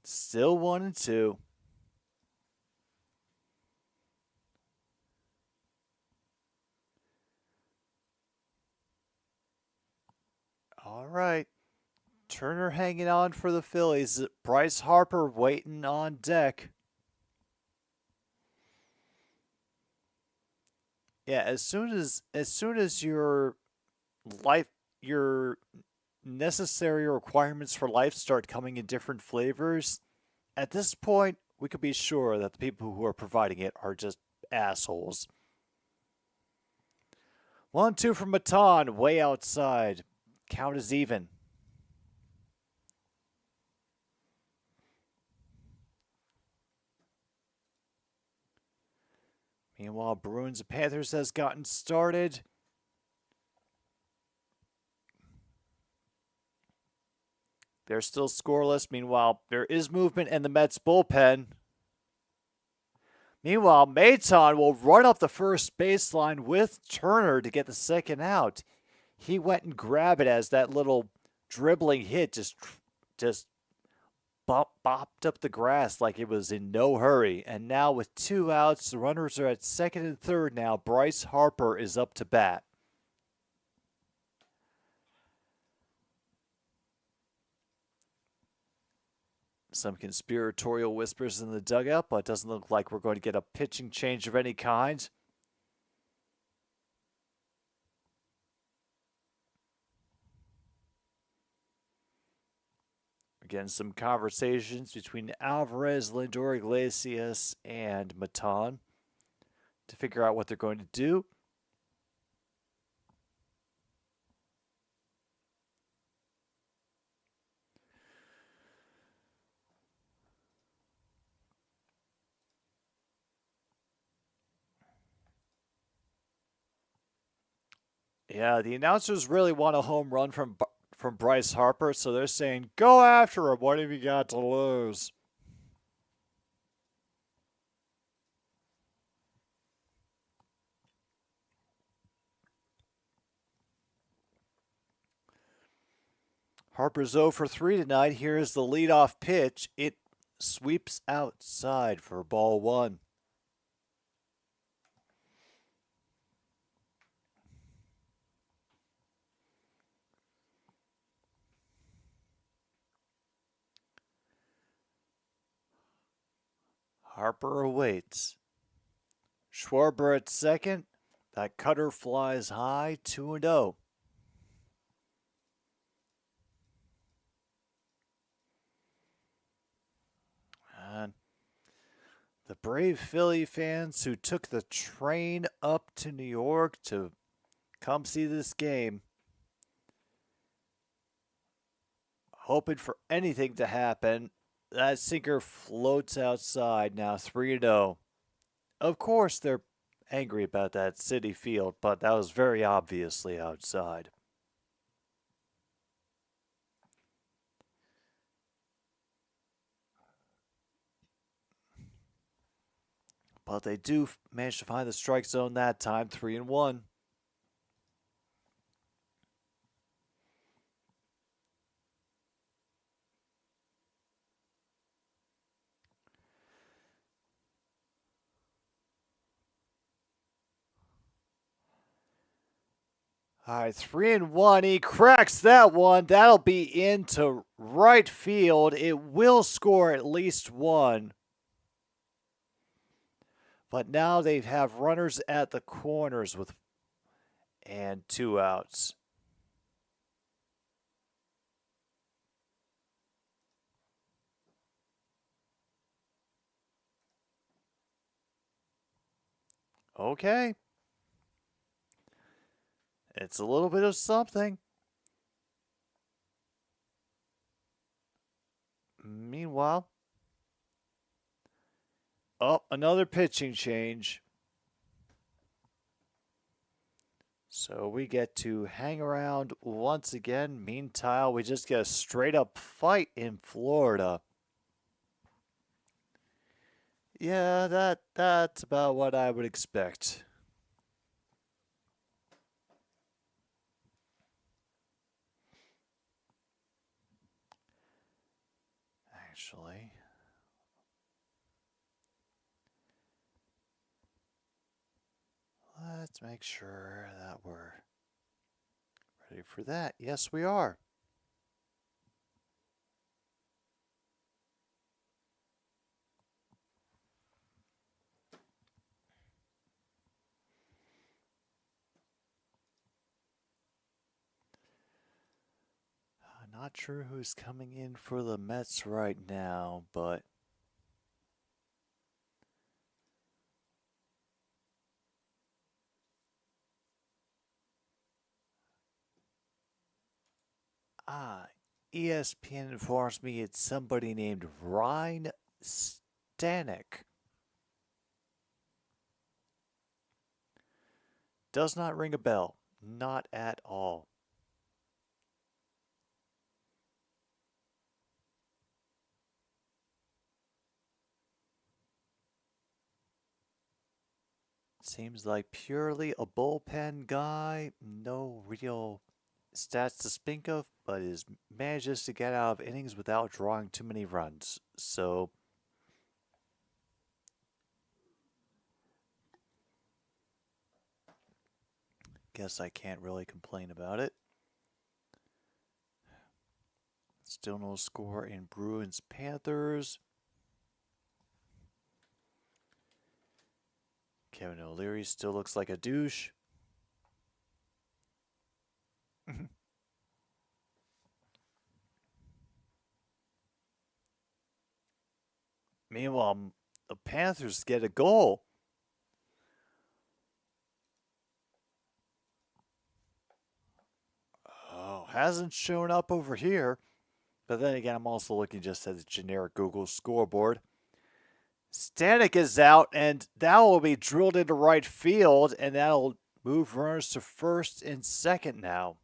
Speaker 2: Still 1-2. All right. Turner hanging on for the Phillies. Bryce Harper waiting on deck. Yeah, as soon as your necessary requirements for life start coming in different flavors, at this point we could be sure that the people who are providing it are just assholes. 1-2 from Matan, way outside. Count is even. Meanwhile, Bruins and Panthers has gotten started. They're still scoreless. Meanwhile, there is movement in the Mets bullpen. Meanwhile, Maton will run up the first baseline with Turner to get the second out. He went and grabbed it as that little dribbling hit just bopped up the grass like it was in no hurry. And now with 2 outs, the runners are at second and third now. Bryce Harper is up to bat. Some conspiratorial whispers in the dugout, but it doesn't look like we're going to get a pitching change of any kind. Again, some conversations between Alvarez, Lindor, Iglesias, and Maton to figure out what they're going to do. Yeah, the announcers really want a home run from Bryce Harper, so they're saying, go after him. What have you got to lose? Harper's 0 for 3 tonight. Here's the leadoff pitch. It sweeps outside for ball 1. Harper awaits. Schwarber at second. That cutter flies high, 2-0. And the brave Philly fans who took the train up to New York to come see this game, hoping for anything to happen. That sinker floats outside now, 3-0. Of course, they're angry about that City Field, but that was very obviously outside. But they do manage to find the strike zone that time, 3-1. All right, 3-1. He cracks that one. That'll be into right field. It will score at least one. But now they have runners at the corners and 2 outs. Okay. It's a little bit of something. Meanwhile, another pitching change. So we get to hang around once again. Meantime, we just get a straight up fight in Florida. Yeah, that's about what I would expect. Actually, let's make sure that we're ready for that. Yes, we are. Not sure who's coming in for the Mets right now, but ESPN informs me it's somebody named Ryan Stanek. Does not ring a bell. Not at all. Seems like purely a bullpen guy. No real stats to speak of, but manages to get out of innings without drawing too many runs. So, guess I can't really complain about it. Still no score in Bruins Panthers. Kevin O'Leary still looks like a douche. Meanwhile, the Panthers get a goal. Oh, hasn't shown up over here. But then again, I'm also looking just at the generic Google scoreboard. Stanek is out, and that will be drilled into right field, and that'll move runners to first and second now.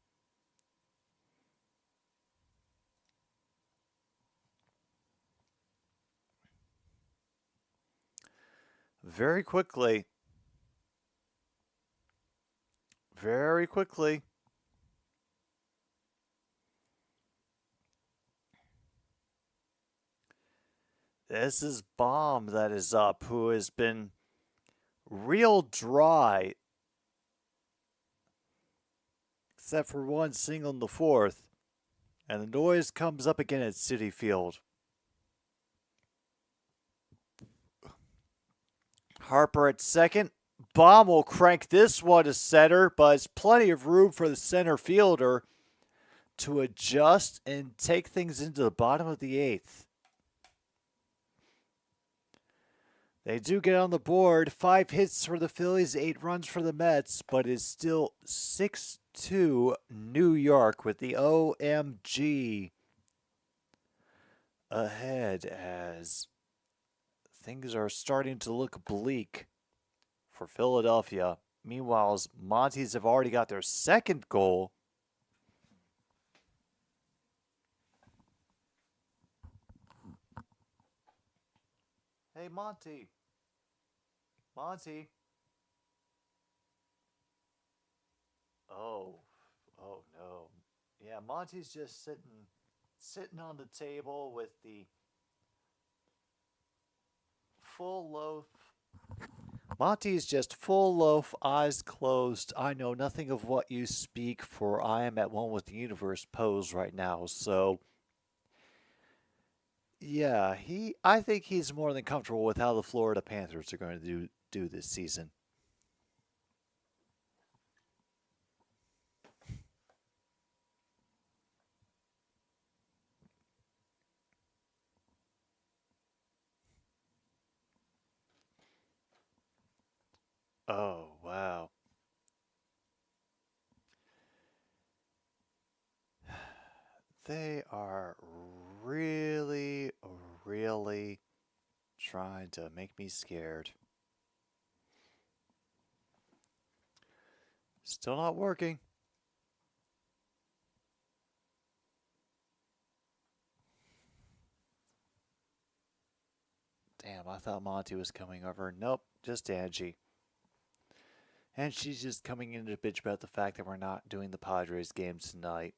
Speaker 2: Very quickly. Very quickly. This is Baum that is up, who has been real dry, except for one single in the fourth. And the noise comes up again at Citi Field. Harper at second. Baum will crank this one to center, but it's plenty of room for the center fielder to adjust and take things into the bottom of the eighth. They do get on the board. 5 hits for the Phillies, 8 runs for the Mets, but it's still 6-2 New York with the OMG ahead as things are starting to look bleak for Philadelphia. Meanwhile, Montes have already got their second goal. Hey, Monty. Monty. Oh no. Yeah, Monty's just sitting on the table with the full loaf. Monty's just full loaf, eyes closed. I know nothing of what you speak, for I am at one with the universe pose right now. So, yeah, I think he's more than comfortable with how the Florida Panthers are going to do this season. Oh, wow. They are really, really trying to make me scared. Still not working. Damn, I thought Monty was coming over. Nope, just Angie. And she's just coming in to bitch about the fact that we're not doing the Padres games tonight.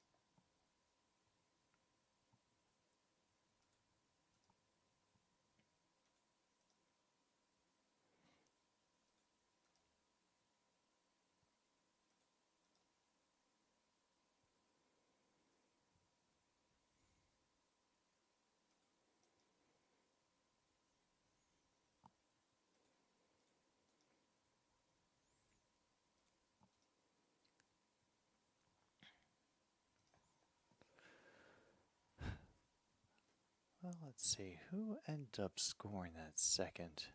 Speaker 2: Well, let's see. Who ended up scoring that second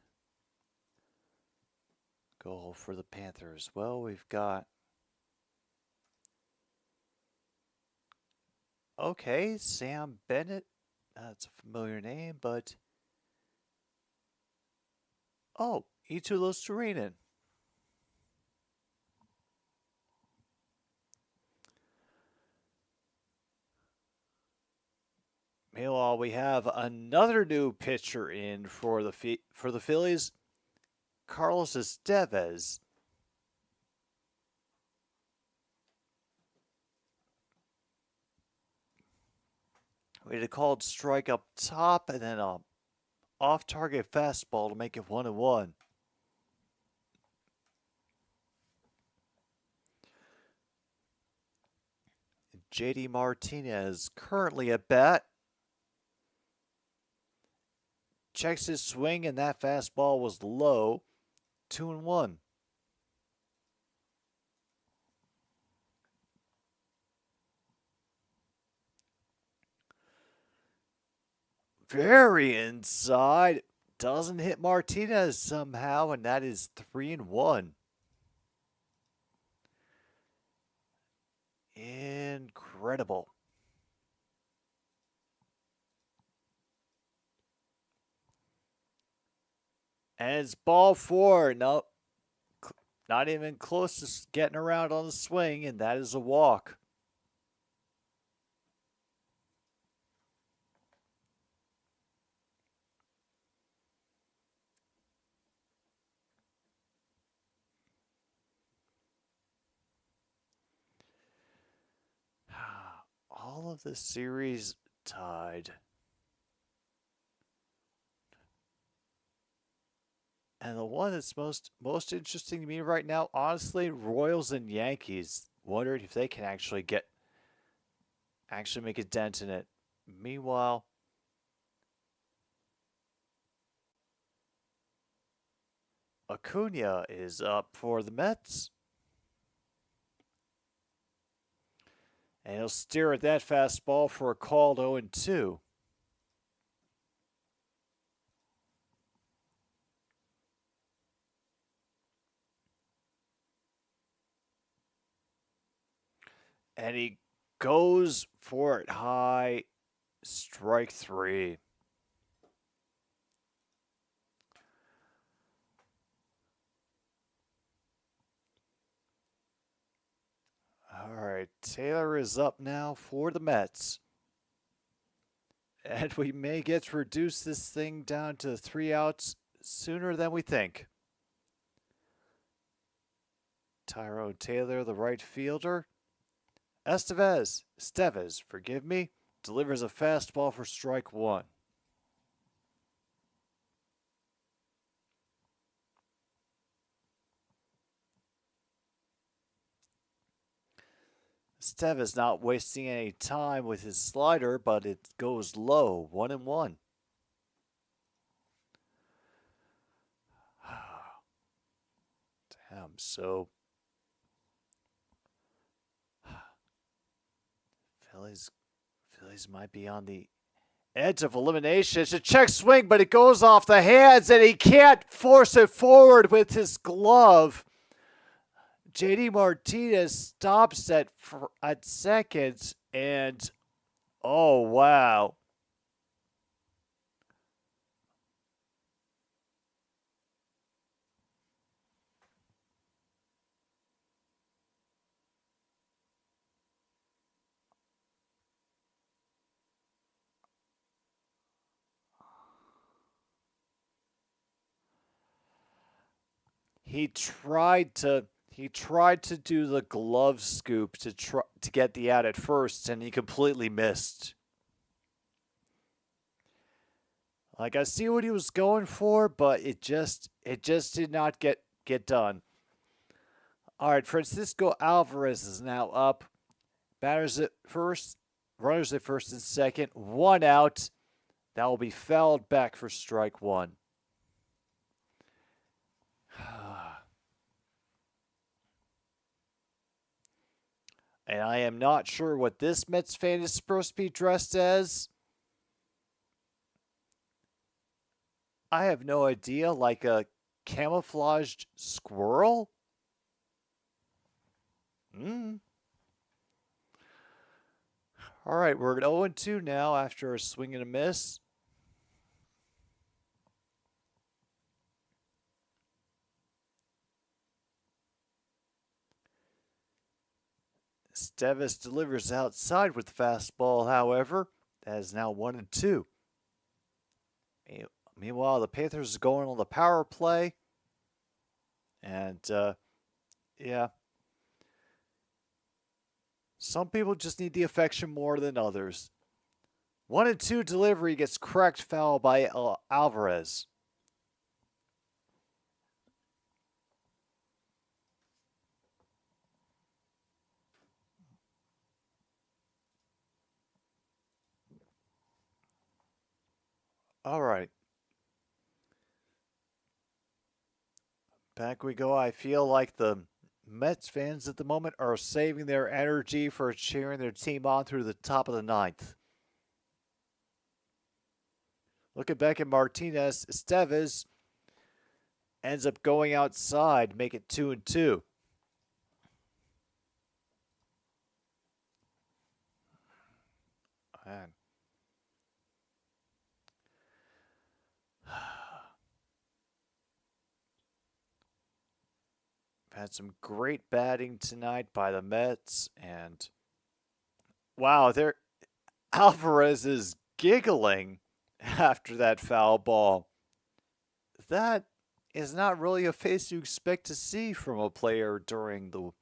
Speaker 2: goal for the Panthers? Well, we've got... Okay, Sam Bennett. That's a familiar name, but... Oh, Itulo Turinen. Meanwhile, we have another new pitcher in for the Phillies, Carlos Estevez. We had a called strike up top and then a off-target fastball to make it 1-1. JD Martinez currently at bat. Checks his swing, and that fastball was low. 2-1. Very inside. Doesn't hit Martinez somehow, and that is 3-1. Incredible. And it's ball four. No, not even close to getting around on the swing, and that is a walk. All of the series tied. And the one that's most interesting to me right now, honestly, Royals and Yankees. Wondering if they can actually make a dent in it. Meanwhile, Acuna is up for the Mets. And he'll steer at that fastball for a called 0-2. And he goes for it high. Strike three. All right, Taylor is up now for the Mets. And we may get to reduce this thing down to 3 outs sooner than we think. Tyrone Taylor, the right fielder. Estevez, forgive me, delivers a fastball for strike one. Estevez not wasting any time with his slider, but it goes low, 1-1. Damn, so Phillies might be on the edge of elimination. It's a check swing, but it goes off the hands, and he can't force it forward with his glove. JD Martinez stops at second, and oh, wow. He tried to do the glove scoop to get the out at first, and he completely missed. Like, I see what he was going for, but it just did not get done. All right, Francisco Alvarez is now up. Batters at first, runners at first and second, 1 out. That will be fouled back for strike one. And I am not sure what this Mets fan is supposed to be dressed as. I have no idea, like a camouflaged squirrel? All right, we're at 0-2 now after a swing and a miss. Estevez delivers outside with the fastball, however. That is now 1-2. Meanwhile, the Panthers are going on the power play. And, yeah. Some people just need the affection more than others. 1-2 delivery gets correct foul by Alvarez. All right. Back we go. I feel like the Mets fans at the moment are saving their energy for cheering their team on through the top of the ninth. Looking back at Martinez, Estevez ends up going outside, make it 2-2. Man. Had some great batting tonight by the Mets, and wow, Alvarez is giggling after that foul ball. That is not really a face you expect to see from a player during the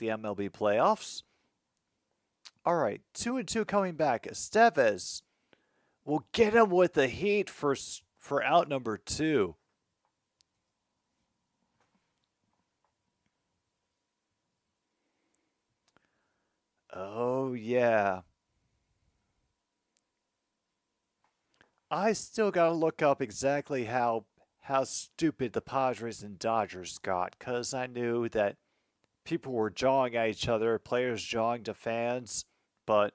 Speaker 2: MLB playoffs. All right, 2-2 coming back. Estevez will get him with the heat for out number 2. Oh, yeah. I still got to look up exactly how stupid the Padres and Dodgers got, because I knew that people were jawing at each other, players jawing to fans, but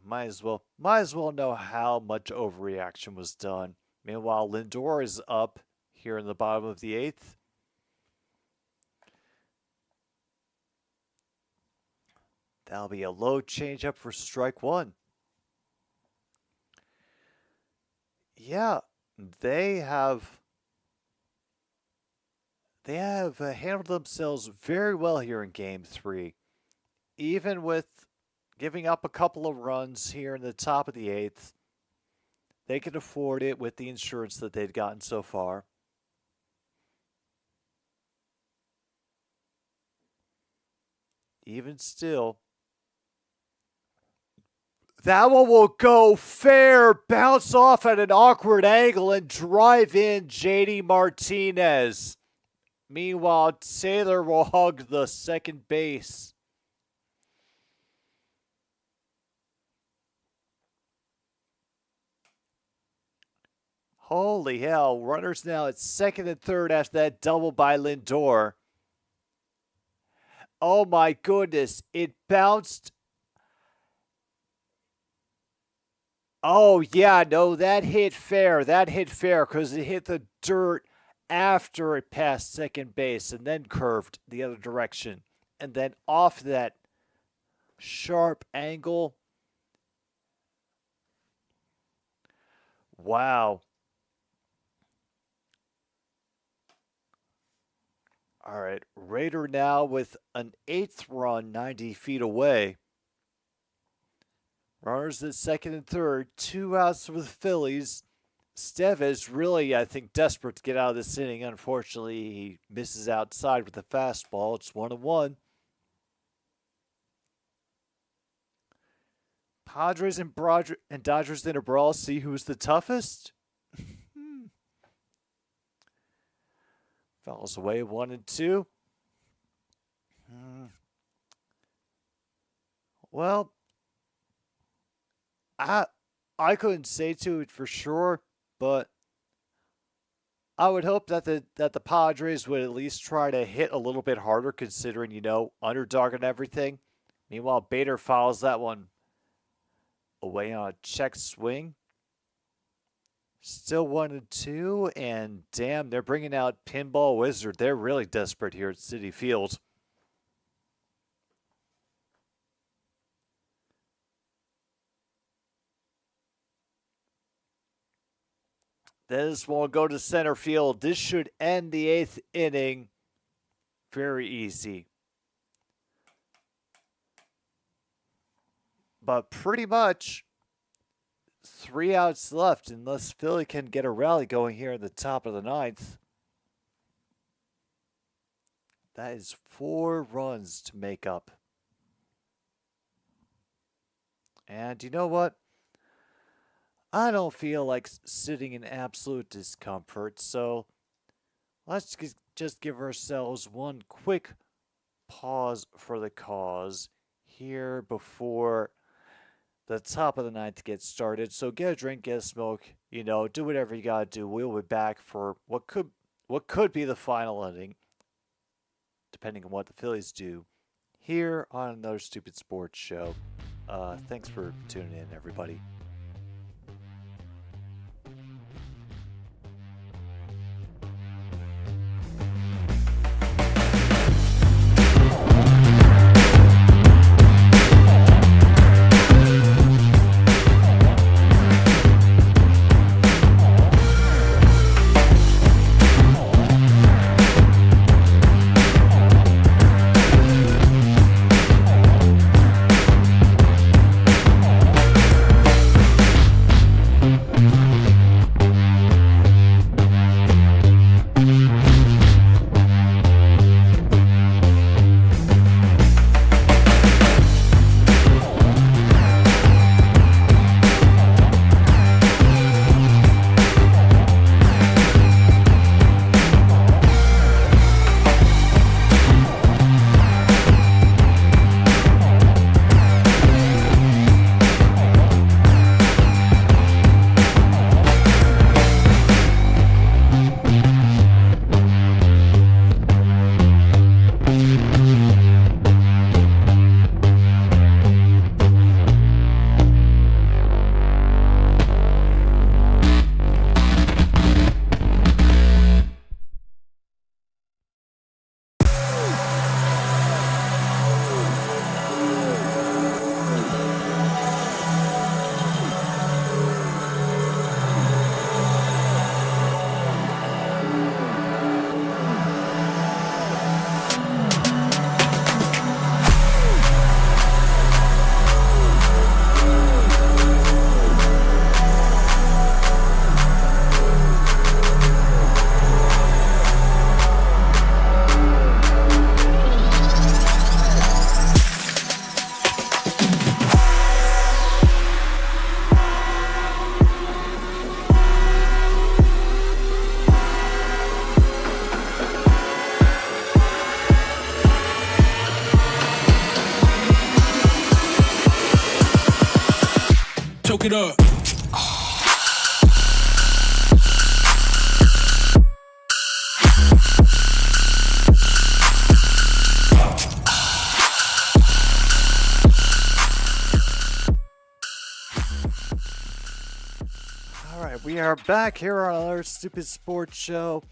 Speaker 2: might as well know how much overreaction was done. Meanwhile, Lindor is up here in the bottom of the 8th. That'll be a low changeup for strike 1. Yeah, they have handled themselves very well here in Game 3. Even with giving up a couple of runs here in the top of the 8th, they could afford it with the insurance that they'd gotten so far. Even still, that one will go fair, bounce off at an awkward angle, and drive in JD Martinez. Meanwhile, Taylor will hug the second base. Holy hell, runners now at second and third after that double by Lindor. Oh my goodness, it bounced. Oh, yeah, no, that hit fair. That hit fair because it hit the dirt after it passed second base and then curved the other direction. And then off that sharp angle. Wow. All right, Raider now with an 8th run 90 feet away. Runners at second and third, 2 outs for the Phillies. Estevez really, I think, desperate to get out of this inning. Unfortunately, he misses outside with the fastball. It's 1-1. Padres and Dodgers in a brawl. See who's the toughest? Fouls away 1-2. Well, I couldn't say to it for sure, but I would hope that the Padres would at least try to hit a little bit harder, considering underdog and everything. Meanwhile, Bader fouls that one away on a check swing. Still 1-2, and damn, they're bringing out Pinball Wizard. They're really desperate here at Citi Field. This will go to center field. This should end the 8th inning. Very easy. But pretty much 3 outs left unless Philly can get a rally going here in the top of the ninth. That is 4 runs to make up. And you know what? I don't feel like sitting in absolute discomfort, so let's just give ourselves one quick pause for the cause here before the top of the ninth gets started. So get a drink, get a smoke, do whatever you gotta do. We'll be back for what could be the final inning, depending on what the Phillies do, here on another Stupid Sports Show. Thanks for tuning in, everybody.
Speaker 3: Choke it up.
Speaker 2: Alright, we are back here on another Stupid Sports Show.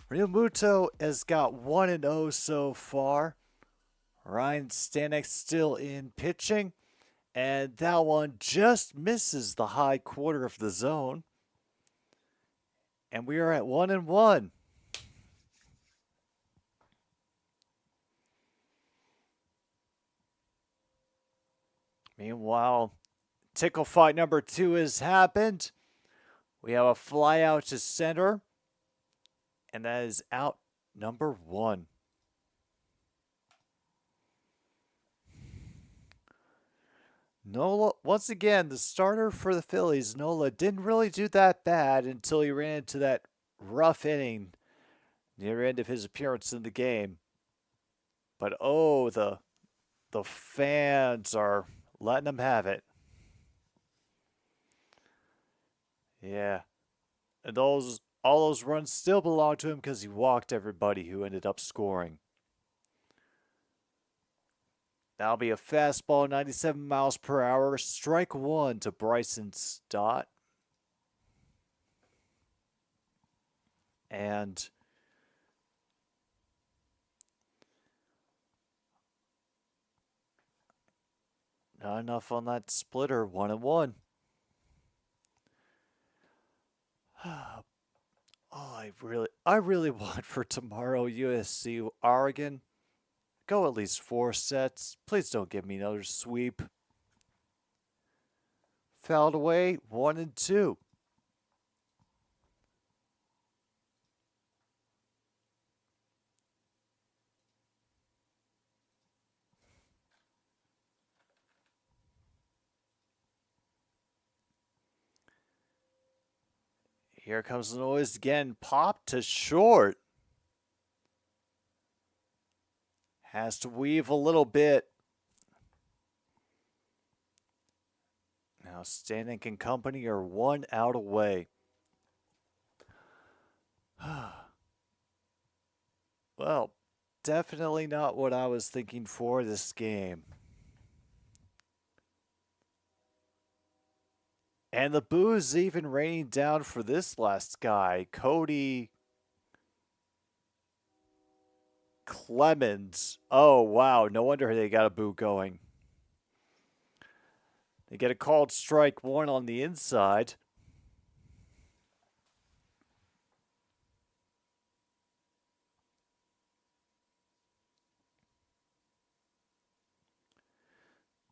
Speaker 2: Real Muto has got 1-0 so far. Ryan Stanek still in pitching. And that one just misses the high quarter of the zone. And we are at 1-1. Meanwhile, tickle fight number 2 has happened. We have a fly out to center. And that is out number 1. Nola, once again, the starter for the Phillies, Nola, didn't really do that bad until he ran into that rough inning near the end of his appearance in the game. But oh, the fans are letting him have it. Yeah. And all those runs still belong to him because he walked everybody who ended up scoring. That'll be a fastball, 97 miles per hour. Strike 1 to Bryson Stott. And not enough on that splitter, 1-1. Oh, I really want for tomorrow USC Oregon. Go at least 4 sets. Please don't give me another sweep. fouled away, 1-2. Here comes the noise again. Pop to short. Has to weave a little bit. Now Stanek and company are 1 out away. Well, definitely not what I was thinking for this game. And the booze even raining down for this last guy, Cody Clemens. Oh, wow. No wonder they got a boo going. They get a called strike 1 on the inside.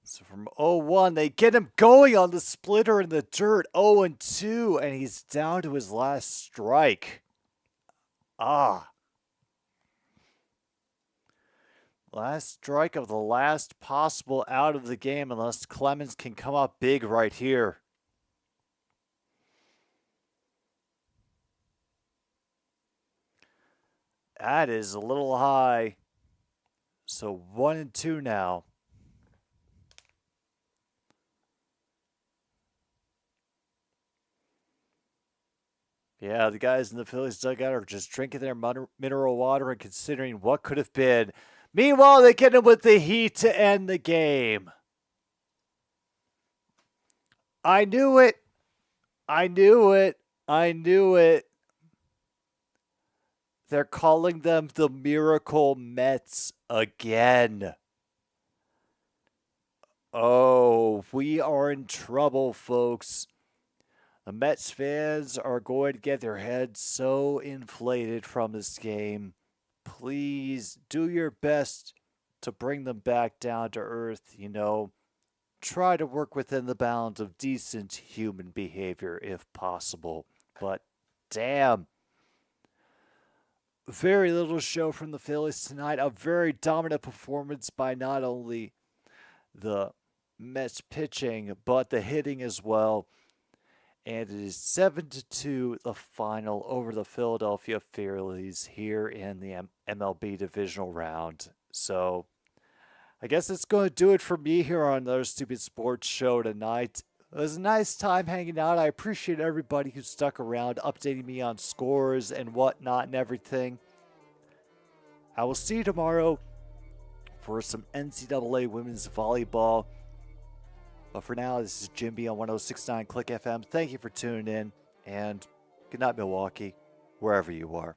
Speaker 2: So from 0-1, they get him going on the splitter in the dirt. 0-2, and he's down to his last strike. Last strike of the last possible out of the game, unless Clemens can come up big right here. That is a little high. So 1-2 now. Yeah, the guys in the Phillies dugout are just drinking their mineral water and considering what could have been. Meanwhile, they get him with the heat to end the game. I knew it. I knew it. I knew it. They're calling them the Miracle Mets again. Oh, we are in trouble, folks. The Mets fans are going to get their heads so inflated from this game. Please do your best to bring them back down to earth. Try to work within the bounds of decent human behavior if possible. But damn. Very little show from the Phillies tonight. A very dominant performance by not only the Mets pitching, but the hitting as well. And it is 7-2, the final over the Philadelphia Phillies here in the MLB Divisional Round. So I guess it's going to do it for me here on another Stupid Sports Show tonight. It was a nice time hanging out. I appreciate everybody who stuck around, updating me on scores and whatnot and everything. I will see you tomorrow for some NCAA women's volleyball. But for now, this is Jim B on 106.9 Click FM. Thank you for tuning in, and good night, Milwaukee, wherever you are.